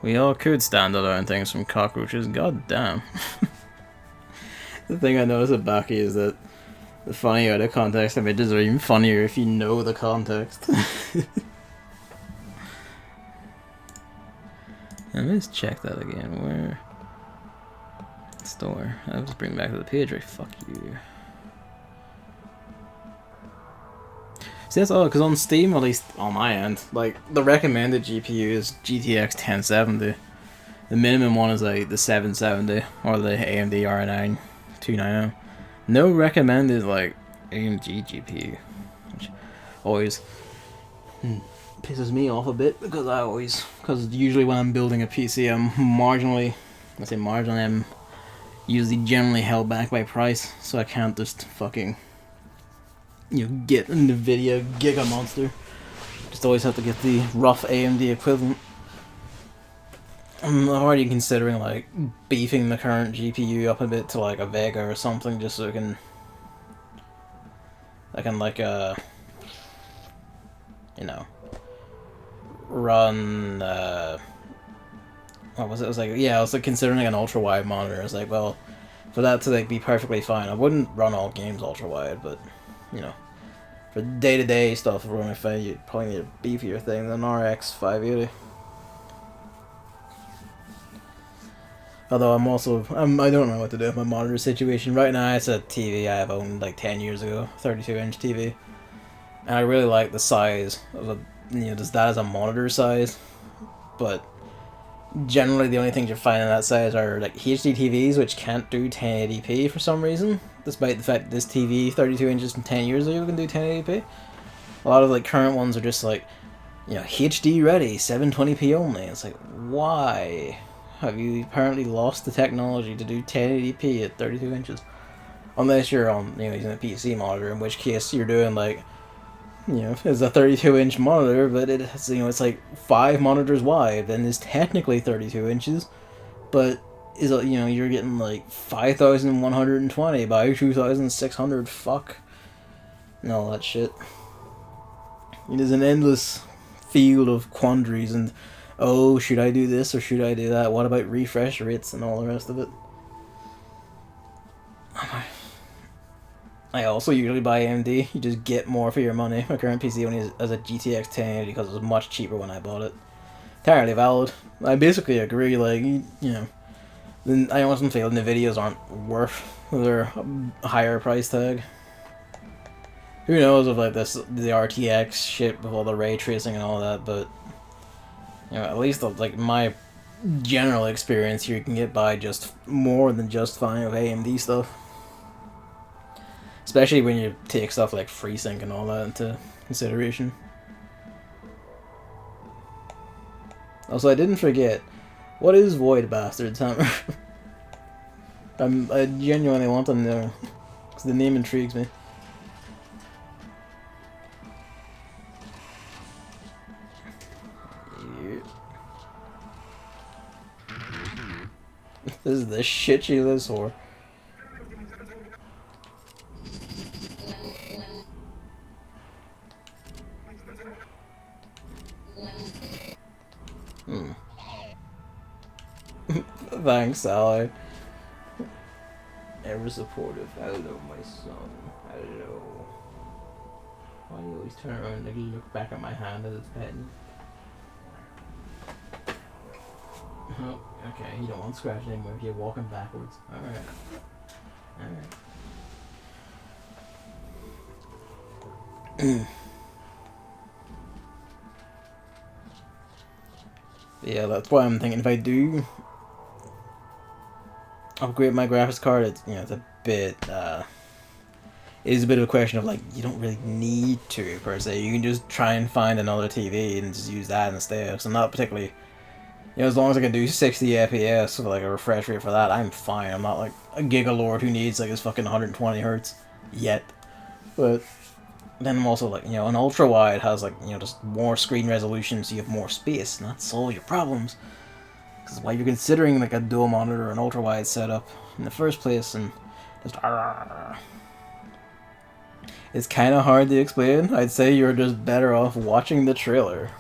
We all could stand to learn things from cockroaches, god damn. The thing I noticed at Baki is that the funny out of context images are even funnier if you know the context. Let me just check that again. Where? Store. I'll just bring it back to the page, right? Fuck you. See, that's all, because on Steam, at least on my end, like, the recommended GPU is GTX 1070. The minimum one is like the 770 or the AMD R9 290. No recommended like AMD GPU, which always pisses me off a bit because usually when I'm building a PC, I'm I'm usually generally held back by price, so I can't just fucking get NVIDIA Giga Monster. Just always have to get the rough AMD equivalent. I'm already considering like beefing the current GPU up a bit to like a Vega or something, just so I can like run what was it? I was like, yeah, I was like considering an ultra wide monitor. I was like, well, for that to like be perfectly fine, I wouldn't run all games ultra wide, but for day to day stuff, running fine, you'd probably need a beefier thing than RX 580. Although I don't know what to do with my monitor situation. Right now it's a TV I have owned like 10 years ago, 32-inch TV. And I really like the size of just that as a monitor size. But generally the only things you find in that size are like HD TVs, which can't do 1080p for some reason. Despite the fact that this TV, 32 inches from 10 years ago, can do 1080p. A lot of like current ones are just like, HD ready, 720p only. It's like, why have you apparently lost the technology to do 1080p at 32 inches? Unless you're on, using a PC monitor, in which case you're doing like, it's a 32-inch monitor, but it has, it's like 5 monitors wide, and is technically 32 inches, but is you're getting like 5,120 by 2,600. Fuck, and all that shit. It is an endless field of quandaries and, oh, should I do this or should I do that? What about refresh rates and all the rest of it? I also usually buy AMD. You just get more for your money. My current PC only has a GTX 1080 because it was much cheaper when I bought it. Entirely valid. I basically agree, like, then I also feel NVIDIA's aren't worth their higher price tag. Who knows if like the RTX shit with all the ray tracing and all that, but at least like my general experience here, you can get by just more than just fine with AMD stuff. Especially when you take stuff like FreeSync and all that into consideration. Also, I didn't forget, what is Void Bastards Hammer? I genuinely want to know, because the name intrigues me. This is the shit she lives for. Thanks, Sally. Ever supportive. Hello, my son. Hello. Why do you always turn around and look back at my hand as it's petting? Oh, okay. You don't want to scratch anymore if you're walking backwards. Alright. Alright. Yeah, that's why I'm thinking if I do upgrade my graphics card, it's it's a bit it is a bit of a question of like, you don't really need to per se. You can just try and find another TV and just use that instead. So not particularly, as long as I can do 60 FPS with like a refresh rate for that, I'm fine. I'm not like a gigalord who needs like his fucking 120 hertz yet. But then I'm also like, an ultra wide has like, just more screen resolution, so you have more space, and that solves your problems. Because why you're considering like a dual monitor or an ultra wide setup in the first place, and just it's kind of hard to explain. I'd say you're just better off watching the trailer.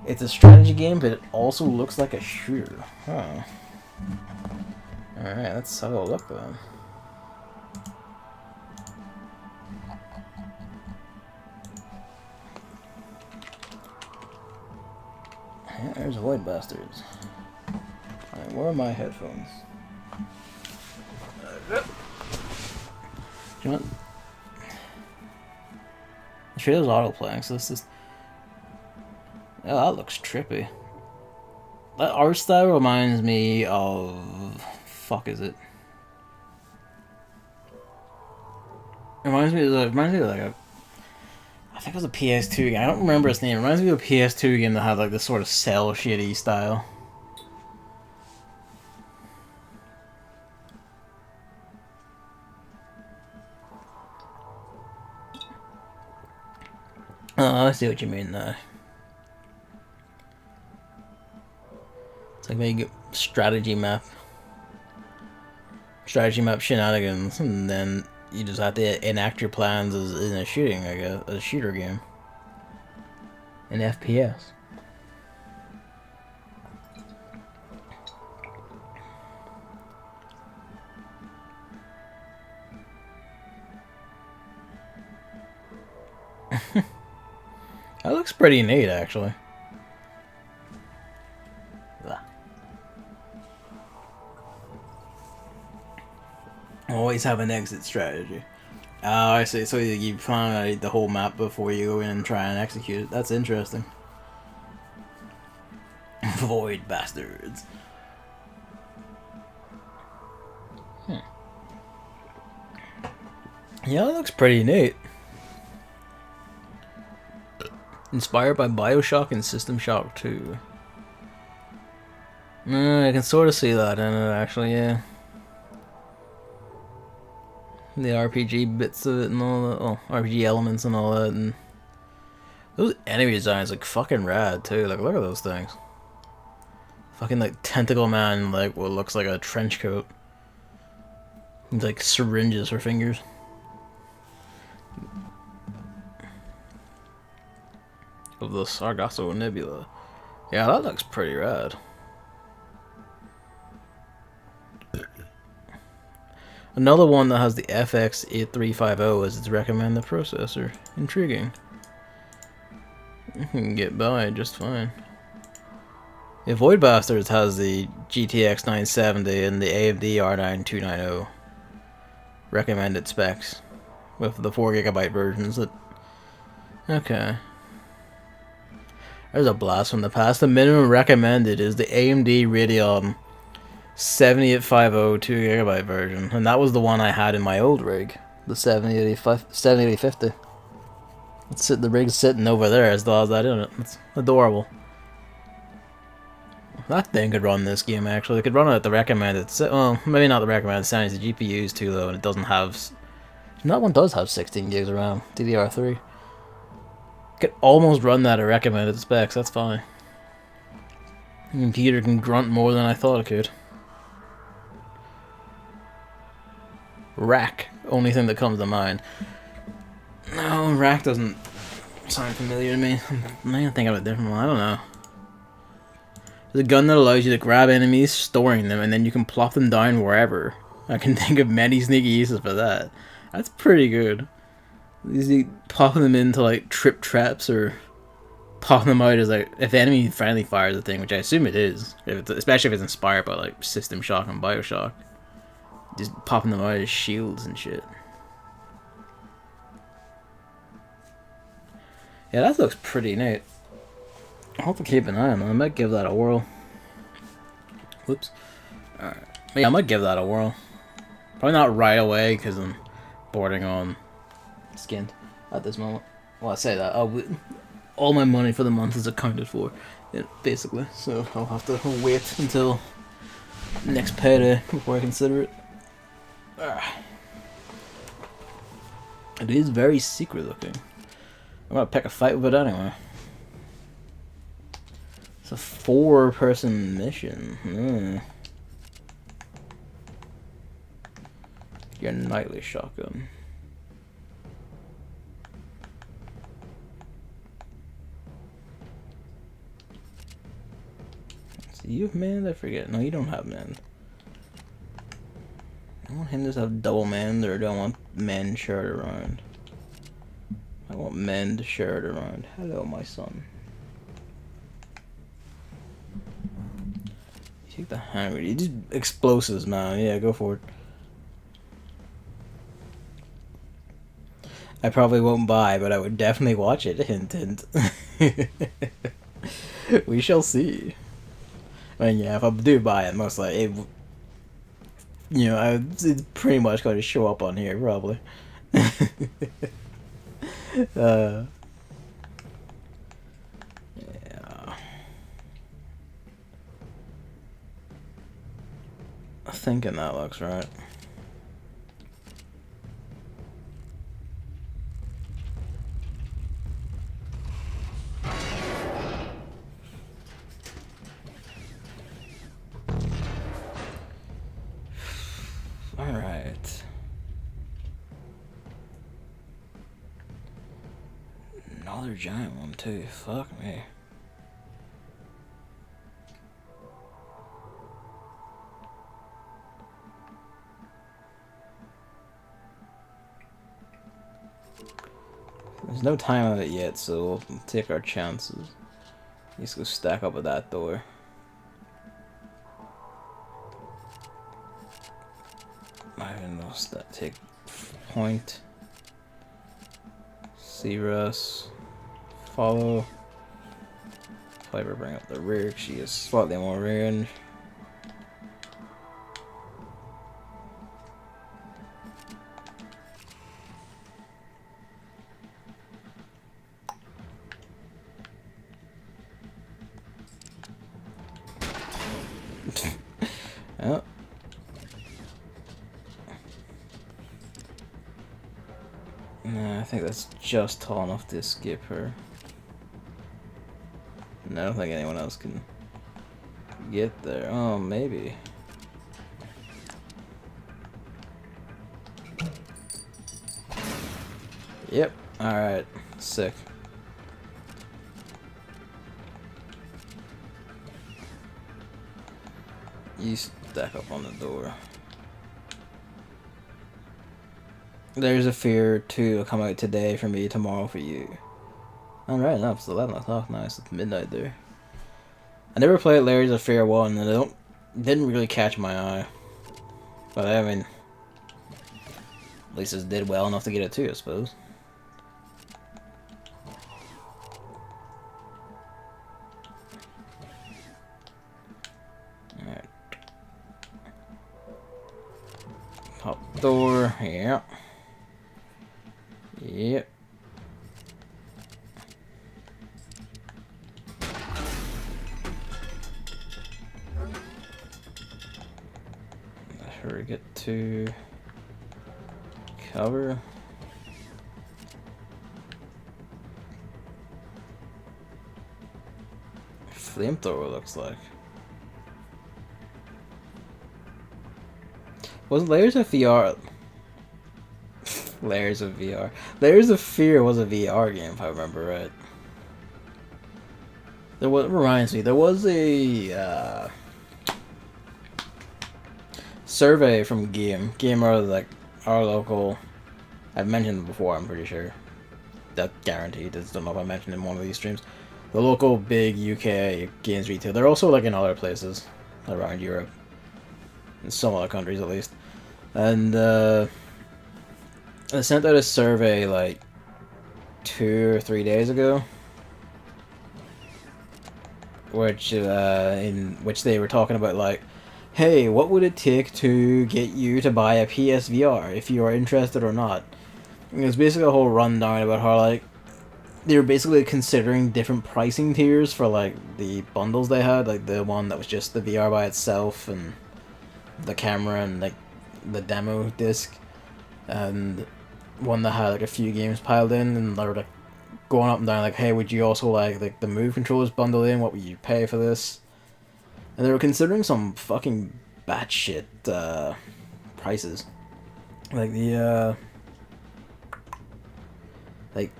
It's a strategy game, but it also looks like a shooter. Huh. Alright, let's have a look then. Yeah, there's Void Bastards. Alright, where are my headphones? You know what? The trailer's autoplaying, so this is... Oh, that looks trippy. That art style reminds me of... Fuck is it? Reminds me of like a... I think it was a PS2 game. I don't remember its name. It reminds me of a PS2 game that had like this sort of cell shitty style. Oh, I see what you mean now. It's like maybe strategy map shenanigans, and then you just have to enact your plans as in a shooting, I guess, a shooter game. An FPS. That looks pretty neat, actually. Always have an exit strategy. Oh, I see. So you plan the whole map before you go in and try and execute it. That's interesting. Void Bastards. Yeah, that looks pretty neat. Inspired by Bioshock and System Shock 2. I can sort of see that in it, actually, yeah. The RPG bits of it and all that. Oh, RPG elements and all that. And those enemy designs look fucking rad, too. Like, look at those things. Fucking, like, Tentacle Man, like, what looks like a trench coat. It's like syringes for fingers. Of the Sargasso Nebula. Yeah, that looks pretty rad. Another one that has the FX8350 as its recommended processor. Intriguing. You can get by just fine. Yeah, Void Bastards has the GTX 970 and the AMD R9 290 recommended specs with the 4GB versions. That okay. There's a blast from the past. The minimum recommended is the AMD Radeon 7850 2GB version, and that was the one I had in my old rig, the 7050. The rig's sitting over there as well as that in it. It's adorable. That thing could run this game, actually. It could run it at the recommended... Well, maybe not the recommended settings. The GPU is too low, and it doesn't have... That one does have 16 gigs of RAM. DDR3. Could almost run that at recommended specs. That's fine. The computer can grunt more than I thought it could. Rack. Only thing that comes to mind. No, Rack doesn't sound familiar to me. I'm gonna think of a different one. I don't know. There's a gun that allows you to grab enemies, storing them, and then you can plop them down wherever. I can think of many sneaky uses for that. That's pretty good. Easy popping them into like trip traps or popping them out as like if the enemy friendly fires the thing, which I assume it is, especially if it's inspired by like System Shock and Bioshock. Just popping them out as shields and shit. Yeah, that looks pretty neat. I'll have to keep an eye on it. I might give that a whirl. Whoops. Alright. Yeah, I might give that a whirl. Probably not right away, because I'm bordering on skinned at this moment. Well, I say that. All my money for the month is accounted for, basically. So I'll have to wait until next payday before I consider it. It is very secret looking. I'm gonna pick a fight with it anyway. It's a 4-person mission. Your nightly shotgun. Do you have mend? I forget. No, you don't have mend. I want him to have double mend, or do I want mend shared around? I want mend shared around. Hello, my son. Take the hand. You just explosives, man. Yeah, go for it. I probably won't buy, but I would definitely watch it. Hint, hint. We shall see. I mean, yeah, if I do buy it, most likely, it's pretty much going to show up on here, probably. Yeah. I'm thinking that looks right. Alright. Another giant one, too. Fuck me. There's no time on it yet, so we'll take our chances. Let's go stack up with that door. I even know that take point. See Russ. Follow. Piper bring up the rear. She is slightly more range. Oh. Nah, I think that's just tall enough to skip her. And I don't think anyone else can get there. Oh, maybe. Yep. Alright. Sick. You stack up on the door. There's a Fear 2 will come out today for me, tomorrow for you. Alright, no, it's 11 o'clock. Nice, it's midnight there. I never played Layers of Fear 1, and it didn't really catch my eye. But I mean, at least it did well enough to get it 2, I suppose. Alright. Pop door, yeah. Yep. Let her get to cover. Flamethrower looks like. Was Layers of VR? Layers of VR. Layers of Fear was a VR game, if I remember right. There was, reminds me, there was a survey from Gamer, like our local. I've mentioned it before, I'm pretty sure. That guaranteed. I just don't know if I mentioned it in one of these streams. The local big UK games retail. They're also like in other places around Europe, in some other countries at least. And I sent out a survey like 2 or 3 days ago, which in which they were talking about like, hey, what would it take to get you to buy a PSVR if you are interested or not? And it was basically a whole rundown about how like they were basically considering different pricing tiers for like the bundles they had, like the one that was just the VR by itself and the camera and like the demo disc, and one that had like a few games piled in, and they were like going up and down like, hey, would you also like the Move controllers bundled in? What would you pay for this? And they were considering some fucking batshit prices, like the like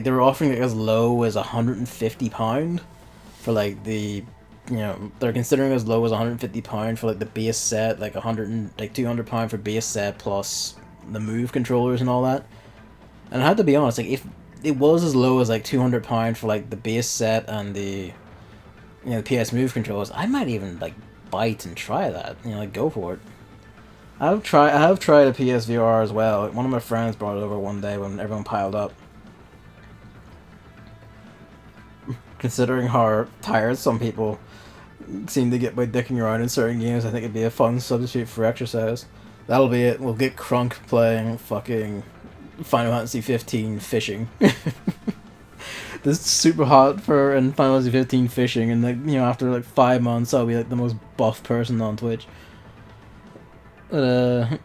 they were offering like as low as £150 for like the you know, they're considering as low as £150 for like the base set, like £200 for base set plus the move controllers and all that. And I had to be honest, like if it was as low as like £200 for like the base set and the, you know, the PS move controllers, I might even like bite and try that. You know, like go for it. I have tried a PSVR as well. One of my friends brought it over one day when everyone piled up. Considering how tired some people seem to get by dicking around in certain games, I think it'd be a fun substitute for exercise. That'll be it. We'll get Crunk playing fucking Final Fantasy 15 fishing. This is super hot for in Final Fantasy 15 fishing, and like, you know, after like 5 months, I'll be like the most buff person on Twitch. Let's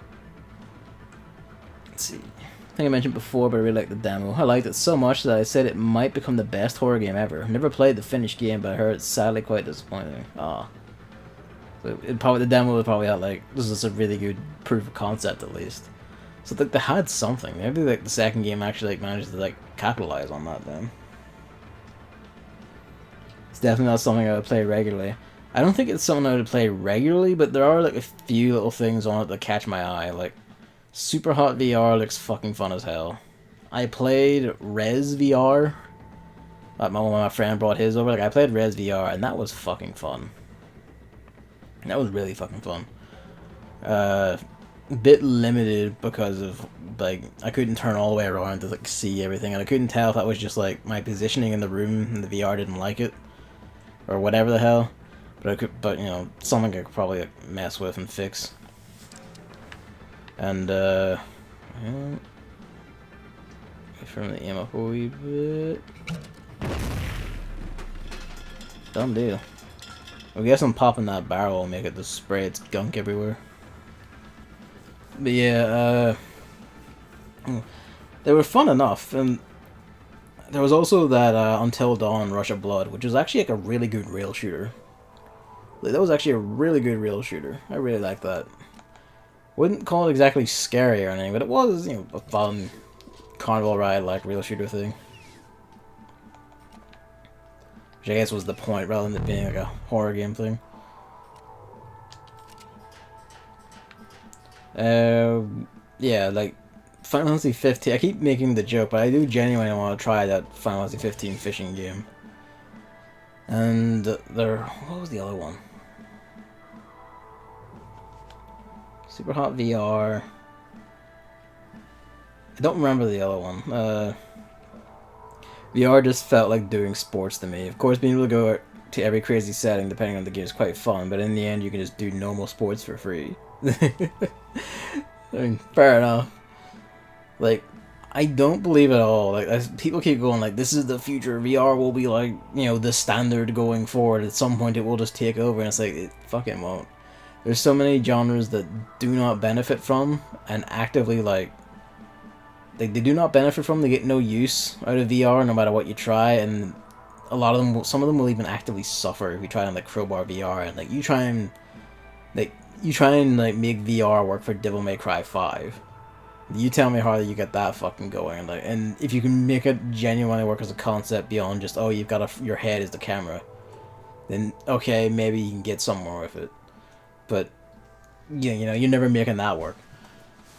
see. I think I mentioned before, but I really liked the demo. I liked it so much that I said it might become the best horror game ever. Never played the finished game, but I heard it's sadly quite disappointing. So the demo would probably have like, this is a really good proof of concept at least. So like they had something. Maybe like the second game actually like managed to like capitalize on that then. It's definitely not something I would play regularly. I don't think it's something I would play regularly, but there are like a few little things on it that catch my eye. Like, Super Hot VR looks fucking fun as hell. I played Res VR. Like when my friend brought his over, like I played Res VR, and that was fucking fun. That was really fucking fun. Bit limited because of like I couldn't turn all the way around to like see everything, and I couldn't tell if that was just like my positioning in the room and the VR didn't like it, or whatever the hell. But you know, something I could probably like, mess with and fix. And from the aim up a wee bit. Dumb deal. I guess I'm popping that barrel and make it just spray its gunk everywhere. But yeah, they were fun enough, and there was also that Until Dawn Rush of Blood, which was actually like a really good rail shooter. That was actually a really good rail shooter. I really liked that. Wouldn't call it exactly scary or anything, but it was, you know, a fun carnival ride like rail shooter thing. Which I guess was the point, rather than it being like a horror game thing. Yeah, like Final Fantasy 15. I keep making the joke, but I do genuinely want to try that Final Fantasy 15 fishing game. And what was the other one? Super Hot VR. I don't remember the other one. VR just felt like doing sports to me. Of course, being able to go to every crazy setting, depending on the game, is quite fun. But in the end, you can just do normal sports for free. I mean, fair enough. Like, I don't believe at all. Like, people keep going like, this is the future. VR will be like, you know, the standard going forward. At some point, it will just take over, and it's like, it fucking won't. There's so many genres that do not benefit from, and actively, like, they do not benefit from, they get no use out of VR no matter what you try, and a lot of them, some of them will even actively suffer if you try and, like, crowbar VR, and, like, you try and make VR work for Devil May Cry 5. You tell me how you get that fucking going, like, and if you can make it genuinely work as a concept beyond just, oh, you've got your head is the camera, then, okay, maybe you can get somewhere with it. But, yeah, you know, you're never making that work.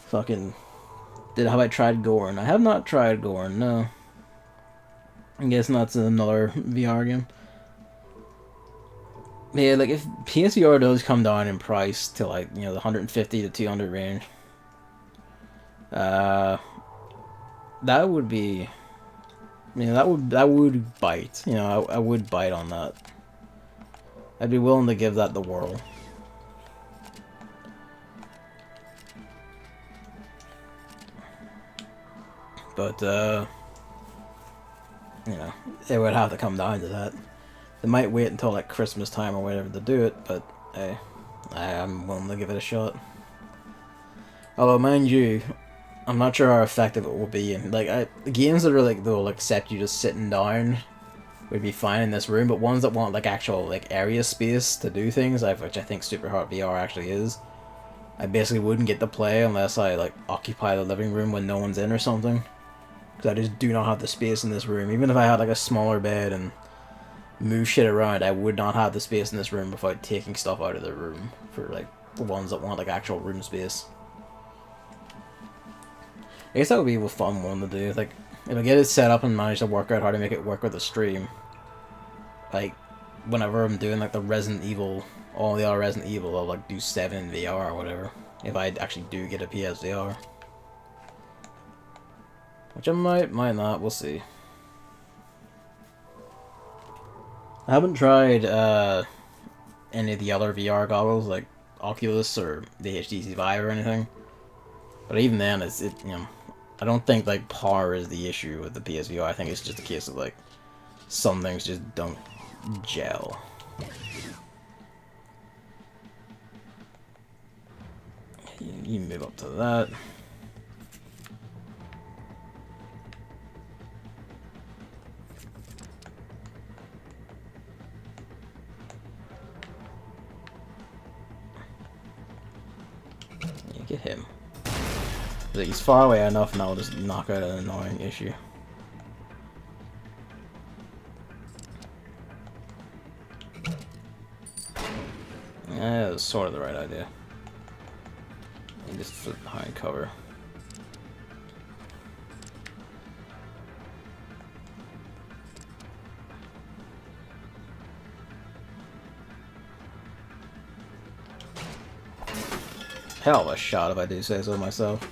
Fucking, have I tried Gorn? I have not tried Gorn, no. I guess that's another VR game. Yeah, like, if PSVR does come down in price to, like, you know, the 150 to 200 range, that would be, you know, that would bite. You know, I would bite on that. I'd be willing to give that the whirl. But, you know, it would have to come down to that. They might wait until, like, Christmas time or whatever to do it, but, hey, I'm willing to give it a shot. Although, mind you, I'm not sure how effective it will be. Like, games that are, like, they'll accept you just sitting down would be fine in this room, but ones that want, like, actual, like, area space to do things, which I think Super Hot VR actually is, I basically wouldn't get to play unless I, like, occupy the living room when no one's in or something. Because I just do not have the space in this room. Even if I had, like, a smaller bed and move shit around, I would not have the space in this room without taking stuff out of the room for like the ones that want like actual room space. I guess that would be a fun one to do. Like, if I get it set up and manage to work out how to make it work with the stream, like, whenever I'm doing like the Resident Evil, all the other Resident Evil, I'll like do 7 in VR or whatever. If I actually do get a PSVR. Which I might not, we'll see. I haven't tried any of the other VR goggles, like Oculus or the HTC Vive or anything. But even then, you know, I don't think like power is the issue with the PSVR. I think it's just a case of like some things just don't gel. You move up to that. Get him. He's far away enough and I'll just knock out an annoying issue. Yeah, that was sort of the right idea. And just flip behind cover. Hell of a shot if I do say so myself.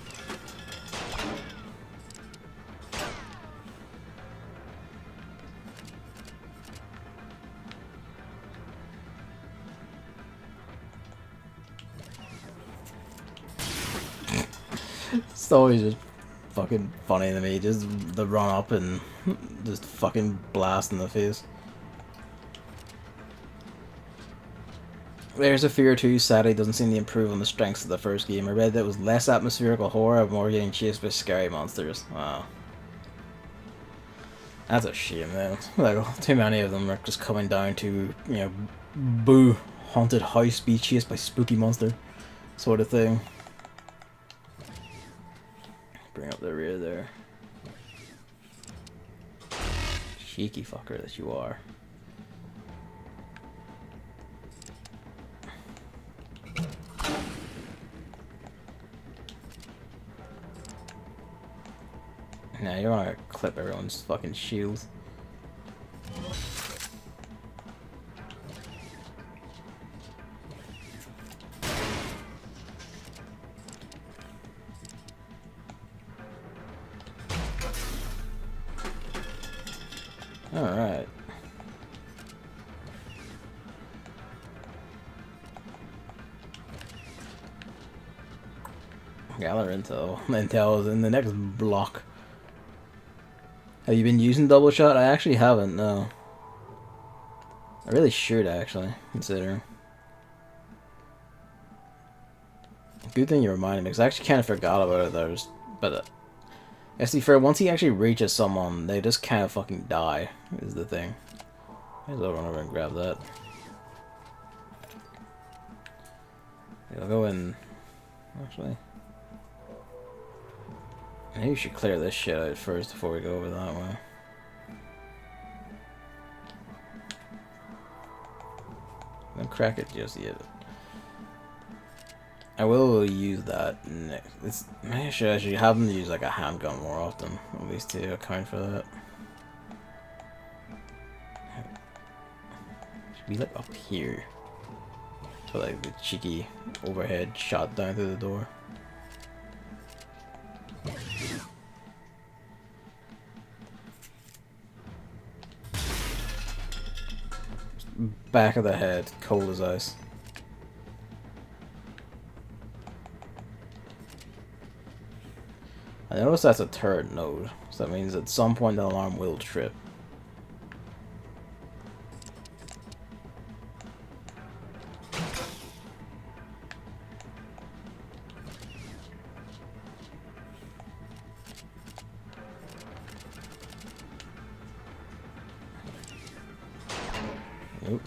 It's always just fucking funny to me, just the run up and just fucking blast in the face. There's a Fear 2 sadly doesn't seem to improve on the strengths of the first game. I read that it was less atmospherical horror, more getting chased by scary monsters. Wow. That's a shame, man. Like, too many of them are just coming down to, you know, boo, haunted house, be chased by spooky monster sort of thing. Bring up the rear there. Cheeky fucker that you are. Now you wanna clip everyone's fucking shields. Alright. Gather intel. Intel is in the next block. Have you been using double shot? I actually haven't, no. I really should, actually, considering. Good thing you reminded me, because I actually kind of forgot about it there. But, to be fair, once he actually reaches someone, they just kind of fucking die, is the thing. Might as well run over and grab that. I'll go in, actually. Maybe we should clear this shit out first before we go over that way. I'm gonna crack it just yet. I will use that next. Maybe I should actually have them use like a handgun more often, at least to account for that. Should be like up here. So like the cheeky overhead shot down through the door. Back of the head, cold as ice. I notice that's a turret node, so that means at some point the alarm will trip. Nope.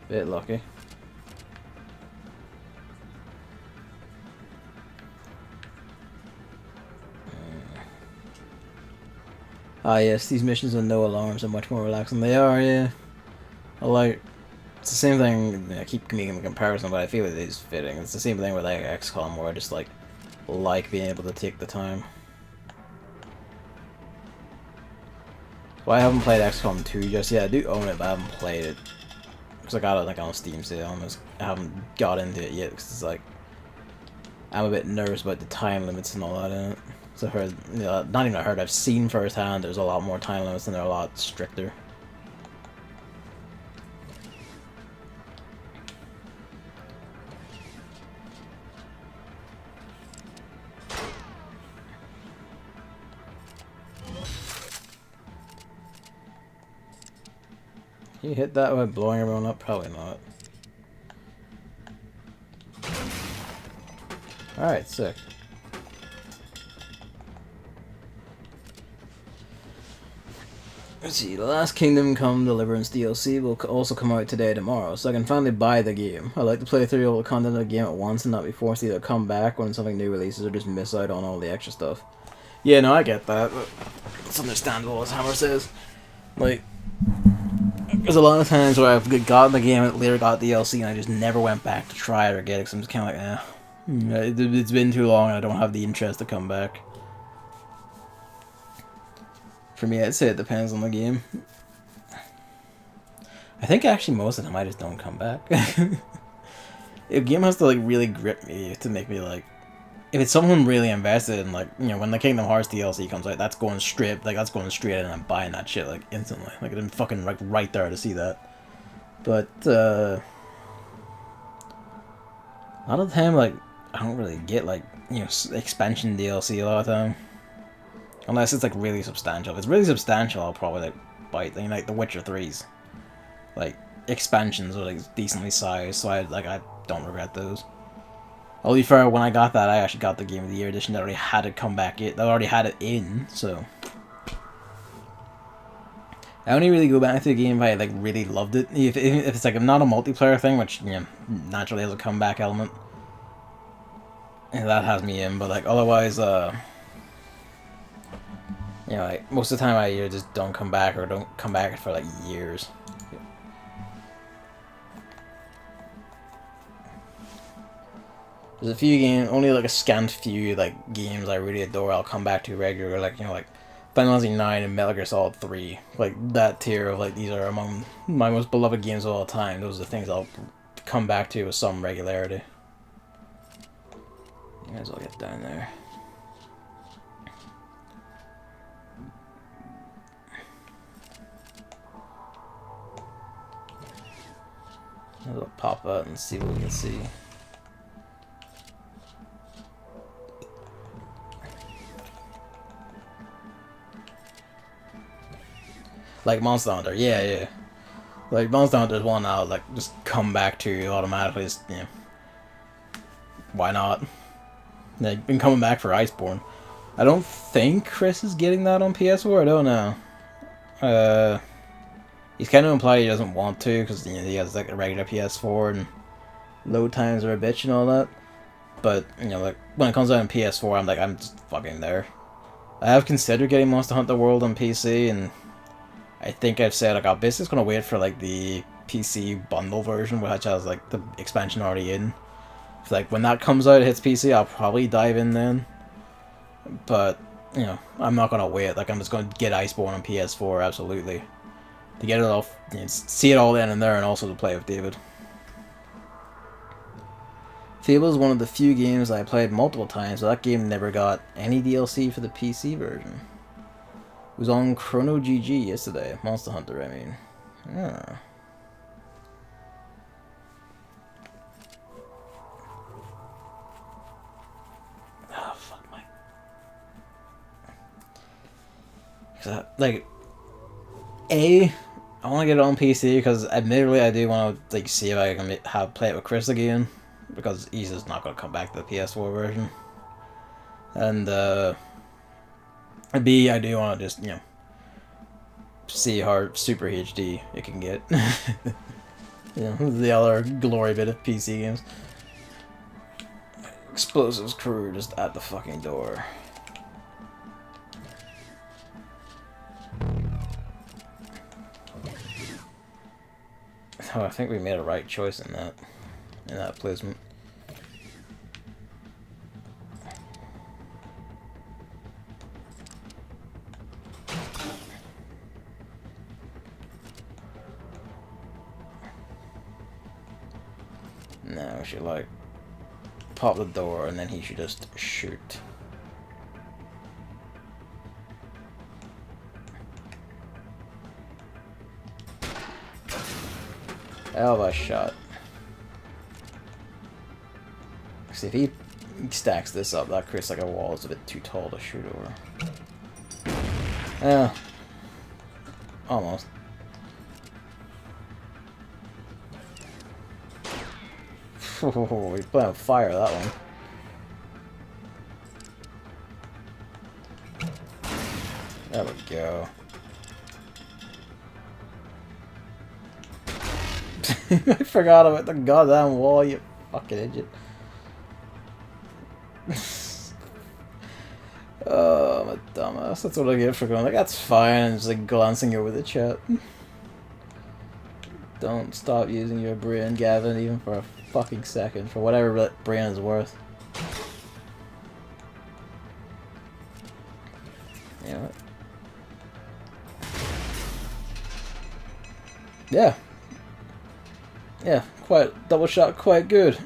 Bit lucky. Ah, yes, these missions with no alarms are much more relaxing. They are, yeah. I like, it's the same thing, I keep making the comparison, but I feel it is fitting. It's the same thing with like XCOM, where I just like being able to take the time. Well, I haven't played XCOM 2 just yet. I do own it, but I haven't played it. Because I got it like on Steam sale, and I haven't got into it yet, because it's like, I'm a bit nervous about the time limits and all that in it. So I've heard, you know, not even heard, I've seen firsthand there's a lot more time limits and they're a lot stricter. Can you hit that by blowing everyone up? Probably not. Alright, sick. Let's see, The Last Kingdom Come Deliverance DLC will also come out today or tomorrow, so I can finally buy the game. I like to play through all the content of the game at once and not be forced to either come back when something new releases or just miss out on all the extra stuff. Yeah, no, I get that, but it's understandable, as Hammer says. Like, there's a lot of times where I've gotten the game and later got DLC and I just never went back to try it or get it, because I'm just kind of like, it's been too long and I don't have the interest to come back. For me, I'd say it depends on the game. I think actually most of them I just don't come back. A game has to like really grip me to make me like, if it's someone really invested in, like, you know, when the Kingdom Hearts DLC comes out, that's going straight in and I'm buying that shit like instantly. Like I'm fucking like right there to see that. But a lot of the time, like, I don't really get like, you know, expansion DLC a lot of the time. Unless it's like really substantial. If it's really substantial, I'll probably like buy it. Like The Witcher 3's like expansions are like decently sized, so I don't regret those. Only for when I got that, I actually got the Game of the Year edition that already had it come back in. That already had it in, so I only really go back to the game if I like really loved it. If it's like not a multiplayer thing, which, you know, naturally has a comeback element, and that has me in. But like otherwise, you know, like, most of the time I either just don't come back or don't come back for like years. There's a few games, only like a scant few like games I really adore I'll come back to regularly, like, you know, like Final Fantasy 9 and Metal Gear Solid 3. Like that tier of like, these are among my most beloved games of all time. Those are the things I'll come back to with some regularity. Might as well get down there. I'll pop out and see what we can see. Like Monster Hunter, yeah. Like Monster Hunter is one I'll like just come back to automatically. Just, you know, why not? Like, been coming back for Iceborne. I don't think Chris is getting that on PS4. I don't know. He's kind of implied he doesn't want to because, you know, he has like a regular PS4 and load times are a bitch and all that. But, you know, like when it comes out on PS4, I'm just fucking there. I have considered getting Monster Hunter World on PC, and I think I've said like I'm basically gonna wait for like the PC bundle version, which has like the expansion already in. So, like when that comes out, it hits PC, I'll probably dive in then. But, you know, I'm not gonna wait. Like I'm just gonna get Iceborne on PS4, absolutely, to get it all, you know, see it all then and there, and also to play with David. Fable is one of the few games I played multiple times, but that game never got any DLC for the PC version. It was on Chrono GG yesterday. Monster Hunter, I mean. Ah. Oh, fuck my... Like, I want to get it on PC because admittedly I do want to like see if I can play it with Chris again, because he's just not going to come back to the PS4 version. And B, I do want to just, you know, see how super HD it can get. You know, the other glory bit of PC games. Explosives crew just at the fucking door. I think we made a right choice in that placement. Now we should like pop the door and then he should just shoot. Hell of a shot. See, if he stacks this up, that creates like a wall that's a bit too tall to shoot over. Yeah. Almost. Oh, he's playing fire, that one. There we go. I forgot about the goddamn wall, you fucking idiot. Oh, I'm a dumbass. That's what I get for going like, that's fine, and just like glancing over the chat. Don't stop using your brain, Gavin, even for a fucking second, for whatever brain is worth. You know what? Yeah. Yeah, quite double shot, quite good.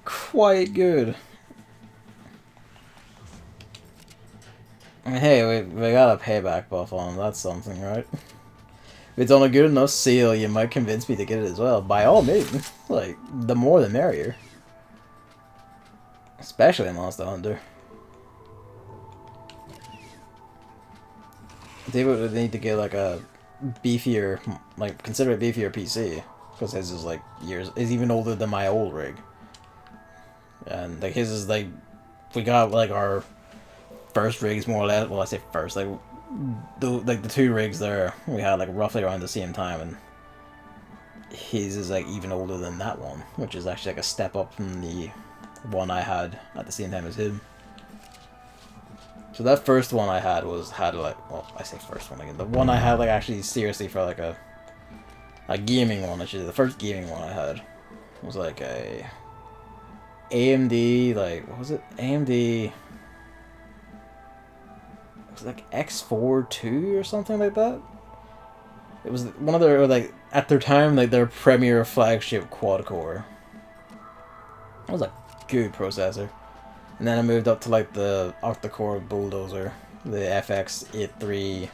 Quite good. I mean, hey, we got a payback buff on him, that's something, right? If it's on a good enough seal, you might convince me to get it as well. By all means. Like, the more the merrier. Especially in Monster Hunter. They would need to get like a beefier, like consider it beefier PC, because his is like is even older than my old rig, and like his is like we got like our first rigs more or less. Well, I say first, like the two rigs there we had like roughly around the same time, and his is like even older than that one, which is actually like a step up from the one I had at the same time as him. So that first one I had like, well, I say first one again. The one I had like actually seriously for like a gaming one. Actually, the first gaming one I had was like a AMD, like what was it? AMD. It was like X4-2 or something like that. It was one of their like at their time like their premier flagship quad core. It was a good processor. And then I moved up to like the octa-core bulldozer, the FX83. I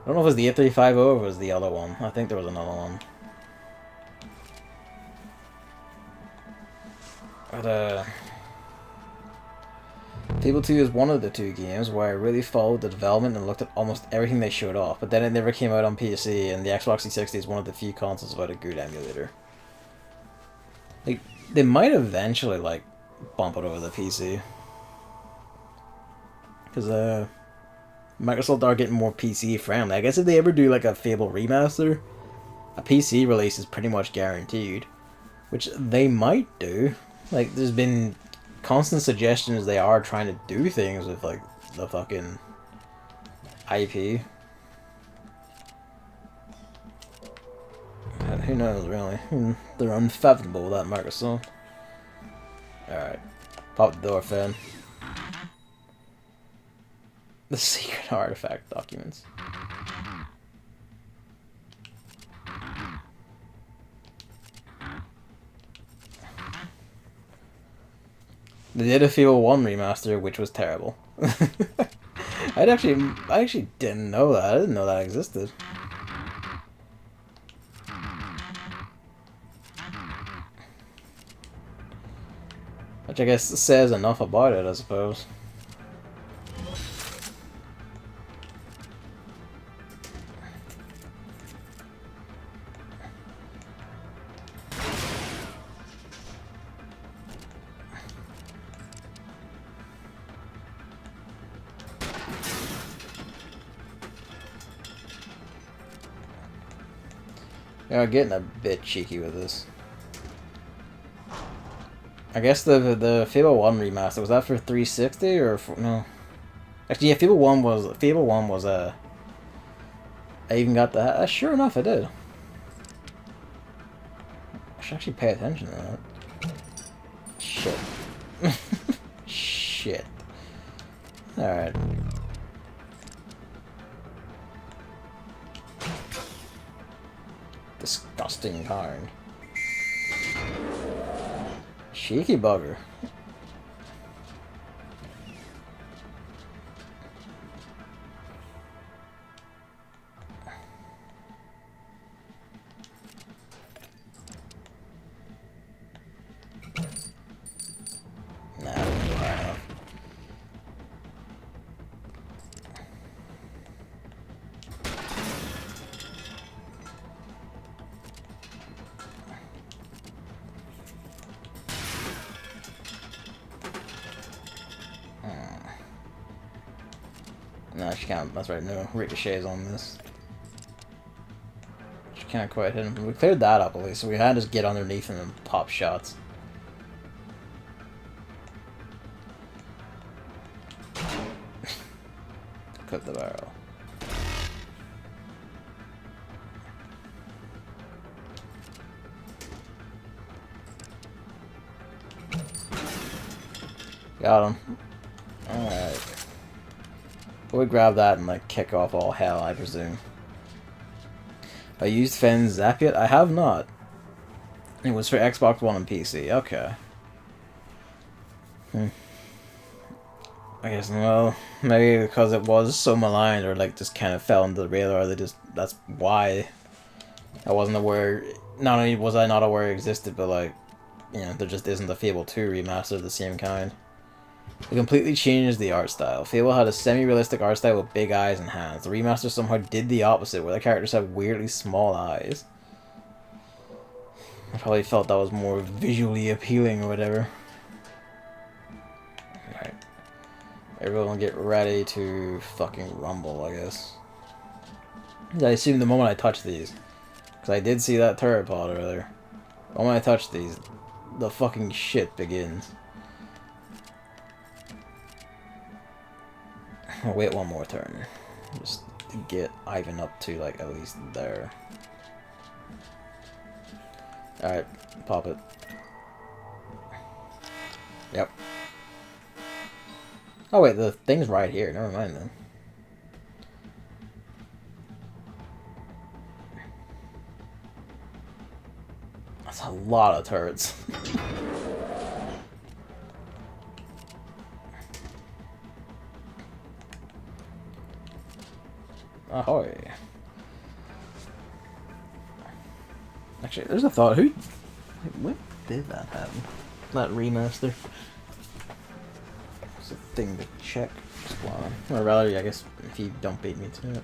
don't know if it was the 8350 or if it was the other one. I think there was another one. But Fable 2 is one of the two games where I really followed the development and looked at almost everything they showed off, but then it never came out on PC, and the Xbox 360 is one of the few consoles without a good emulator. Like, they might eventually like bump it over the PC. Because Microsoft are getting more PC friendly. I guess if they ever do like a Fable remaster, a PC release is pretty much guaranteed. Which they might do. Like there's been constant suggestions they are trying to do things with like the fucking IP. And who knows really? They're unfathomable with that Microsoft. Alright. Pop the door, Finn. The secret artifact documents. They did a Fable 1 remaster, which was terrible. I actually didn't know that. I didn't know that existed. Which I guess says enough about it, I suppose. Yeah, getting a bit cheeky with this. I guess the Fable 1 remaster, was that for 360 or for, no? Actually, yeah, Fable 1 was I even got that. Sure enough, I did. should actually pay attention to that. Shit. Shit. Alright. Disgusting kind. Cheeky bugger. No, she can't. That's right. No ricochets on this. She can't quite hit him. We cleared that up at least, so we had to just get underneath him and pop shots. Clip the barrel. Got him. Alright. We'll grab that and like kick off all hell, I presume. I used Fenn's Zap yet? I have not. It was for Xbox One and PC. Okay. I guess, well, maybe because it was so maligned or like just kind of fell into the radar, that's why I wasn't aware. Not only was I not aware it existed, but like, you know, there just isn't a Fable 2 remaster of the same kind. It completely changed the art style. Fable had a semi-realistic art style with big eyes and hands. The remaster somehow did the opposite, where the characters have weirdly small eyes. I probably felt that was more visually appealing or whatever. Alright. Everyone get ready to fucking rumble, I guess. I assume the moment I touch these, because I did see that turret pod earlier. The moment I touch these, the fucking shit begins. I'll wait one more turn, just to get Ivan up to like at least there. Alright, pop it. Yep. Oh wait, the thing's right here, never mind then. That's a lot of turrets. Ahoy. Actually, there's a thought. When did that happen? That remaster? It's a thing to check. Or rather, I guess, if you don't beat me to it.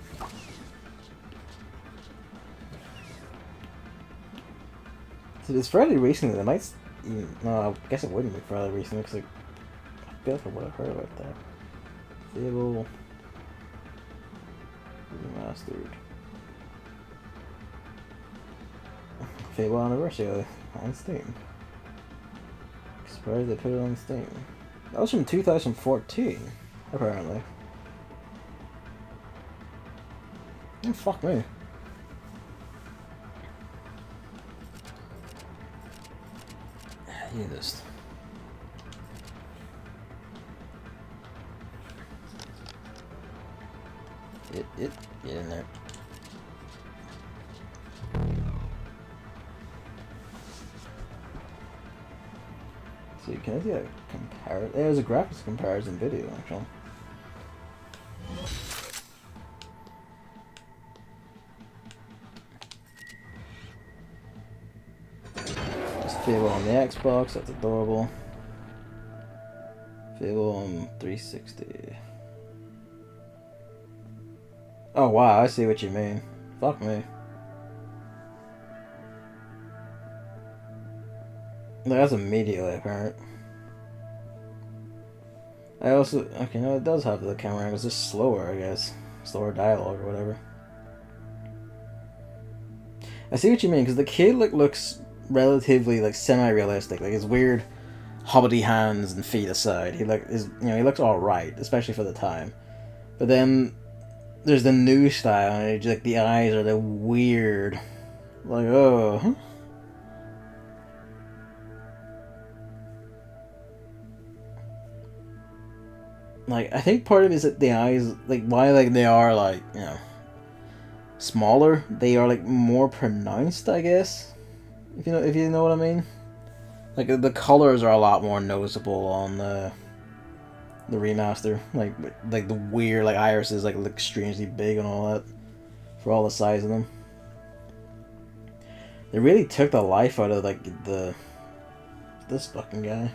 So it's fairly recently. They might even... No, I guess it wouldn't be fairly recently, because I feel like I would have heard about that. Fable... Remastered. Fable Anniversary on Steam. Surprised they put it on Steam. That was from 2014, apparently. Oh, fuck me. You just... Get in there. So can I see a comparison? There's a graphics comparison video, actually. Just Fable on the Xbox, that's adorable. Fable on 360. Oh wow, I see what you mean. Fuck me. That's immediately apparent. I also... Okay, no, it does have the camera angles. It's just slower, I guess. Slower dialogue or whatever. I see what you mean, because the kid like looks relatively like semi-realistic. Like his weird hobbity hands and feet aside, he he looks alright, especially for the time. But then there's the new style, and like the eyes are the weird, like, oh. like, I think part of it is that the eyes, like, why, like, they are, like, you know, smaller, they are, like, more pronounced, I guess, if you know what I mean. Like, the colors are a lot more noticeable on the remaster, like the weird, like, irises, like, look strangely big and all that, for all the size of them. They really took the life out of, like, this fucking guy.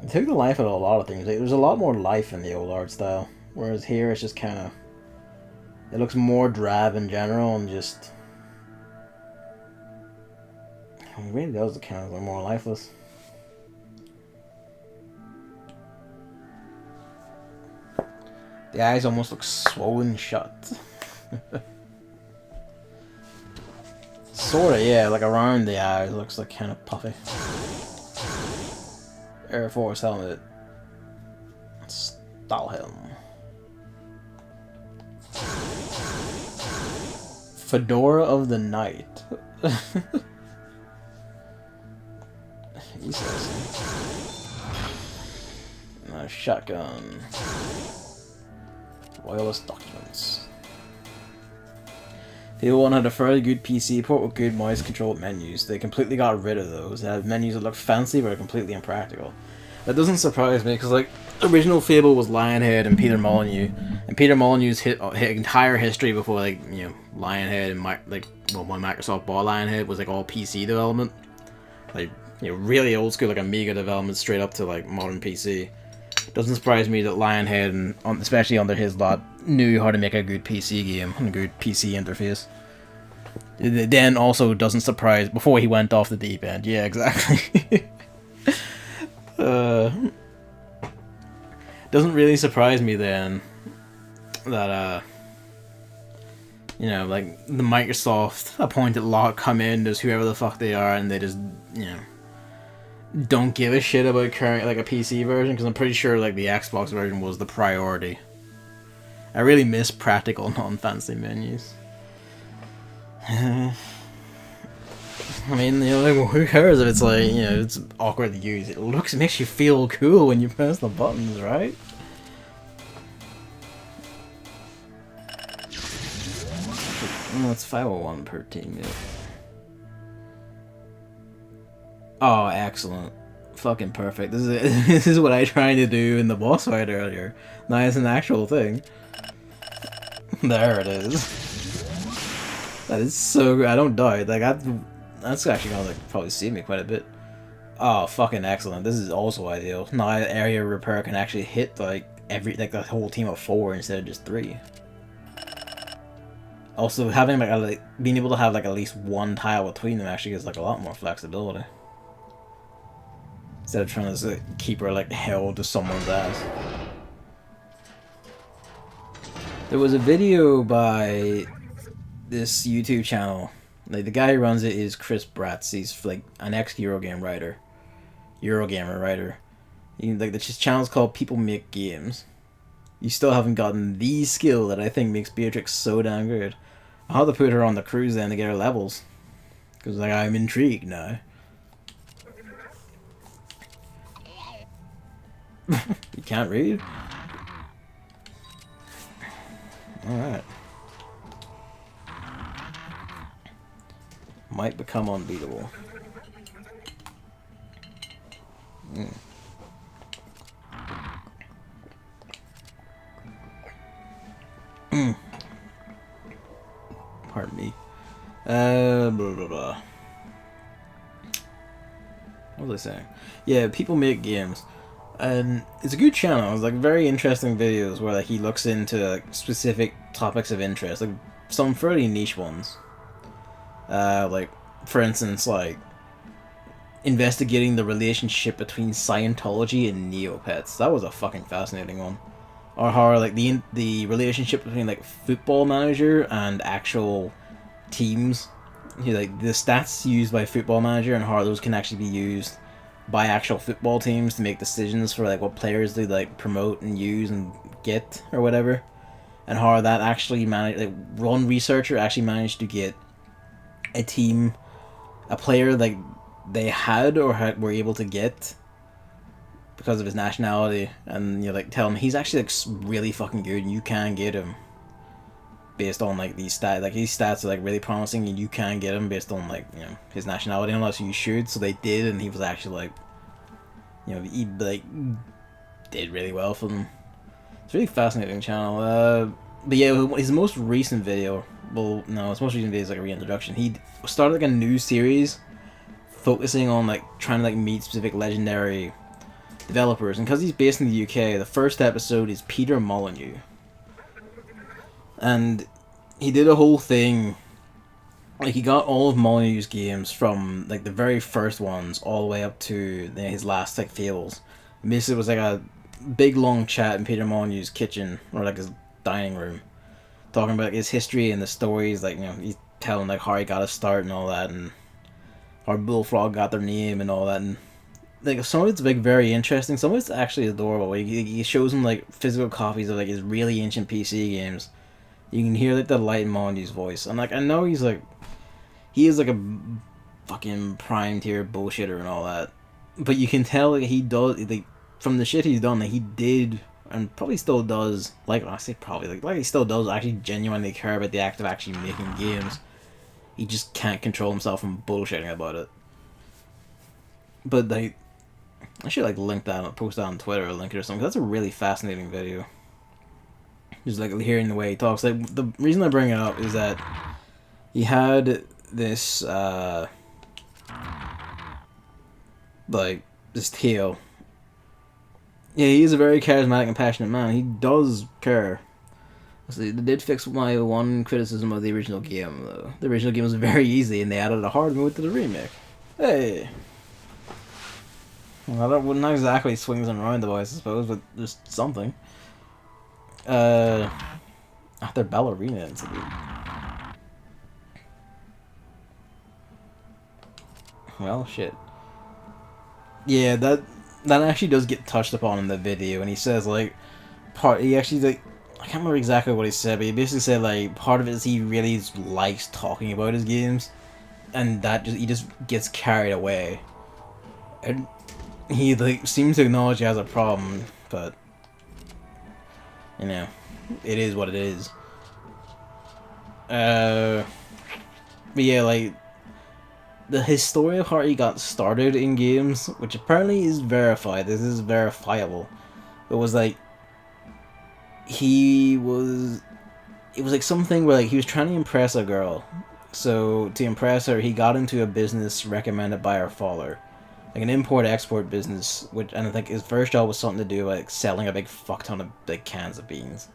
It took the life out of a lot of things. Like, there's a lot more life in the old art style, whereas here it's just kind of, it looks more drab in general and just, it really does kind of look more lifeless. The eyes almost look swollen shut. Sorta, yeah, like around the eyes it looks like kind of puffy. Air Force helmet. Stahlhelm. Fedora of the Night. He says. Shotgun. Wireless documents. People wanted a fairly good PC port with good mouse controlled menus. They completely got rid of those. They had menus that looked fancy but are completely impractical. That doesn't surprise me because, like, the original Fable was Lionhead and Peter Molyneux, and Peter Molyneux's entire history before, like, you know, Lionhead and when Microsoft bought Lionhead was like all PC development, like, you know, really old school, like Amiga development straight up to like modern PC. Doesn't surprise me that Lionhead, and especially under his lot, knew how to make a good PC game and a good PC interface. It then also doesn't surprise before he went off the deep end. Yeah, exactly. Doesn't really surprise me then that you know, like, the Microsoft appointed lot come in as whoever the fuck they are, and they just, you know, don't give a shit about current, like, a PC version, because I'm pretty sure, like, the Xbox version was the priority. I really miss practical, non-fancy menus. I mean, you know, like, who cares if it's, like, you know, it's awkward to use. It makes you feel cool when you press the buttons, right? Oh, it's 501 per team, yeah. Oh, excellent. Fucking perfect. This is what I tried to do in the boss fight earlier. Now it's an actual thing. There it is. That is so good. I don't die. Like, that's actually gonna, like, probably save me quite a bit. Oh, fucking excellent. This is also ideal. Now area repair can actually hit, like, the whole team of 4 instead of just 3. Also, having, like, being able to have, like, at least one tile between them actually gives, like, a lot more flexibility. Instead of trying to keep her, like, held to someone's ass. There was a video by this YouTube channel. Like, the guy who runs it is Chris Bratz. He's, like, an ex-Eurogamer writer. His channel's called People Make Games. You still haven't gotten the skill that I think makes Beatrix so damn good. I'll have to put her on the cruise then to get her levels. Because, like, I'm intrigued now. You can't read? Alright. Might become unbeatable. Pardon me. Blah blah blah. What was I saying? Yeah, People Make Games. And it's a good channel. It's like very interesting videos where, like, he looks into, like, specific topics of interest, like some fairly niche ones. Like, for instance, like, investigating the relationship between Scientology and Neopets. That was a fucking fascinating one. Or how, like, the relationship between, like, Football Manager and actual teams. You know, like, the stats used by Football Manager and how those can actually be used by actual football teams to make decisions for, like, what players they, like, promote and use and get or whatever, and how that actually managed, like, one researcher actually managed to get a player, like, they were able to get because of his nationality, and you like tell him he's actually like really fucking good, and you can get him based on like these stats. Like his stats are like really promising, and you can get him based on like his nationality, unless you should. So they did, and he was actually like he like did really well for them. It's a really fascinating channel. But yeah, his most recent video, well, no, his most recent video is like a reintroduction. He started like a new series focusing on like trying to like meet specific legendary developers, and because he's based in the UK, the first episode is Peter Molyneux, and he did a whole thing. Like he got all of Molyneux's games from like the very first ones all the way up to his last like Fables. And basically, it was like a big long chat in Peter Molyneux's kitchen or like his dining room, talking about like, his history and the stories. Like he's telling like how he got his start and all that, and how Bullfrog got their name and all that. And like some of it's like very interesting. Some of it's actually adorable. He shows him like physical copies of like his really ancient PC games. You can hear like the light in Molyneux's voice, and like I know he is like a fucking prime tier bullshitter and all that, but you can tell like he does like from the shit he's done that he did and probably still does. Like I say probably like he still does actually genuinely care about the act of actually making games. He just can't control himself from bullshitting about it. But like, I should like link that, and post that on Twitter or link it or something. 'Cause that's a really fascinating video. Just like hearing the way he talks. Like the reason I bring it up is that he had this like this tale. Yeah, he is a very charismatic and passionate man. He does care. See, they did fix my one criticism of the original game, though. The original game was very easy, and they added a hard mode to the remake. Hey! Well, that wouldn't exactly swings and roundabouts, I suppose, but just something. They're ballerina incident. Well, shit. Yeah, that actually does get touched upon in the video, and he says, like, he actually, like, I can't remember exactly what he said, but he basically said, like, part of it is he really likes talking about his games, and that he just gets carried away. And he, like, seems to acknowledge he has a problem, but, it is what it is. But yeah, like, his story of how he got started in games, which apparently is verified, this is verifiable, it was, like, it was like something where like he was trying to impress a girl, so to impress her he got into a business recommended by her father, like an import-export business, and I think his first job was something to do like selling a big fuck ton of big cans of beans,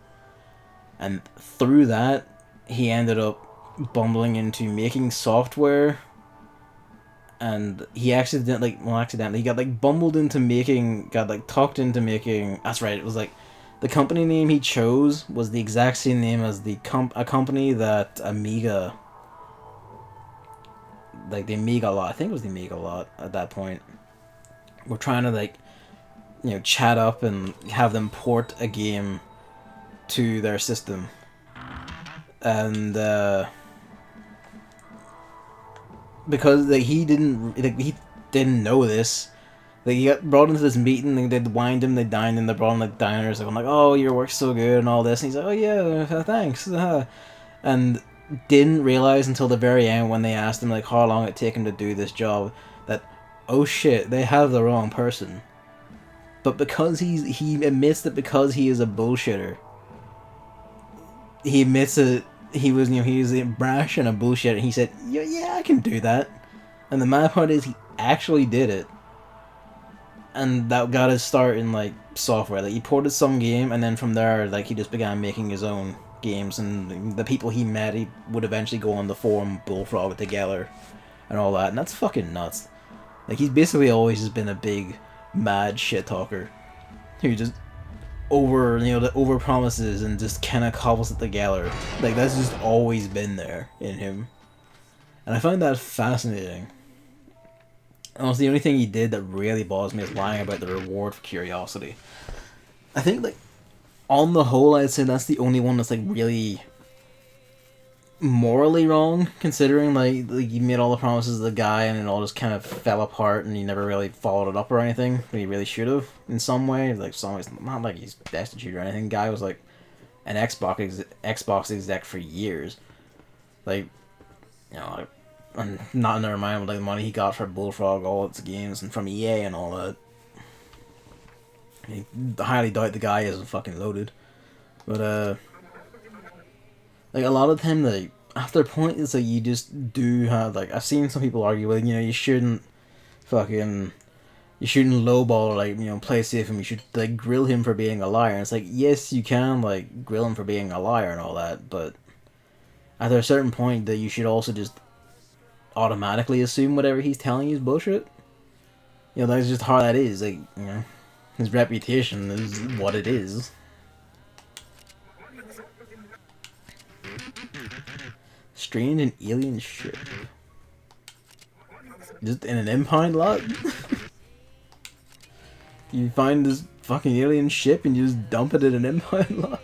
and through that he ended up bumbling into making software, and he accidentally he got like bumbled into making, got like talked into making, that's right, it was like the company name he chose was the exact same name as a company that Amiga, like the Amiga lot, I think it was the Amiga lot at that point, we're trying to like, chat up and have them port a game to their system. And because like he didn't know this. Like, he got brought into this meeting, and they'd wined him, they dined him, they brought him like diners, like, I'm like, oh, your work's so good and all this, and he's like, oh yeah, thanks, and didn't realize until the very end when they asked him like how long it'd take him to do this job, that, oh shit, they have the wrong person. But because he admits that because he is a bullshitter, he admits that he was brash and a bullshitter, and he said, yeah, I can do that. And the mad part is he actually did it. And that got his start in like software. Like he ported some game, and then from there, like he just began making his own games. And the people he met, he would eventually go on the forum Bullfrog together, and all that. And that's fucking nuts. Like he's basically always just been a big, mad shit talker, who just over promises and just kind of cobbles it together. Like that's just always been there in him, and I find that fascinating. Honestly, the only thing he did that really bothers me is lying about the reward for curiosity. I think, like, on the whole, I'd say that's the only one that's, like, really morally wrong, considering like you made all the promises to the guy and it all just kind of fell apart and you never really followed it up or anything, but you really should have in some way. Like some ways, not like he's destitute or anything. Guy was like an Xbox exec for years. Like, you know, like, and not never mind like the money he got for Bullfrog, all its games, and from EA and all that. I highly doubt the guy isn't fucking loaded, but like a lot of the time, like after a point, it's like you just do have like I've seen some people argue with, you know, you shouldn't lowball, like, you know, play safe him. You should like grill him for being a liar. And it's like, yes, you can like grill him for being a liar and all that, but at a certain point, that you should also just automatically assume whatever he's telling you is bullshit. You know, that's just how that is. Like, you know, his reputation is what it is. Strange and alien ship. Just in an impound lot? You find this fucking alien ship and you just dump it in an impound lot?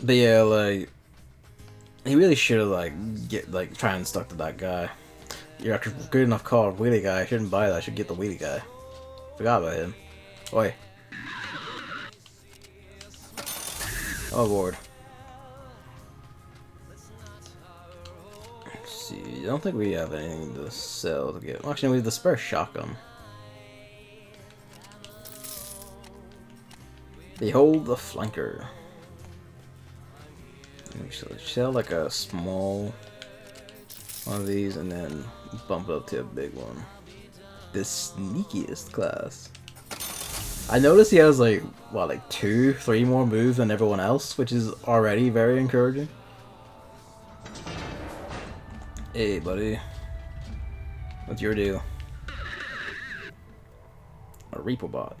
But yeah, like, he really should have try and stuck to that guy. You're after good enough call, wheelie guy. I shouldn't buy that. I should get the wheelie guy. Forgot about him. Oi. Oh lord. Let's see. I don't think we have anything to sell to get. Well, actually, we have the spare shotgun. Behold the flanker. We should sell like a small one of these and then bump it up to a big one. The sneakiest class. I noticed he has like, what, like 2-3 more moves than everyone else, which is already very encouraging. Hey buddy. What's your deal? A Reaper bot.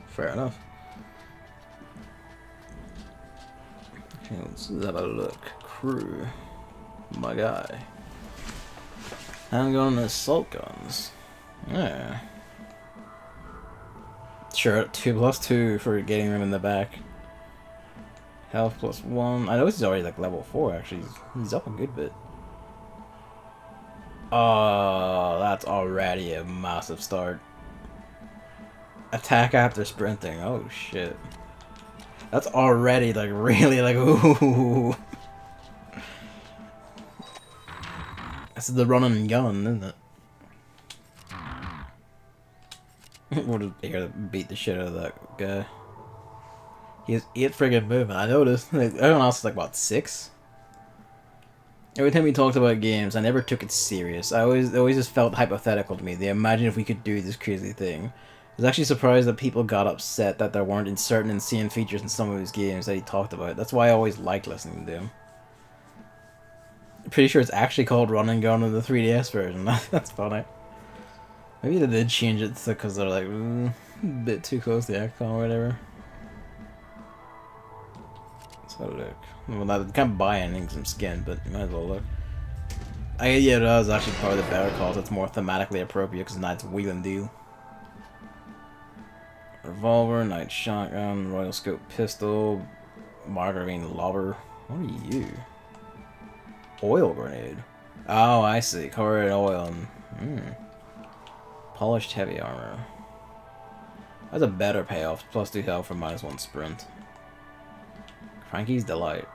Fair enough. Okay, let's have a look. Crew. My guy. I'm going to assault guns. Yeah. Sure, 2+2 for getting them in the back. Health +1. I know he's already like level 4 actually. He's up a good bit. Oh, that's already a massive start. Attack after sprinting. Oh shit. That's already like really like ooh. This is the run and gun, isn't it? We'll just be here to beat the shit out of that guy. He has 8 friggin' movement. I noticed. Like, everyone else is like, what, 6? Every time we talked about games, I never took it serious. It always just felt hypothetical to me. They imagine if we could do this crazy thing. I was actually surprised that people got upset that there weren't certain insane features in some of his games that he talked about. That's why I always liked listening to him. I'm pretty sure it's actually called Run and Gun in the 3DS version. That's funny. Maybe they did change it because they're like a bit too close to the XCOM or whatever. Let's have a look. Well, I can't buy anything from skin, but you might as well look. Yeah, that was actually probably the better calls. It's more thematically appropriate because now it's wheel and deal. Revolver, night shotgun, royal scope pistol, margarine lobber. What are you? Oil grenade. Oh, I see. Covered in oil. Polished heavy armor. That's a better payoff. +2 health for -1 sprint. Cranky's Delight.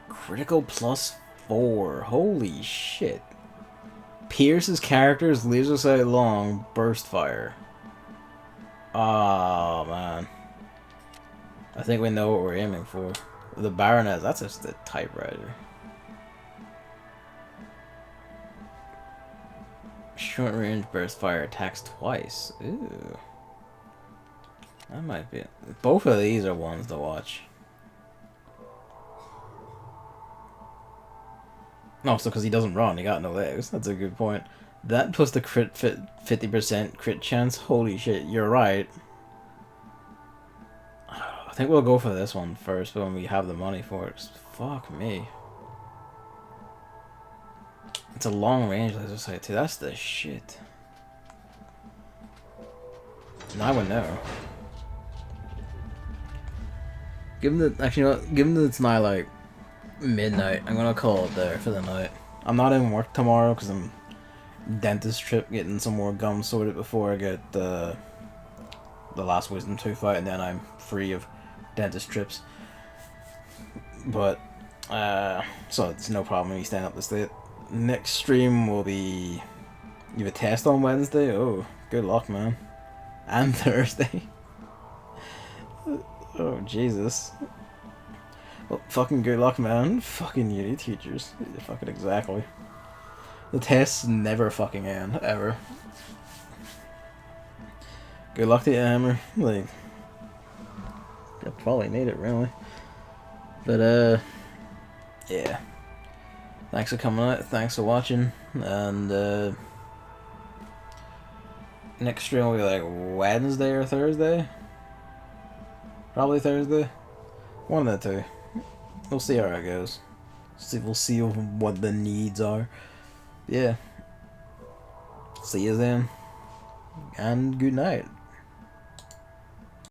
Critical +4. Holy shit. Pierce's character's laser sight long burst fire. Oh man. I think we know what we're aiming for. The Baroness, that's just a typewriter. Short range burst fire attacks twice. Ooh. That might be it. Both of these are ones to watch. No, so because he doesn't run, he got no legs. That's a good point. That plus the crit 50% crit chance. Holy shit, you're right. I think we'll go for this one first when we have the money for it. Fuck me. It's a long range laser sight too. That's the shit. Now I would know. Given that, actually, you know what? Given that it's not like midnight, I'm gonna call it there for the night. I'm not in work tomorrow because I'm dentist trip getting some more gums sorted before I get the last wisdom tooth fight, and then I'm free of dentist trips. But so it's no problem me staying up this late. Next stream will be, you have a test on Wednesday. Oh, good luck, man. And Thursday. Oh Jesus. Well, fucking good luck, man. Fucking uni teachers. Yeah, fucking exactly. The tests never fucking end, ever. Good luck to you, Hammer. Like, you'll probably need it, really. But, yeah. Thanks for coming out, thanks for watching, and, next stream will be like Wednesday or Thursday? Probably Thursday. One of the two. We'll see how it goes. We'll see what the needs are. Yeah. See you then. And good night.